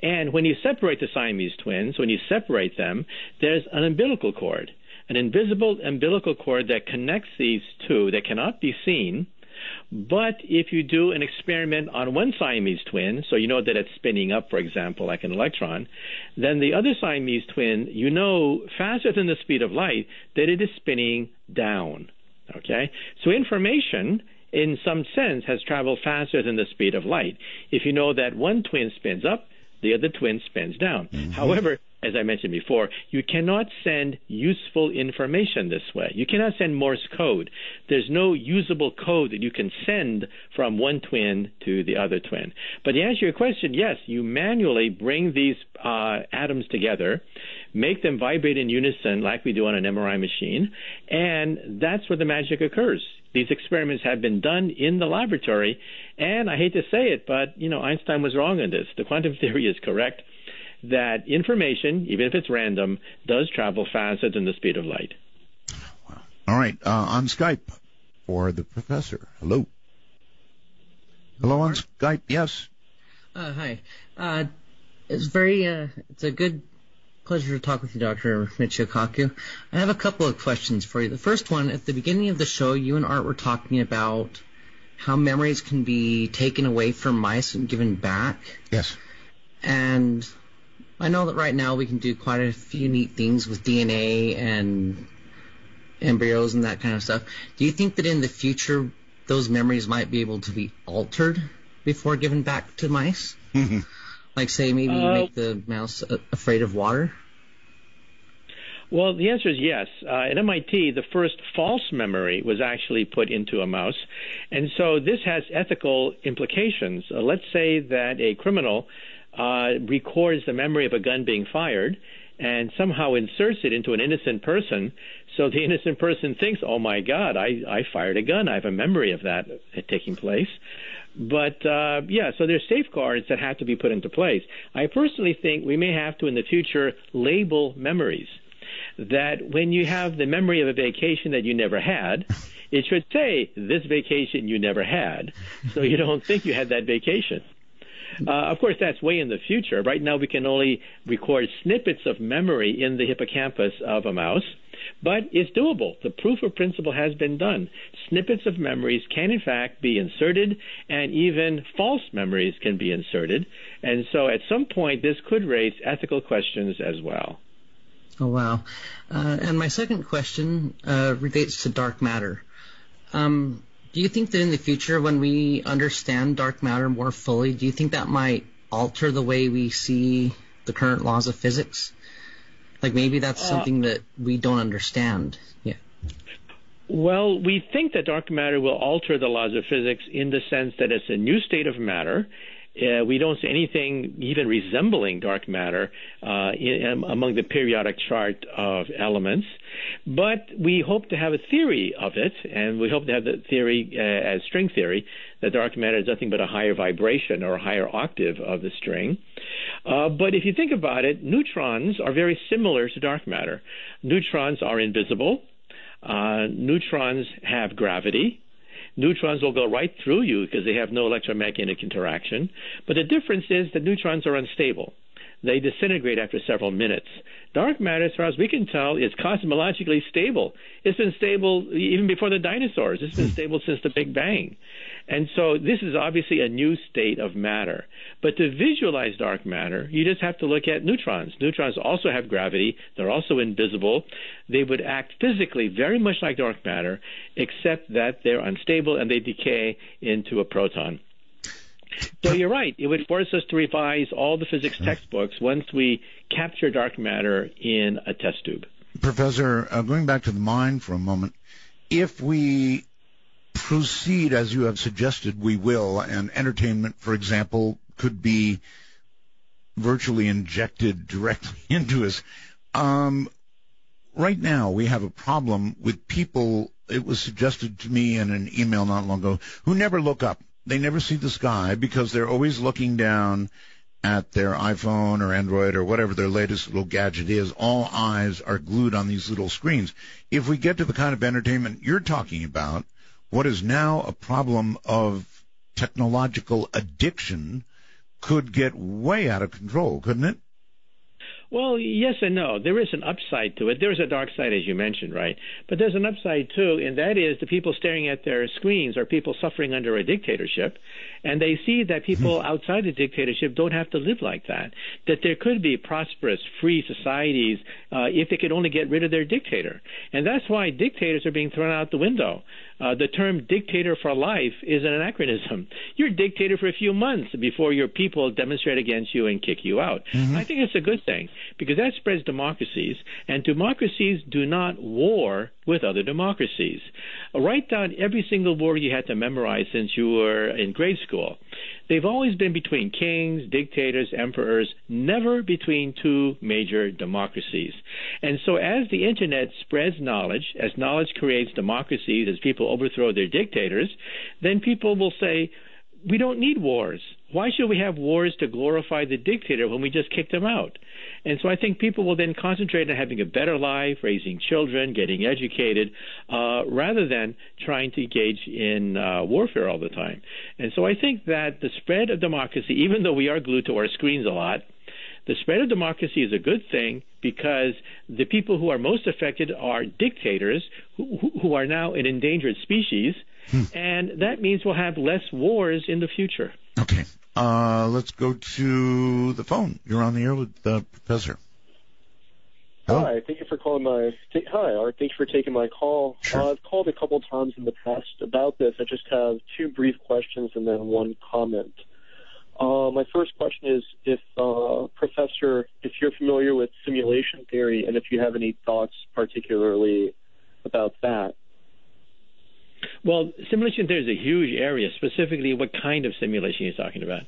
And when you separate the Siamese twins, when you separate them, there's an umbilical cord, an invisible umbilical cord that connects these 2 that cannot be seen. But if you do an experiment on one Siamese twin, so you know that it's spinning up, for example, like an electron, then the other Siamese twin, you know faster than the speed of light that it is spinning down. Okay? So information, in some sense, has traveled faster than the speed of light. If you know that one twin spins up, the other twin spins down. Mm-hmm. However, as I mentioned before, you cannot send useful information this way. You cannot send Morse code. There's no usable code that you can send from one twin to the other twin. But to answer your question, yes, you manually bring these atoms together, make them vibrate in unison like we do on an MRI machine, and that's where the magic occurs. These experiments have been done in the laboratory, and I hate to say it, but, Einstein was wrong on this. The quantum theory is correct that information, even if it's random, does travel faster than the speed of light. Wow. All right, on Skype for the professor. Hello. Hello on Skype, yes. Hi. It's a good pleasure to talk with you, Dr. Michio Kaku. I have a couple of questions for you. The first one, at the beginning of the show, you and Art were talking about how memories can be taken away from mice and given back. Yes. And I know that right now we can do quite a few neat things with DNA and embryos and that kind of stuff. Do you think that in the future those memories might be able to be altered before given back to mice? Like, say, maybe make the mouse afraid of water? Well, the answer is yes. At MIT, the first false memory was actually put into a mouse. And so this has ethical implications. Let's say that a criminal records the memory of a gun being fired and somehow inserts it into an innocent person. So the innocent person thinks, oh, my God, I fired a gun. I have a memory of that taking place. But, so there's safeguards that have to be put into place. I personally think we may have to, in the future, label memories. That when you have the memory of a vacation that you never had, it should say, this vacation you never had, so you don't think you had that vacation. Of course, that's way in the future. Right now, we can only record snippets of memory in the hippocampus of a mouse, but it's doable. The proof of principle has been done. Snippets of memories can, in fact, be inserted, and even false memories can be inserted. And so at some point, this could raise ethical questions as well. Oh, wow. And my second question relates to dark matter. Do you think that in the future, when we understand dark matter more fully, do you think that might alter the way we see the current laws of physics? Like maybe that's something that we don't understand yet. Well, we think that dark matter will alter the laws of physics in the sense that it's a new state of matter. We don't see anything even resembling dark matter among the periodic chart of elements. But we hope to have a theory of it, and we hope to have the theory as string theory, that dark matter is nothing but a higher vibration or a higher octave of the string. But if you think about it, neutrons are very similar to dark matter. Neutrons are invisible. Neutrons have gravity. Neutrons will go right through you because they have no electromagnetic interaction. But the difference is that neutrons are unstable. They disintegrate after several minutes. Dark matter, as far as we can tell, is cosmologically stable. It's been stable even before the dinosaurs. It's been stable since the Big Bang. And so this is obviously a new state of matter. But to visualize dark matter, you just have to look at neutrons. Neutrons also have gravity. They're also invisible. They would act physically very much like dark matter, except that they're unstable and they decay into a proton. So you're right. It would force us to revise all the physics textbooks once we capture dark matter in a test tube. Professor, going back to the mind for a moment, if we proceed as you have suggested we will, and entertainment, for example, could be virtually injected directly into us. Right now we have a problem with people, it was suggested to me in an email not long ago, who never look up. They never see the sky because they're always looking down at their iPhone or Android or whatever their latest little gadget is. All eyes are glued on these little screens. If we get to the kind of entertainment you're talking about, what is now a problem of technological addiction could get way out of control, couldn't it? Well, yes and no. There is an upside to it. There is a dark side, as you mentioned, right? But there's an upside, too, and that is the people staring at their screens are people suffering under a dictatorship, and they see that people outside the dictatorship don't have to live like that, that there could be prosperous, free societies if they could only get rid of their dictator. And that's why dictators are being thrown out the window. The term dictator for life is an anachronism. You're a dictator for a few months before your people demonstrate against you and kick you out. I think it's a good thing because that spreads democracies, and democracies do not war with other democracies. Write down every single word you had to memorize since you were in grade school. They've always been between kings, dictators, emperors, never between two major democracies. And so as the Internet spreads knowledge, as knowledge creates democracies, as people overthrow their dictators, then people will say, we don't need wars. Why should we have wars to glorify the dictator when we just kicked him out? And so I think people will then concentrate on having a better life, raising children, getting educated, rather than trying to engage in warfare all the time. And so I think that the spread of democracy, even though we are glued to our screens a lot, the spread of democracy is a good thing because the people who are most affected are dictators who are now an endangered species, and that means we'll have less wars in the future. Okay. Let's go to the phone. You're on the air with the professor. Hello? Hi, thank you for calling thank you for taking my call. Sure. I've called a couple times in the past about this. I just have two brief questions and then one comment. My first question is if Professor, if you're familiar with simulation theory and if you have any thoughts particularly about that. Well, simulation theory is a huge area. Specifically, what kind of simulation are you talking about?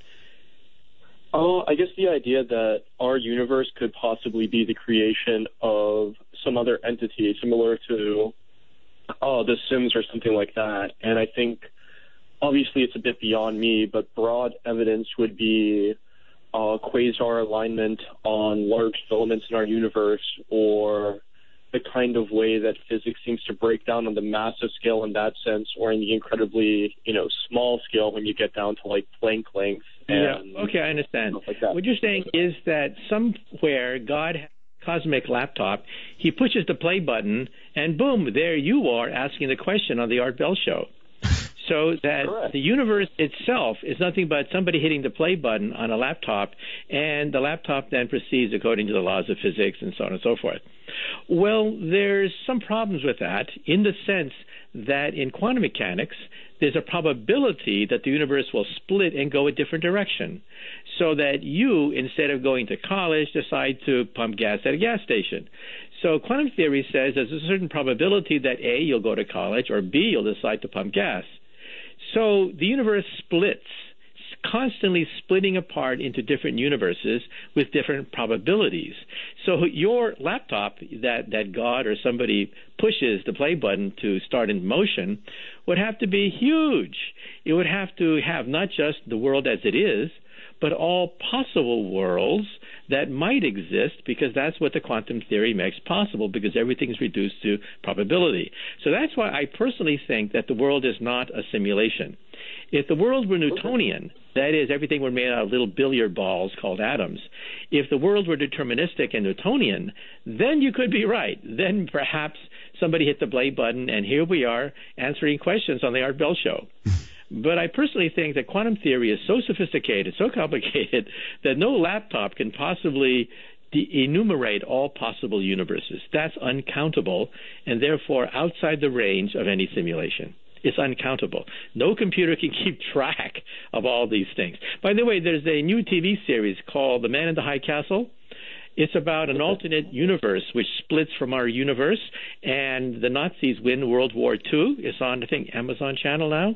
I guess the idea that our universe could possibly be the creation of some other entity similar to The Sims or something like that. And I think, obviously, it's a bit beyond me, but broad evidence would be quasar alignment on large filaments in our universe, or the kind of way that physics seems to break down on the massive scale in that sense, or in the incredibly, small scale when you get down to like Planck length. And okay, I understand. Like that. What you're saying is that somewhere God has a cosmic laptop, he pushes the play button, and boom, there you are asking the question on the Art Bell Show. So that Correct. The universe itself is nothing but somebody hitting the play button on a laptop, and the laptop then proceeds according to the laws of physics and so on and so forth. Well, there's some problems with that in the sense that in quantum mechanics, there's a probability that the universe will split and go a different direction, so that you, instead of going to college, decide to pump gas at a gas station. So quantum theory says there's a certain probability that A, you'll go to college, or B, you'll decide to pump gas. So the universe splits, constantly splitting apart into different universes with different probabilities. So your laptop that God or somebody pushes the play button to start in motion would have to be huge. It would have to have not just the world as it is, but all possible worlds that might exist, because that's what the quantum theory makes possible, because everything's reduced to probability. So that's why I personally think that the world is not a simulation. If the world were Newtonian, that is, everything were made out of little billiard balls called atoms, if the world were deterministic and Newtonian, then you could be right. Then perhaps somebody hit the play button, and here we are answering questions on the Art Bell Show. But I personally think that quantum theory is so sophisticated, so complicated, that no laptop can possibly enumerate all possible universes. That's uncountable, and therefore outside the range of any simulation. It's uncountable. No computer can keep track of all these things. By the way, there's a new TV series called The Man in the High Castle. It's about an alternate universe which splits from our universe, and the Nazis win World War II. It's on, I think, Amazon Channel now.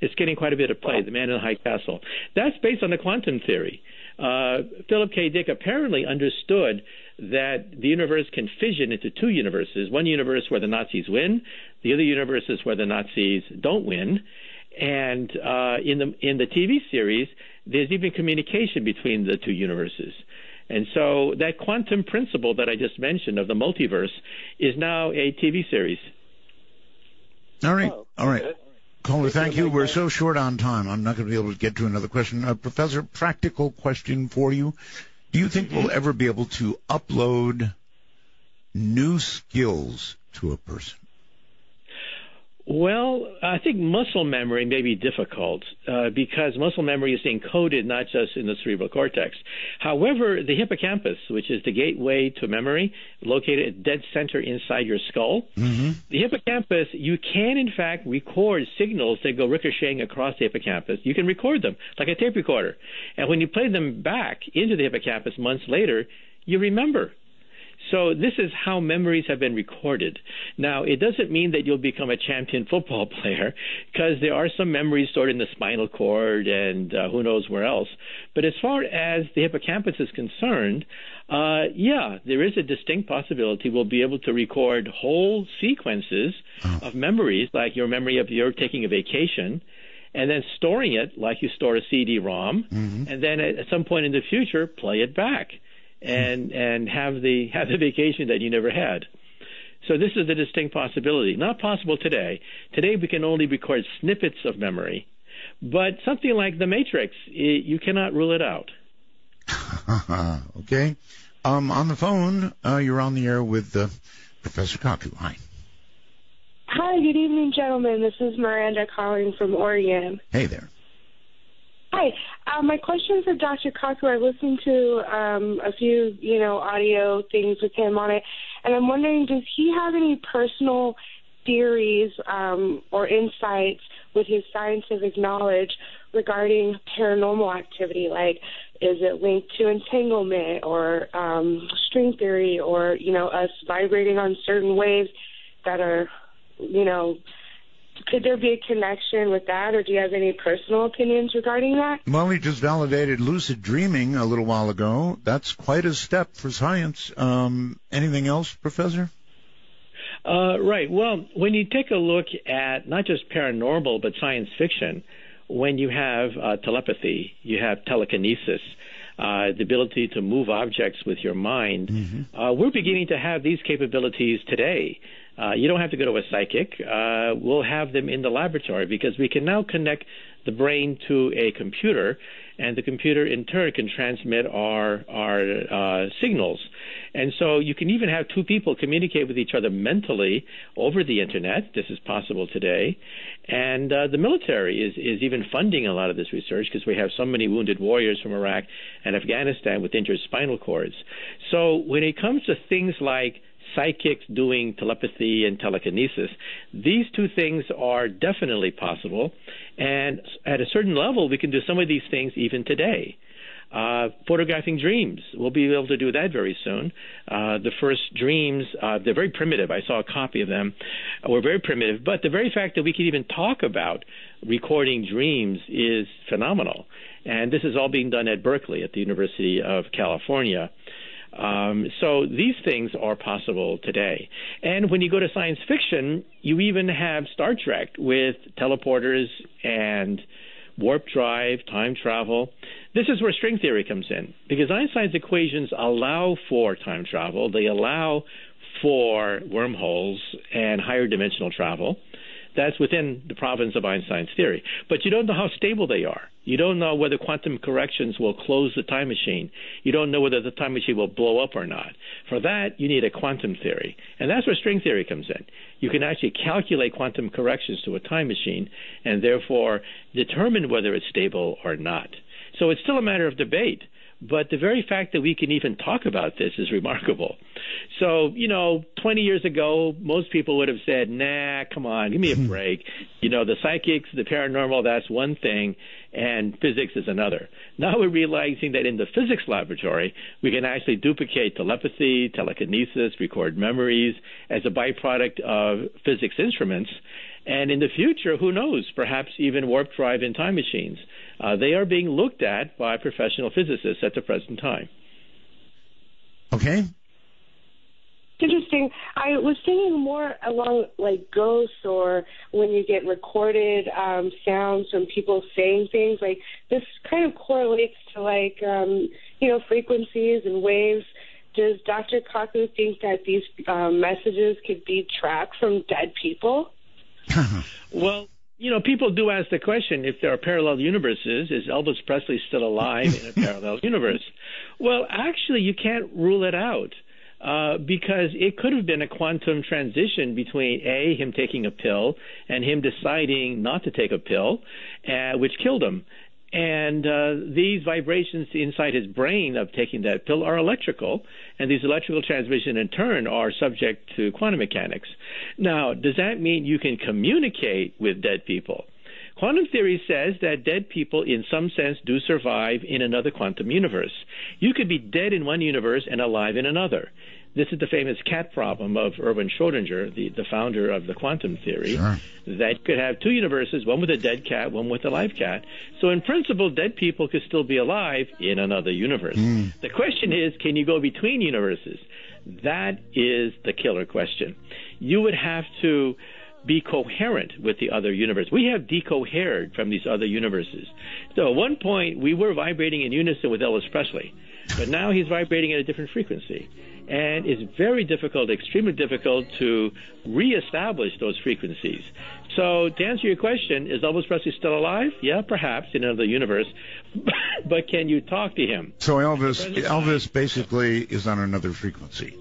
It's getting quite a bit of play, The Man in the High Castle. That's based on the quantum theory. Philip K. Dick apparently understood that the universe can fission into two universes, one universe where the Nazis win, the other universe is where the Nazis don't win. And in the TV series, there's even communication between the two universes. And so that quantum principle that I just mentioned of the multiverse is now a TV series. All right. All right. Caller, thank you. We're so short on time. I'm not going to be able to get to another question. Professor, practical question for you. Do you think we'll ever be able to upload new skills to a person? Well, I think muscle memory may be difficult because muscle memory is encoded not just in the cerebral cortex. However, the hippocampus, which is the gateway to memory, located at dead center inside your skull, the hippocampus, you can in fact record signals that go ricocheting across the hippocampus. You can record them like a tape recorder. And when you play them back into the hippocampus months later, you remember. So this is how memories have been recorded. Now, it doesn't mean that you'll become a champion football player, because there are some memories stored in the spinal cord and who knows where else. But as far as the hippocampus is concerned, there is a distinct possibility we'll be able to record whole sequences of memories, like your memory of your taking a vacation, and then storing it like you store a CD-ROM, and then at some point in the future, play it back. And have the vacation that you never had. So this is a distinct possibility. Not possible today. Today we can only record snippets of memory. But something like the Matrix, you cannot rule it out. Okay. On the phone, you're on the air with Professor Kaku. Hi. Hi, good evening, gentlemen. This is Miranda calling from Oregon. Hey there. Hi. My question for Dr. Kaku, I listened to a few, audio things with him on it, and I'm wondering, does he have any personal theories or insights with his scientific knowledge regarding paranormal activity, like is it linked to entanglement or string theory, or us vibrating on certain waves that are, could there be a connection with that, or do you have any personal opinions regarding that? Well, he just validated lucid dreaming a little while ago. That's quite a step for science. Anything else, Professor? Right. Well, when you take a look at not just paranormal but science fiction, when you have telepathy, you have telekinesis, the ability to move objects with your mind, we're beginning to have these capabilities today. You don't have to go to a psychic. We'll have them in the laboratory because we can now connect the brain to a computer, and the computer in turn can transmit our signals. And so you can even have two people communicate with each other mentally over the Internet. This is possible today. And the military is even funding a lot of this research because we have so many wounded warriors from Iraq and Afghanistan with injured spinal cords. So when it comes to things like psychics doing telepathy and telekinesis, these two things are definitely possible. And at a certain level, we can do some of these things even today. Photographing dreams, we'll be able to do that very soon. The first dreams, they're very primitive. I saw a copy of them. Were very primitive, but the very fact that we can even talk about recording dreams is phenomenal. And this is all being done at Berkeley, at the University of California. So these things are possible today. And when you go to science fiction, you even have Star Trek with teleporters and warp drive, time travel. This is where string theory comes in, because Einstein's equations allow for time travel. They allow for wormholes and higher dimensional travel. That's within the province of Einstein's theory. But you don't know how stable they are. You don't know whether quantum corrections will close the time machine. You don't know whether the time machine will blow up or not. For that, you need a quantum theory. And that's where string theory comes in. You can actually calculate quantum corrections to a time machine and therefore determine whether it's stable or not. So it's still a matter of debate. But the very fact that we can even talk about this is remarkable. So, 20 years ago, most people would have said, nah, come on, give me a break. The psychics, the paranormal, that's one thing, and physics is another. Now we're realizing that in the physics laboratory, we can actually duplicate telepathy, telekinesis, record memories as a byproduct of physics instruments. And in the future, who knows, perhaps even warp drive in time machines. They are being looked at by professional physicists at the present time. Okay. Interesting. I was thinking more along like ghosts, or when you get recorded sounds from people saying things. Like this kind of correlates to frequencies and waves. Does Dr. Kaku think that these messages could be tracked from dead people? Well, people do ask the question, if there are parallel universes, is Elvis Presley still alive in a parallel universe? Well, actually, you can't rule it out because it could have been a quantum transition between, A, him taking a pill and him deciding not to take a pill, which killed him. And these vibrations inside his brain of taking that pill are electrical, and these electrical transmission in turn are subject to quantum mechanics. Now, does that mean you can communicate with dead people? Quantum theory says that dead people in some sense do survive in another quantum universe. You could be dead in one universe and alive in another. This is the famous cat problem of Erwin Schrödinger, the founder of the quantum theory, Sure. That you could have two universes, one with a dead cat, one with a live cat. So in principle, dead people could still be alive in another universe. The question is, can you go between universes? That is the killer question. You would have to be coherent with the other universe. We have decohered from these other universes. So at one point, we were vibrating in unison with Elvis Presley, but now he's vibrating at a different frequency. And it's very difficult, extremely difficult to reestablish those frequencies. So to answer your question, is Elvis Presley still alive? Yeah, perhaps in another universe. But can you talk to him? So Elvis basically is on another frequency.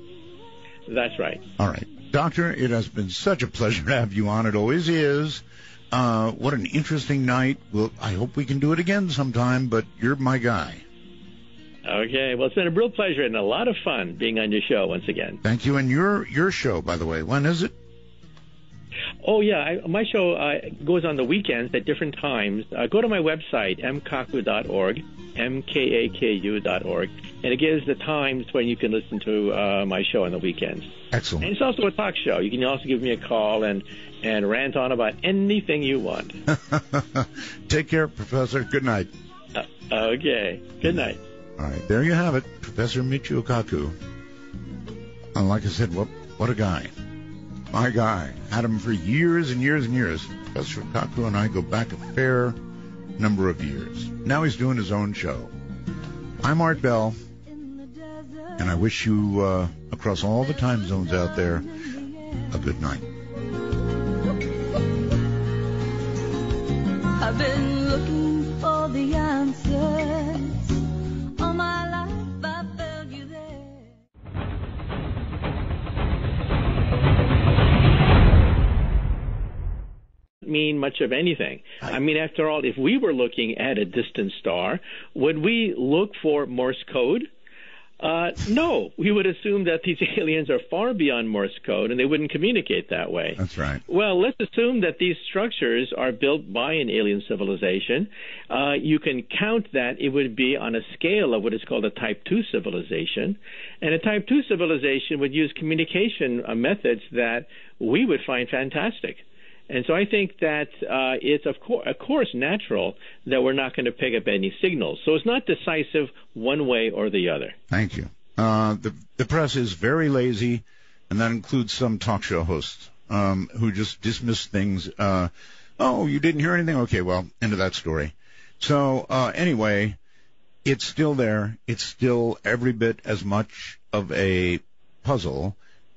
That's right. All right. Doctor, it has been such a pleasure to have you on. It always is. What an interesting night. Well, I hope we can do it again sometime, but you're my guy. Okay. Well, it's been a real pleasure and a lot of fun being on your show once again. Thank you. And your show, by the way, when is it? Oh, yeah. My show goes on the weekends at different times. Go to my website, mkaku.org, mkaku.org, and it gives the times when you can listen to my show on the weekends. Excellent. And it's also a talk show. You can also give me a call and rant on about anything you want. Take care, Professor. Good night. Okay. Good night. All right. There you have it, Professor Michio Kaku. And like I said, what a guy. My guy. Had him for years and years and years. Professor Kaku and I go back a fair number of years. Now he's doing his own show. I'm Art Bell, and I wish you, across all the time zones out there, a good night. I've been looking for the answers. All my life I found you there. Mean much of anything. I mean, after all, if we were looking at a distant star, would we look for Morse code? No, we would assume that these aliens are far beyond Morse code and they wouldn't communicate that way. That's right. Well, let's assume that these structures are built by an alien civilization. You can count that it would be on a scale of what is called a Type 2 civilization. And a Type 2 civilization would use communication methods that we would find fantastic. And so I think that it's, of course, natural that we're not going to pick up any signals. So it's not decisive one way or the other. Thank you. The press is very lazy, and that includes some talk show hosts who just dismiss things. Oh, you didn't hear anything? Okay, well, end of that story. So anyway, it's still there. It's still every bit as much of a puzzle.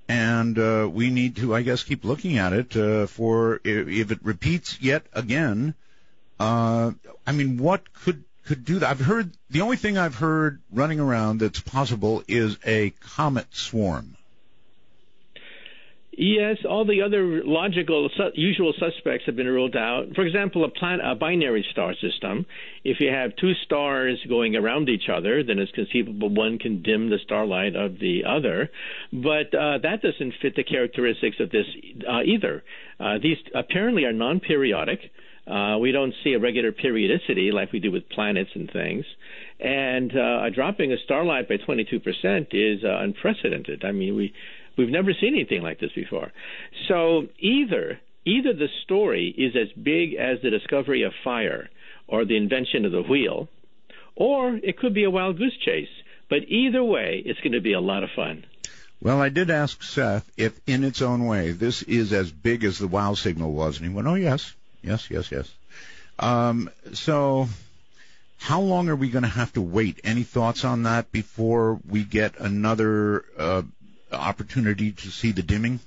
And we need to, I guess, keep looking at it for if it repeats yet again. I mean, what could do that? The only thing I've heard running around that's possible is a comet swarm. Yes, all the other logical, usual suspects have been ruled out. For example, a binary star system. If you have two stars going around each other, then it's conceivable one can dim the starlight of the other. But that doesn't fit the characteristics of this either. These apparently are non-periodic. We don't see a regular periodicity like we do with planets and things. And dropping a starlight by 22% is unprecedented. I mean, We've never seen anything like this before. So either the story is as big as the discovery of fire or the invention of the wheel, or it could be a wild goose chase. But either way, it's going to be a lot of fun. Well, I did ask Seth if, in its own way, this is as big as the wow signal was, and he went, oh, yes. So how long are we going to have to wait? Any thoughts on that before we get another opportunity to see the dimming?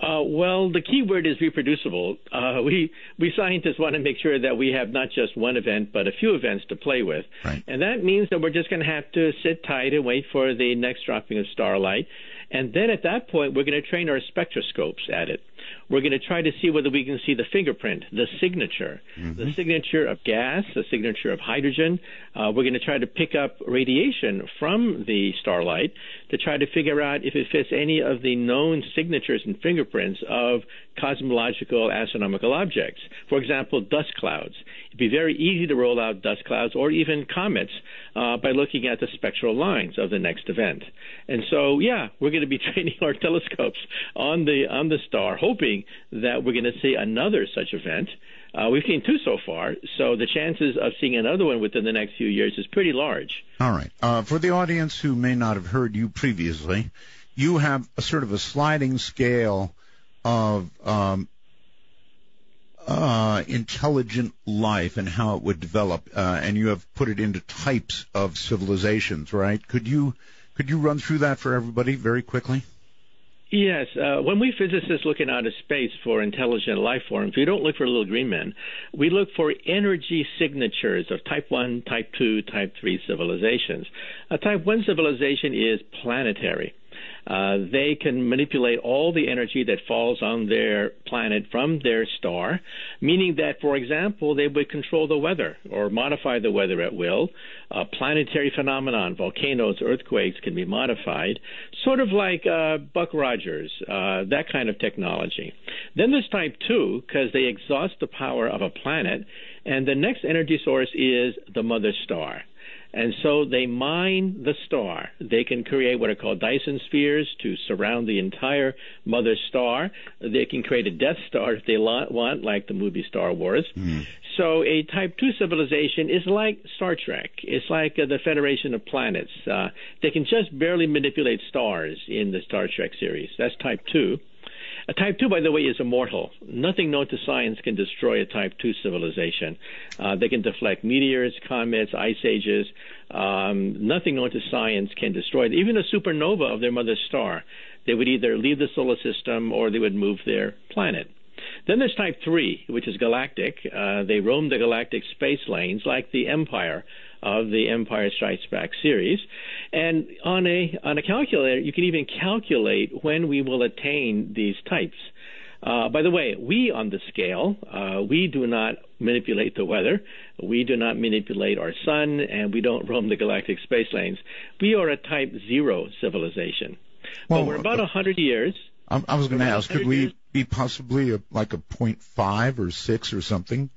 Well, the key word is reproducible. We scientists want to make sure that we have not just one event, but a few events to play with. Right. And that means that we're just going to have to sit tight and wait for the next dropping of starlight. And then at that point, we're going to train our spectroscopes at it. We're going to try to see whether we can see the fingerprint, the signature of gas, the signature of hydrogen. We're going to try to pick up radiation from the starlight to try to figure out if it fits any of the known signatures and fingerprints of cosmological astronomical objects. For example, dust clouds. It'd be very easy to roll out dust clouds or even comets by looking at the spectral lines of the next event. And so, yeah, we're going to be training our telescopes on the star, hoping that we're going to see another such event. We've seen two so far, so the chances of seeing another one within the next few years is pretty large. All right. For the audience who may not have heard you previously, you have a sort of a sliding scale of intelligent life and how it would develop, and you have put it into types of civilizations, right? Could you run through that for everybody very quickly? Yes. When we physicists look in outer space for intelligent life forms, we don't look for little green men. We look for energy signatures of Type 1, Type 2, Type 3 civilizations. A Type 1 civilization is planetary. They can manipulate all the energy that falls on their planet from their star, meaning that, for example, they would control the weather or modify the weather at will. Planetary phenomenon, volcanoes, earthquakes can be modified, sort of like Buck Rogers, that kind of technology. Then there's type 2, because they exhaust the power of a planet, and the next energy source is the mother star. And so they mine the star. They can create what are called Dyson spheres to surround the entire mother star. They can create a Death Star if they want, like the movie Star Wars. So a Type 2 civilization is like Star Trek. It's like the Federation of Planets. They can just barely manipulate stars in the Star Trek series. That's Type 2. A Type 2, by the way, is immortal. Nothing known to science can destroy a Type 2 civilization. They can deflect meteors, comets, ice ages. Nothing known to science can destroy it. Even a supernova of their mother star. They would either leave the solar system or they would move their planet. Then there's Type 3, which is galactic. They roam the galactic space lanes like the Empire of the Empire Strikes Back series. And on a calculator, you can even calculate when we will attain these types. By the way, we on the scale, we do not manipulate the weather. We do not manipulate our sun, and we don't roam the galactic space lanes. We are a Type 0 civilization. Well, but we're about 100 years. I was going to ask, could we be possibly like a 0.5 or 6 or something?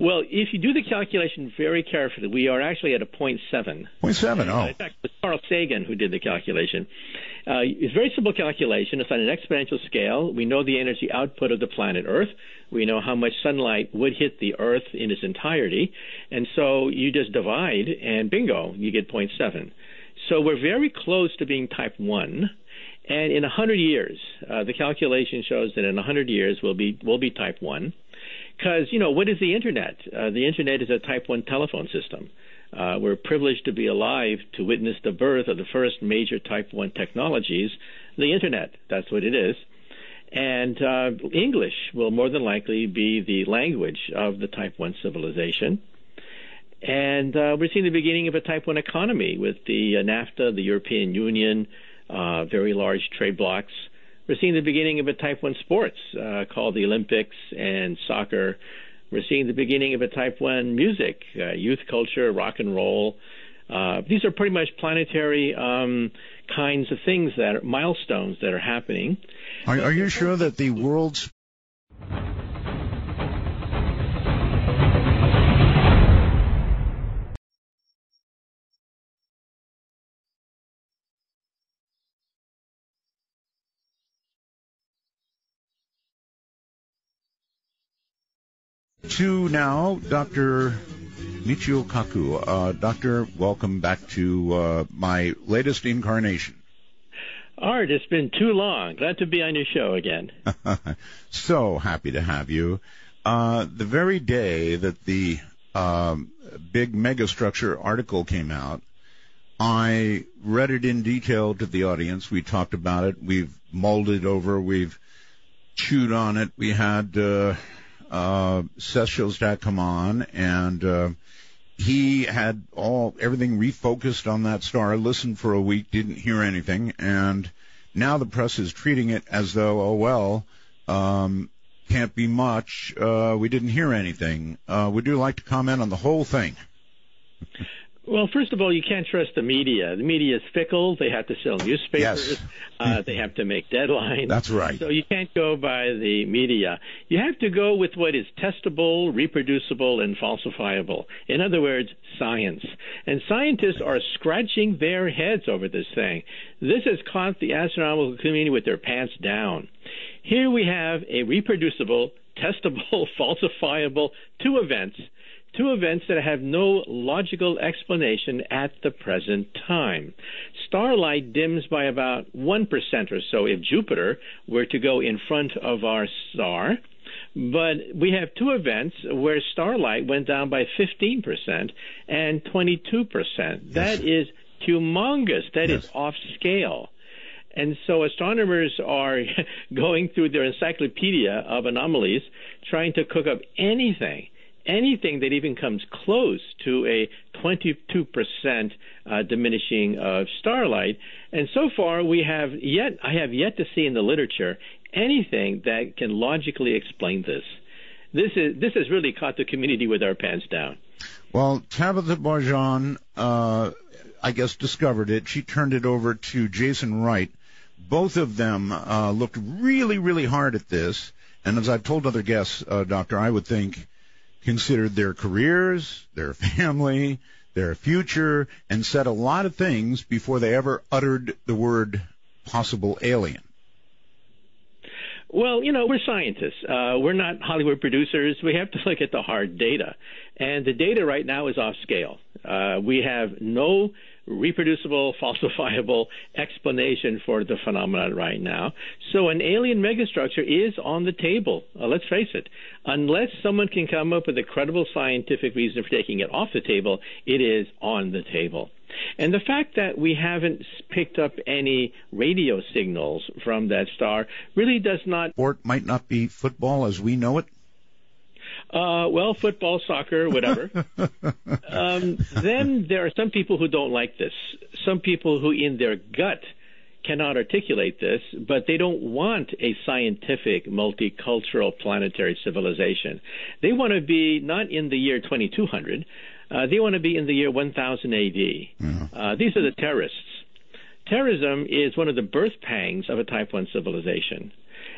Well, if you do the calculation very carefully, we are actually at a 0.7. 0.7, oh. In fact, it was Carl Sagan who did the calculation. It's a very simple calculation. It's on an exponential scale. We know the energy output of the planet Earth. We know how much sunlight would hit the Earth in its entirety. And so you just divide, and bingo, you get 0.7. So we're very close to being Type 1. And in 100 years, the calculation shows that in 100 years we'll be Type 1. Because, what is the Internet? The Internet is a Type 1 telephone system. We're privileged to be alive to witness the birth of the first major Type 1 technologies, the Internet. That's what it is. And English will more than likely be the language of the Type 1 civilization. And we're seeing the beginning of a Type 1 economy with the NAFTA, the European Union, very large trade blocs. We're seeing the beginning of a Type 1 sports called the Olympics and soccer. We're seeing the beginning of a Type 1 music, youth culture, rock and roll. These are pretty much planetary kinds of things that are milestones that are happening. Are you sure that the world's... To now, Dr. Michio Kaku. Doctor, welcome back to my latest incarnation. Art, it's been too long. Glad to be on your show again. So happy to have you. The very day that the big megastructure article came out, I read it in detail to the audience. We talked about it. We've mulled it over. We've chewed on it. We had... Seth Shostak come on, and he had everything refocused on that star, listened for a week, didn't hear anything, and now the press is treating it as though, can't be much, we didn't hear anything. Would you like to comment on the whole thing? Well, first of all, you can't trust the media. The media is fickle. They have to sell newspapers. Yes. They have to make deadlines. That's right. So you can't go by the media. You have to go with what is testable, reproducible, and falsifiable. In other words, science. And scientists are scratching their heads over this thing. This has caught the astronomical community with their pants down. Here we have a reproducible, testable, falsifiable two events that have no logical explanation at the present time. Starlight dims by about 1% or so if Jupiter were to go in front of our star. But we have two events where starlight went down by 15% and 22%. That is humongous. That is off scale. And so astronomers are going through their encyclopedia of anomalies, trying to cook up anything that even comes close to a 22% diminishing of starlight. And so far, I have yet to see in the literature anything that can logically explain this. This has really caught the community with our pants down. Well, Tabitha Barjan, I guess, discovered it. She turned it over to Jason Wright. Both of them looked really, really hard at this. And as I've told other guests, Doctor, I would think considered their careers, their family, their future, and said a lot of things before they ever uttered the word possible alien. Well, we're scientists. We're not Hollywood producers. We have to look at the hard data. And the data right now is off scale. We have no reproducible, falsifiable explanation for the phenomenon right now. So an alien megastructure is on the table. Let's face it. Unless someone can come up with a credible scientific reason for taking it off the table, it is on the table. And the fact that we haven't picked up any radio signals from that star really does not... Sport might not be football as we know it? Well, football, soccer, whatever. Then there are some people who don't like this. Some people who in their gut cannot articulate this, but they don't want a scientific, multicultural, planetary civilization. They want to be not in the year 2200. They want to be in the year 1000 A.D. Mm-hmm. These are the terrorists. Terrorism is one of the birth pangs of a Type 1 civilization.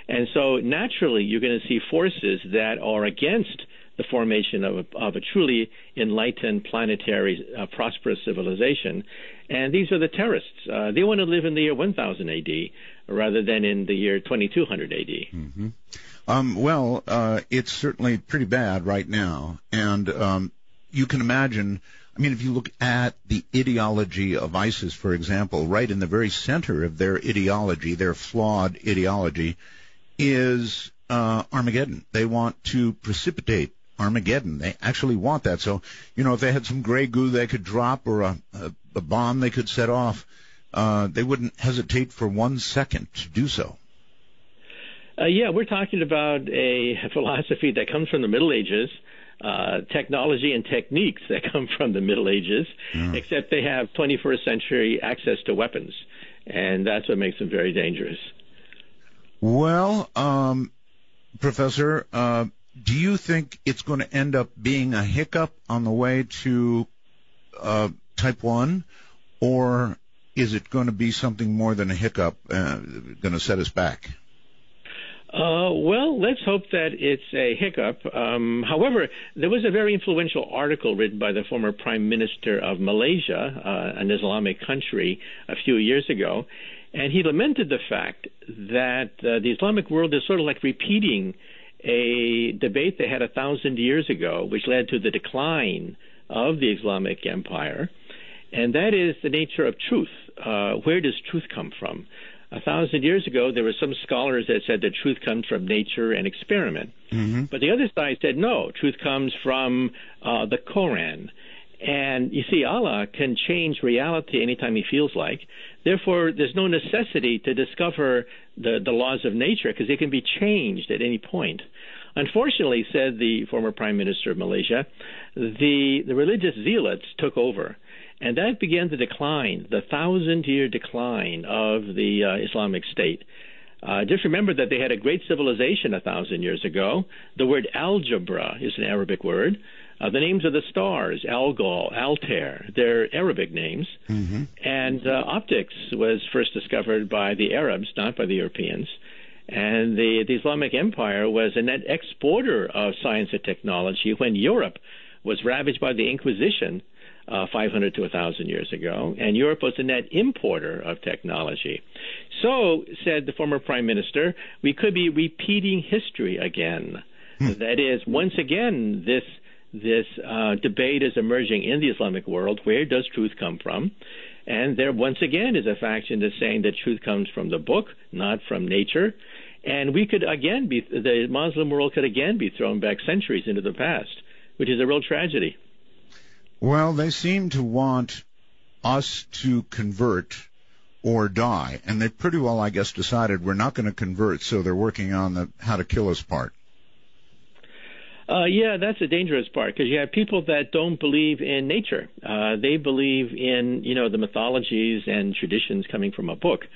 And so naturally you're going to see forces that are against the formation of a truly enlightened, planetary, prosperous civilization. And these are the terrorists. They want to live in the year 1000 A.D. rather than in the year 2200 A.D. Mm-hmm. It's certainly pretty bad right now. And you can imagine, if you look at the ideology of ISIS, for example, right in the very center of their ideology, their flawed ideology, is Armageddon. They want to precipitate Armageddon. They actually want that. So, if they had some gray goo they could drop or a bomb they could set off, they wouldn't hesitate for 1 second to do so. We're talking about a philosophy that comes from the Middle Ages, technology and techniques that come from the Middle Ages, except they have 21st century access to weapons. And that's what makes them very dangerous. Well, Professor, do you think it's going to end up being a hiccup on the way to Type 1, or is it going to be something more than a hiccup, going to set us back? Well, let's hope that it's a hiccup. However, there was a very influential article written by the former Prime Minister of Malaysia, an Islamic country, a few years ago, and he lamented the fact that the Islamic world is sort of like repeating a debate they had 1,000 years ago, which led to the decline of the Islamic Empire, and that is the nature of truth. Where does truth come from? 1,000 years ago, there were some scholars that said that truth comes from nature and experiment. Mm-hmm. But the other side said, no, truth comes from the Quran. And you see, Allah can change reality anytime he feels like. Therefore, there's no necessity to discover the laws of nature because they can be changed at any point. Unfortunately, said the former Prime Minister of Malaysia, the religious zealots took over. And that began the decline, the 1,000-year decline of the Islamic State. Just remember that they had a great civilization 1,000 years ago. The word algebra is an Arabic word. The names of the stars, Algol, Altair, they're Arabic names. Mm-hmm. And optics was first discovered by the Arabs, not by the Europeans. And the Islamic Empire was a net exporter of science and technology when Europe was ravaged by the Inquisition 500 to 1,000 years ago, and Europe was a net importer of technology. So, said the former Prime Minister, we could be repeating history again. That is, once again, this debate is emerging in the Islamic world. Where does truth come from? And there once again is a faction that's saying that truth comes from the book, not from nature. And we could again the Muslim world could again be thrown back centuries into the past, which is a real tragedy. Well, they seem to want us to convert or die, and they pretty well, I guess, decided we're not going to convert, so they're working on the how to kill us part. Yeah, that's a dangerous part because you have people that don't believe in nature. They believe in, the mythologies and traditions coming from a book.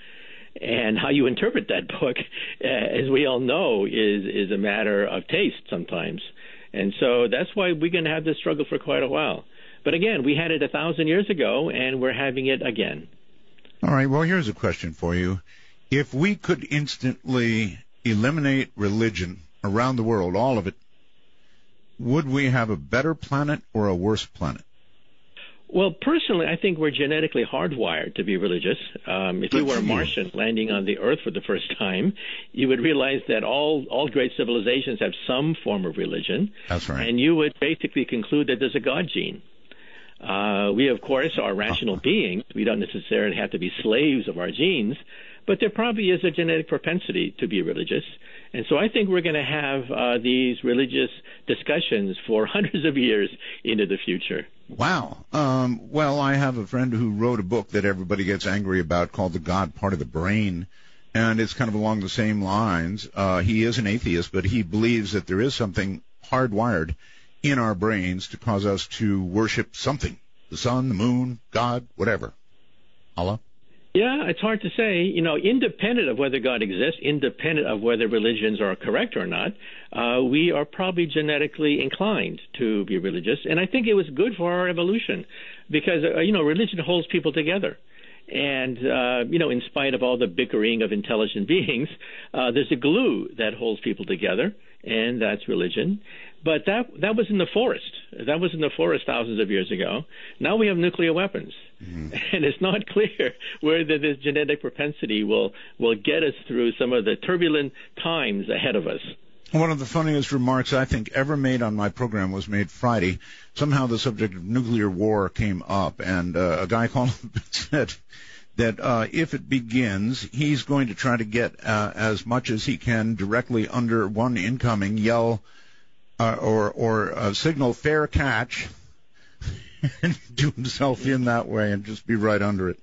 And how you interpret that book, as we all know, is a matter of taste sometimes. And so that's why we're going to have this struggle for quite a while. But again, we had it 1,000 years ago, and we're having it again. All right, well, here's a question for you. If we could instantly eliminate religion around the world, all of it, would we have a better planet or a worse planet? Well, personally, I think we're genetically hardwired to be religious. If you were a Martian landing on the Earth for the first time, you would realize that all great civilizations have some form of religion. That's right. And you would basically conclude that there's a God gene. We, of course, are rational beings. We don't necessarily have to be slaves of our genes, but there probably is a genetic propensity to be religious. And so I think we're going to have these religious discussions for hundreds of years into the future. Wow. Well, I have a friend who wrote a book that everybody gets angry about called The God Part of the Brain, and it's kind of along the same lines. He is an atheist, but he believes that there is something hardwired in our brains to cause us to worship something, the sun, the moon, God, whatever. Allah? Yeah, it's hard to say. Independent of whether God exists, independent of whether religions are correct or not, we are probably genetically inclined to be religious. And I think it was good for our evolution because, religion holds people together. And, in spite of all the bickering of intelligent beings, there's a glue that holds people together, and that's religion. But that was in the forest. That was in the forest thousands of years ago. Now we have nuclear weapons. Mm-hmm. And it's not clear whether this genetic propensity will get us through some of the turbulent times ahead of us. One of the funniest remarks I think ever made on my program was made Friday. Somehow the subject of nuclear war came up, and a guy called up and said that if it begins, he's going to try to get as much as he can directly under one incoming, yell or signal fair catch, and do himself in that way and just be right under it.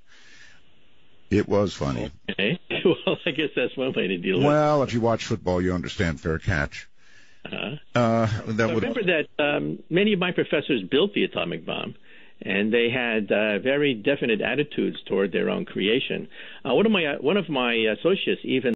It was funny. Okay. Well, I guess that's one way to deal with it. Well, if you watch football, you understand fair catch. Remember that many of my professors built the atomic bomb, and they had very definite attitudes toward their own creation. One of my associates even